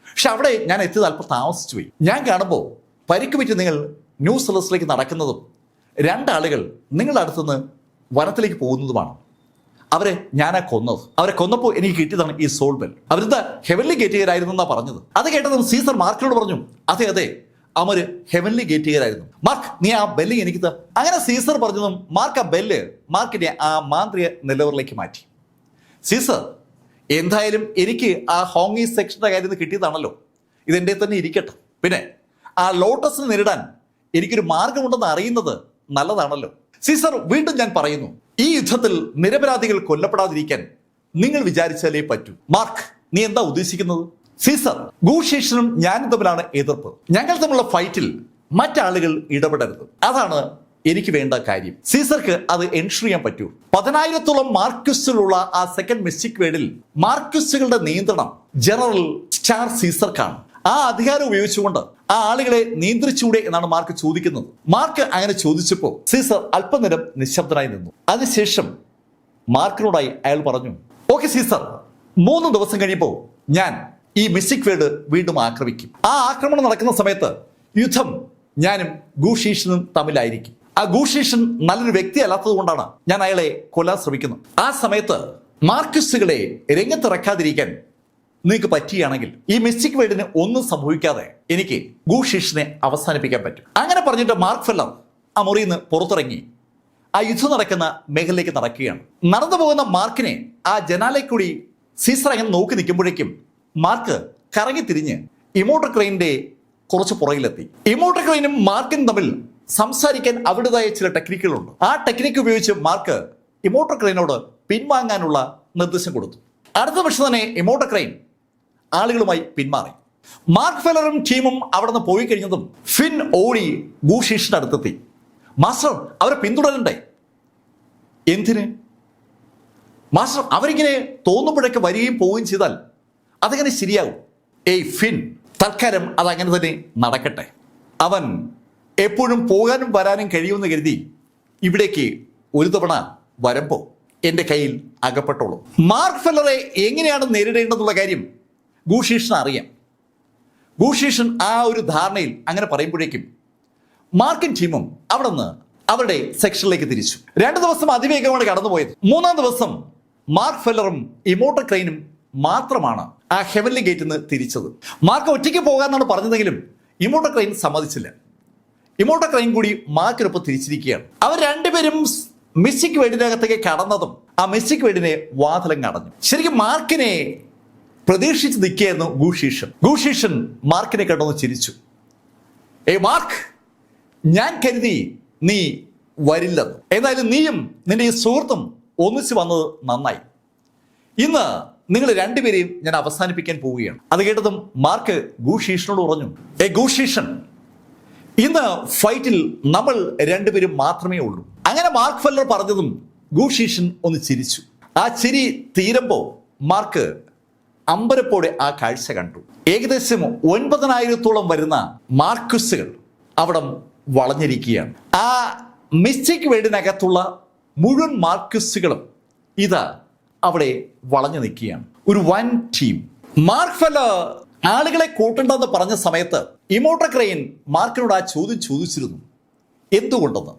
പക്ഷെ അവിടെ ഞാൻ എത്തിയത് അല്പം താമസിച്ചു പോയി. ഞാൻ കാണുമ്പോൾ പരിക്ക് പറ്റി നിങ്ങൾ ന്യൂ സെലസ്റ്റിലേക്ക് നടക്കുന്നതും രണ്ടാളുകൾ നിങ്ങളുടെ അടുത്തുനിന്ന് വനത്തിലേക്ക് പോകുന്നതുമാണ്. അവരെ ഞാനാ കൊന്നത്. അവരെ കൊന്നപ്പോൾ എനിക്ക് കിട്ടിയതാണ് ഈ സോൾ ബെൽ. അവരെന്താ ഹെവൻലി ഗേറ്റുകാരായിരുന്നു എന്നാ പറഞ്ഞത്. അത് കേട്ടതും സീസർ മാർക്കിനോട് പറഞ്ഞു, അതെ, അവര് ഹെവൻലി ഗേറ്റുകാരായിരുന്നു. മാർക്ക്, നീ ആ ബെല്ല് എനിക്ക് താ. അങ്ങനെ സീസർ പറഞ്ഞതും മാർക്ക് ആ ബെല്ല് മാർക്കിനെ ആ മാന്ത്രിക നിലവറിലേക്ക് മാറ്റി. സീസർ, എന്തായാലും എനിക്ക് ആ ഹോങ്ങി സെക്ഷന്റെ കാര്യം കിട്ടിയതാണല്ലോ, ഇതെന്റെ തന്നെ ഇരിക്കട്ടെ. പിന്നെ ആ ലോട്ടസിനെ നേരിടാൻ എനിക്കൊരു മാർഗമുണ്ടെന്ന് അറിയുന്നത് നല്ലതാണല്ലോ. സീസർ, വീണ്ടും ഞാൻ പറയുന്നു, ഈ യുദ്ധത്തിൽ നിരപരാധികൾ കൊല്ലപ്പെടാതിരിക്കാൻ നിങ്ങൾ വിചാരിച്ചാലേ പറ്റൂ. മാർക്ക്, നീ എന്താ ഉദ്ദേശിക്കുന്നത്? സീസർ, ഗൂഷീഷനും ഞാനും തമ്മിലാണ് എതിർപ്പ്. ഞങ്ങൾ തമ്മിലുള്ള ഫൈറ്റിൽ മറ്റാളുകൾ ഇടപെടരുത്. അതാണ് എനിക്ക് വേണ്ട കാര്യം. സീസർക്ക് അത് എൻഷുർ ചെയ്യാൻ പറ്റൂ. 10,000-ഓളം മാർക്വിസ്റ്റുകളുള്ള ആ സെക്കൻഡ് മിസ്റ്റിക് വേർഡിൽ മാർക്വിസ്റ്റുകളുടെ നിയന്ത്രണം ജനറൽ സ്റ്റാർ സീസർക്കാണ്. ആ അധികാരം ഉപയോഗിച്ചുകൊണ്ട് ആ ആളുകളെ നിയന്ത്രിച്ചൂടെ എന്നാണ് മാർക്ക് ചോദിക്കുന്നത്. മാർക്ക് അങ്ങനെ ചോദിച്ചപ്പോൾ സീസർ അല്പനേരം നിശബ്ദനായി നിന്നു. അതിനുശേഷം മാർക്കിനോടായി അയാൾ പറഞ്ഞു, ഓക്കെ സീസർ, 3 ദിവസം കഴിയുമ്പോൾ ഞാൻ ഈ മിസ്റ്റിക് വേർഡ് വീണ്ടും ആക്രമിക്കും. ആ ആക്രമണം നടക്കുന്ന സമയത്ത് യുദ്ധം ഞാനും ഗൂഷീഷനും തമ്മിലായിരിക്കും. ആ ഗൂഷീഷൻ നല്ലൊരു വ്യക്തി അല്ലാത്തത് കൊണ്ടാണ് ഞാൻ അയാളെ കൊല്ലാൻ ശ്രമിക്കുന്നത്. ആ സമയത്ത് മാർക്വിസ്റ്റുകളെ രംഗത്തിറക്കാതിരിക്കാൻ നിങ്ങൾക്ക് പറ്റുകയാണെങ്കിൽ ഈ മിസ്റ്റിക് വേർഡിന് ഒന്നും സംഭവിക്കാതെ എനിക്ക് ഗൂഷീഷിനെ അവസാനിപ്പിക്കാൻ പറ്റും. അങ്ങനെ പറഞ്ഞിട്ട് മാർക്ക് ഫെല്ലർ ആ മുറിയിൽ നിന്ന് പുറത്തിറങ്ങി ആ യുദ്ധം നടക്കുന്ന മേഖലയിലേക്ക് നടക്കുകയാണ്. നടന്നു പോകുന്ന മാർക്കിനെ ആ ജനാലയ്ക്കൂടി സീസർ അങ്ങനെ നോക്കി നിൽക്കുമ്പോഴേക്കും മാർക്ക് കറങ്ങി തിരിഞ്ഞ് ഇമോട്ടർ ക്രെയിനിന്റെ കുറച്ച് പുറകിലെത്തി. ഇമോട്ടർ ക്രെയിനും മാർക്കിനും തമ്മിൽ സംസാരിക്കാൻ അവരുടേതായ ചില ടെക്നിക്കുകളുണ്ട്. ആ ടെക്നിക്ക് ഉപയോഗിച്ച് മാർക്ക് ഇമോട്ടർ ക്രെയിനോട് പിൻവാങ്ങാനുള്ള നിർദ്ദേശം കൊടുത്തു. അടുത്ത പക്ഷം തന്നെ ഇമോട്ടർ ക്രെയിൻ ആളുകളുമായി പിന്മാറി. മാർക്ക് ഫെല്ലറും ടീമും അവിടെ നിന്ന് പോയി കഴിഞ്ഞതും ഫിൻ ഓടി ഗൂഷീഷിന്റെ അടുത്തെത്തി. മാസ്റ്റർ, അവരെ പിന്തുടരണ്ടേ? എന്തിന് മാസ്റ്റർ? അവരിങ്ങനെ തോന്നുമ്പോഴൊക്കെ വരികയും പോവുകയും ചെയ്താൽ അതെങ്ങനെ ശരിയാകും? ഫിൻ, തൽക്കാലം അതങ്ങനെ തന്നെ നടക്കട്ടെ. അവൻ എപ്പോഴും പോകാനും വരാനും കഴിയുമെന്ന് കരുതി ഇവിടേക്ക് ഒരു തവണ വരുമ്പോൾ എൻ്റെ കയ്യിൽ അകപ്പെട്ടോളൂ. മാർക്ക് ഫെല്ലറെ എങ്ങനെയാണ് നേരിടേണ്ടതെന്നുള്ള കാര്യം ഗൂഷീഷിന് അറിയാം. ഗൂഷീഷൻ ആ ഒരു ധാരണയിൽ അങ്ങനെ പറയുമ്പോഴേക്കും മാർക്കിൻ ടീമും അവിടെ നിന്ന് അവരുടെ സെക്ഷനിലേക്ക് തിരിച്ചു. 2 ദിവസം അതിവേഗമാണ് കടന്നുപോയത്. 3-ാം ദിവസം മാർക്ക് ഫെല്ലറും ഇമോട്ടർ ക്രെയിനും മാത്രമാണ് ആ ഹെവൻലി ഗേറ്റിൽ നിന്ന് തിരിച്ചത്. മാർക്ക് ഒറ്റയ്ക്ക് പോകാമെന്നാണ് പറഞ്ഞതെങ്കിലും ഇമോട്ടർ ക്രെയിൻ സമ്മതിച്ചില്ല. ഇമോട്ടർ ക്രെയിൻ കൂടി മാർക്കിനൊപ്പം തിരിച്ചിരിക്കുകയാണ്. അവർ രണ്ടുപേരും മിസ്റ്റിക് വേർഡിനകത്തേക്ക് കടന്നതും ആ മിസ്റ്റിക് വേർഡിനെ വാതിലം കടഞ്ഞു. ശരിക്കും മാർക്കിനെ പ്രതീക്ഷിച്ച് നിൽക്കുകയായിരുന്നു ഗൂഷീഷൻ. ഗൂഷീഷൻ മാർക്കിനെ കണ്ടൊന്ന് ചിരിച്ചു. മാർക്ക്, ഞാൻ കരുതി നീ വരില്ലെന്ന്. എന്നാലും നീയും നിന്റെ ഈ സുഹൃത്തും ഒന്നിച്ചു വന്നത് നന്നായി. ഇന്ന് നിങ്ങൾ രണ്ടുപേരെയും ഞാൻ അവസാനിപ്പിക്കാൻ പോവുകയാണ്. അത് കേട്ടതും മാർക്ക് ഗുഷീഷനോട് പറഞ്ഞു, ഗുഷീഷൻ, ഇന്ന് ഫൈറ്റിൽ നമ്മൾ രണ്ടുപേരും മാത്രമേ ഉള്ളൂ. അങ്ങനെ മാർക്ക് ഫെല്ലർ പറഞ്ഞതും ഗുഷീഷൻ ഒന്ന് ചിരിച്ചു. ആ ചിരി തീരുമ്പോൾ മാർക്ക് അമ്പരപ്പോടെ ആ കാഴ്ച കണ്ടു. ഏകദേശം 9,000-ഓളം വരുന്ന മാർക്വിസുകൾ അവിടെ വളഞ്ഞിരിക്കുകയാണ്. ആ മിസ്റ്റിക് വേർഡിനകത്തുള്ള മുഴുവൻ മാർക്വിസുകളും ഇത് അവിടെ വളഞ്ഞു നിൽക്കുകയാണ്. ഒരു വൻ ടീം. മാർക്ക് ഫെല്ലർ ആളുകളെ കൂട്ടണ്ടെന്ന് പറഞ്ഞ സമയത്ത് ഇമോർട്ടൽ ക്രെയിൻ മാർക്കിനോട് ആ ചോദ്യം ചോദിച്ചിരുന്നു, എന്തുകൊണ്ടെന്ന്.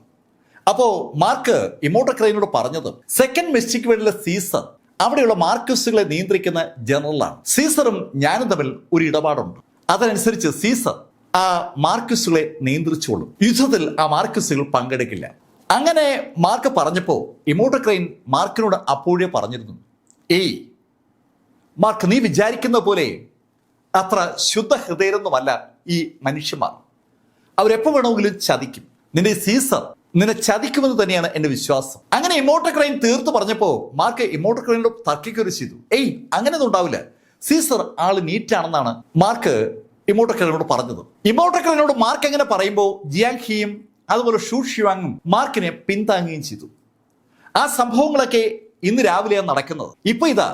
അപ്പോ മാർക്ക് ഇമോർട്ടൽ ക്രെയിനോട് പറഞ്ഞത്, സെക്കൻഡ് മിസ്റ്റിക് വേർഡിലെ സീസർ അവിടെയുള്ള മാർക്വിസുകളെ നിയന്ത്രിക്കുന്ന ജനറലാണ്. സീസറും ഞാനും തമ്മിൽ ഒരു ഇടപാടുണ്ട്. അതനുസരിച്ച് സീസർ ആ മാർക്വിസുകളെ നിയന്ത്രിച്ചോളും. യുദ്ധത്തിൽ ആ മാർക്വിസുകൾ പങ്കെടുക്കില്ല. അങ്ങനെ മാർക്ക് പറഞ്ഞപ്പോ ഇമോർട്ടൽ ക്രെയിൻ മാർക്കിനോട് അപ്പോഴേ പറഞ്ഞിരുന്നു, മാർക്ക്, നീ വിചാരിക്കുന്ന പോലെ അത്ര ശുദ്ധ ഹൃദയരൊന്നുമല്ല ഈ മനുഷ്യന്മാർ. അവരെപ്പോ വേണമെങ്കിലും ചതിക്കും. നിന്റെ സീസർ നിന്നെ ചതിക്കുമെന്ന് തന്നെയാണ് എന്റെ വിശ്വാസം. അങ്ങനെ ഇമോർട്ടൽ ക്രെയിൻ തീർത്ത് പറഞ്ഞപ്പോ മാർക്ക് ഇമോർട്ടൽ ക്രെയിനോട് തർക്കിക്കുകയും ചെയ്തു. അങ്ങനെയൊന്നും ഉണ്ടാവില്ല, സീസർ ആള് നീറ്റാണെന്നാണ് മാർക്ക് ഇമോർട്ടൽ ക്രെയിനോട് പറഞ്ഞത്. ഇമോർട്ടൽ ക്രെയിനോട് മാർക്ക് എങ്ങനെ പറയുമ്പോൾ ജിയാങ് ഹിയും അതുപോലെ ഷൂ ഷിവാങ്ങും മാർക്കിനെ പിന്താങ്ങുകയും ചെയ്തു. ആ സംഭവങ്ങളൊക്കെ ഇന്ന് രാവിലെയാണ് നടക്കുന്നത്. ഇപ്പൊ ഇതാ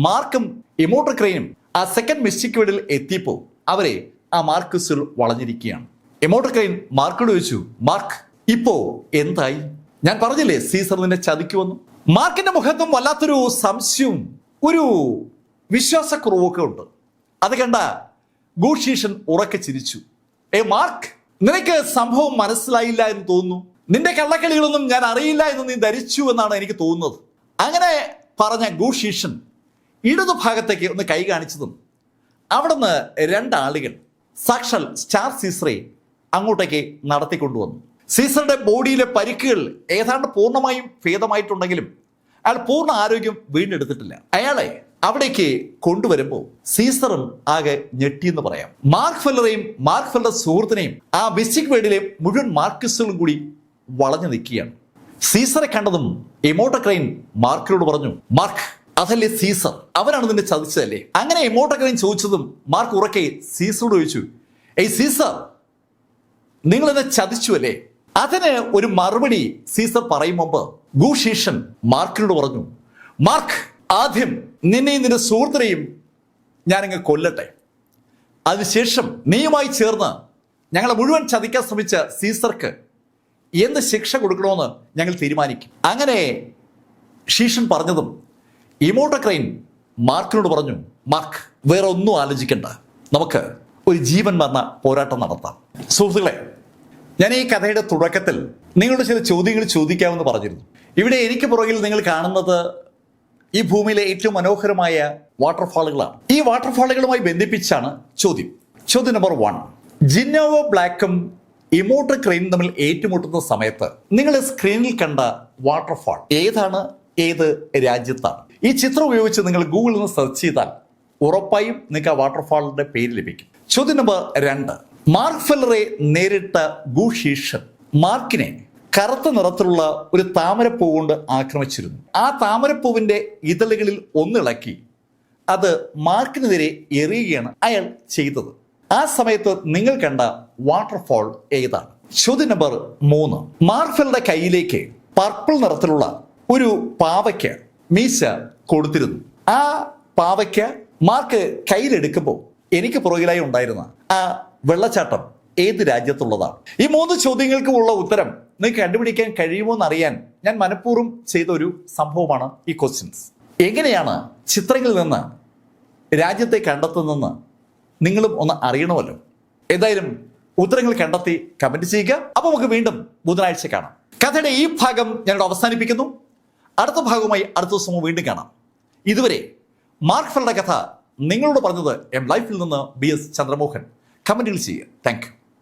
മാർക്കും ഇമോർട്ടൽ ക്രെയിനും ആ സെക്കൻഡ് മിസ്റ്റിക് വേർഡിൽ എത്തിയപ്പോൾ അവരെ ആ മാർക്വിസുകൾ വളഞ്ഞിരിക്കുകയാണ്. ഇമോർട്ടൽ ക്രെയിൻ മാർക്കോട് ചോദിച്ചു, മാർക്ക്, ഇപ്പോ എന്തായി? ഞാൻ പറഞ്ഞില്ലേ സീസർ നിന്നെ ചതിക്കുമെന്ന്. മാർക്കിന്റെ മുഖത്തും വല്ലാത്തൊരു സംശയവും ഒരു വിശ്വാസക്കുറവൊക്കെ ഉണ്ട്. അത് കണ്ട ഗുഷീഷൻ ഉറക്കെ ചിരിച്ചു. മാർക്ക്, നിനക്ക് സംഭവം മനസ്സിലായില്ല എന്ന് തോന്നുന്നു. നിന്റെ കള്ളക്കളികളൊന്നും ഞാൻ അറിയില്ല എന്ന് നീ ധരിച്ചു എന്നാണ് എനിക്ക് തോന്നുന്നത്. അങ്ങനെ പറഞ്ഞ ഗുഷീഷൻ ഇടതുഭാഗത്തേക്ക് ഒന്ന് കൈ കാണിച്ചതും അവിടുന്ന് രണ്ടാളുകൾ സാക്ഷാൽ സ്റ്റാർ സീസറെ അങ്ങോട്ടേക്ക് നടത്തിക്കൊണ്ടുവന്നു. സീസറുടെ ബോഡിയിലെ പരിക്കുകൾ ഏതാണ്ട് പൂർണ്ണമായും ഭേദമായിട്ടുണ്ടെങ്കിലും അയാൾ പൂർണ്ണ ആരോഗ്യം വീണ്ടെടുത്തിട്ടില്ല. അയാളെ അവിടേക്ക് കൊണ്ടുവരുമ്പോൾ സീസറും ആകെ ഞെട്ടിയെന്ന് പറയാം. മാർക്ക് ഫെല്ലറെയും മാർക്ക് ഫെല്ലറുടെ സുഹൃത്തിനെയും ആ മിസ്റ്റിക് വേർഡിലെ മുഴുവൻ മാർക്വിസുകളും കൂടി വളഞ്ഞു നിൽക്കുകയാണ്. സീസറെ കണ്ടതും ഇമോർട്ടൽ ക്രെയിൻ മാർക്കിനോട് പറഞ്ഞു, മാർക്ക്, അതല്ലേ സീസർ, അവനാണ് നിന്നെ ചതിച്ചതല്ലേ? അങ്ങനെ ഇമോർട്ടൽ ക്രെയിൻ ചോദിച്ചതും മാർക്ക് ഉറക്കെ സീസറോട് ചോദിച്ചു, സീസർ, നിങ്ങൾ എന്നെ ചതിച്ചു അല്ലേ? അതിന് ഒരു മറുപടി സീസർ പറയും മുമ്പ് ഗുഷീഷൻ മാർക്കിനോട് പറഞ്ഞു, മാർക്ക്, ആദ്യം നിന്നെയും നിന്റെ സുഹൃത്തിനെയും ഞാനിങ്ങ് കൊല്ലട്ടെ. അതിനുശേഷം നീയുമായി ചേർന്ന് ഞങ്ങളെ മുഴുവൻ ചതിക്കാൻ ശ്രമിച്ച സീസർക്ക് എന്ത് ശിക്ഷ കൊടുക്കണമെന്ന് ഞങ്ങൾ തീരുമാനിക്കും. അങ്ങനെ ഷീഷൻ പറഞ്ഞതും ഇമോർട്ടൽ ക്രെയിൻ മാർക്കിനോട് പറഞ്ഞു, മാർക്ക്, വേറെ ഒന്നും ആലോചിക്കണ്ട, നമുക്ക് ഒരു ജീവൻ മരണ പോരാട്ടം നടത്താം. സുഹൃത്തുക്കളെ, ഞാൻ ഈ കഥയുടെ തുടക്കത്തിൽ നിങ്ങളുടെ ചില ചോദ്യങ്ങൾ ചോദിക്കാമെന്ന് പറഞ്ഞിരുന്നു. ഇവിടെ എനിക്ക് പുറകിൽ നിങ്ങൾ കാണുന്നത് ഈ ഭൂമിയിലെ ഏറ്റവും മനോഹരമായ വാട്ടർഫാളുകളാണ്. ഈ വാട്ടർഫാളുകളുമായി ബന്ധിപ്പിച്ചാണ് ചോദ്യം. ചോദ്യം നമ്പർ 1, ജിന്നോവോ ബ്ലാക്കും ഇമോർട്ടൽ ക്രെയിനും തമ്മിൽ ഏറ്റുമുട്ടുന്ന സമയത്ത് നിങ്ങൾ സ്ക്രീനിൽ കണ്ട വാട്ടർഫാൾ ഏതാണ്, ഏത് രാജ്യത്താണ്? ഈ ചിത്രം ഉപയോഗിച്ച് നിങ്ങൾ ഗൂഗിളിൽ നിന്ന് സെർച്ച് ചെയ്താൽ ഉറപ്പായും നിങ്ങൾക്ക് ആ വാട്ടർഫാളിന്റെ പേര് ലഭിക്കും. ചോദ്യം നമ്പർ 2, മാർക്ക് ഫെല്ലറെ നേരിട്ട ഗുഷീഷൻ മാർക്കിനെ കറുത്ത നിറത്തിലുള്ള ഒരു താമരപ്പൂ കൊണ്ട് ആക്രമിച്ചിരുന്നു. ആ താമരപ്പൂവിന്റെ ഇതളുകളിൽ ഒന്നിളക്കി അത് മാർക്കിനെതിരെ എറിയുകയാണ് അയാൾ ചെയ്തത്. ആ സമയത്ത് നിങ്ങൾ കണ്ട വാട്ടർഫാൾ ഏതാണ്? ചോദ്യം നമ്പർ 3, മാർക്ക് ഫെല്ലറുടെ കയ്യിലേക്ക് പർപ്പിൾ നിറത്തിലുള്ള ഒരു പാവയ്ക്ക് മീശ കൊടുത്തിരുന്നു. ആ പാവയ്ക്ക് മാർക്ക് കയ്യിലെടുക്കുമ്പോൾ എനിക്ക് പുറകിലായി ഉണ്ടായിരുന്ന ആ വെള്ളച്ചാട്ടം ഏത് രാജ്യത്തുള്ളതാണ്? ഈ 3 ചോദ്യങ്ങൾക്കുമുള്ള ഉത്തരം നിങ്ങൾക്ക് കണ്ടുപിടിക്കാൻ കഴിയുമോ എന്നറിയാൻ ഞാൻ മനഃപൂർവ്വം ചെയ്ത ഒരു സംഭവമാണ് ഈ ക്വസ്റ്റ്യൻസ്. എങ്ങനെയാണ് ചിത്രങ്ങളിൽ നിന്ന് രാജ്യത്തെ കണ്ടെത്തുന്നതെന്ന് നിങ്ങളും ഒന്ന് അറിയണമല്ലോ. എന്തായാലും ഉത്തരങ്ങൾ കണ്ടെത്തി കമന്റ് ചെയ്യുക. അപ്പോൾ നമുക്ക് വീണ്ടും ബുധനാഴ്ച കാണാം. കഥയുടെ ഈ ഭാഗം ഞാനിവിടെ അവസാനിപ്പിക്കുന്നു. അടുത്ത ഭാഗവുമായി അടുത്ത ദിവസം വീണ്ടും കാണാം. ഇതുവരെ മാർക്ക് ഫെല്ലറുടെ കഥ നിങ്ങളോട് പറഞ്ഞത് ലൈഫിൽ നിന്ന് BS ചന്ദ്രമോഹൻ. കമന്റുകൾ ചെയ്യുക. Thank you.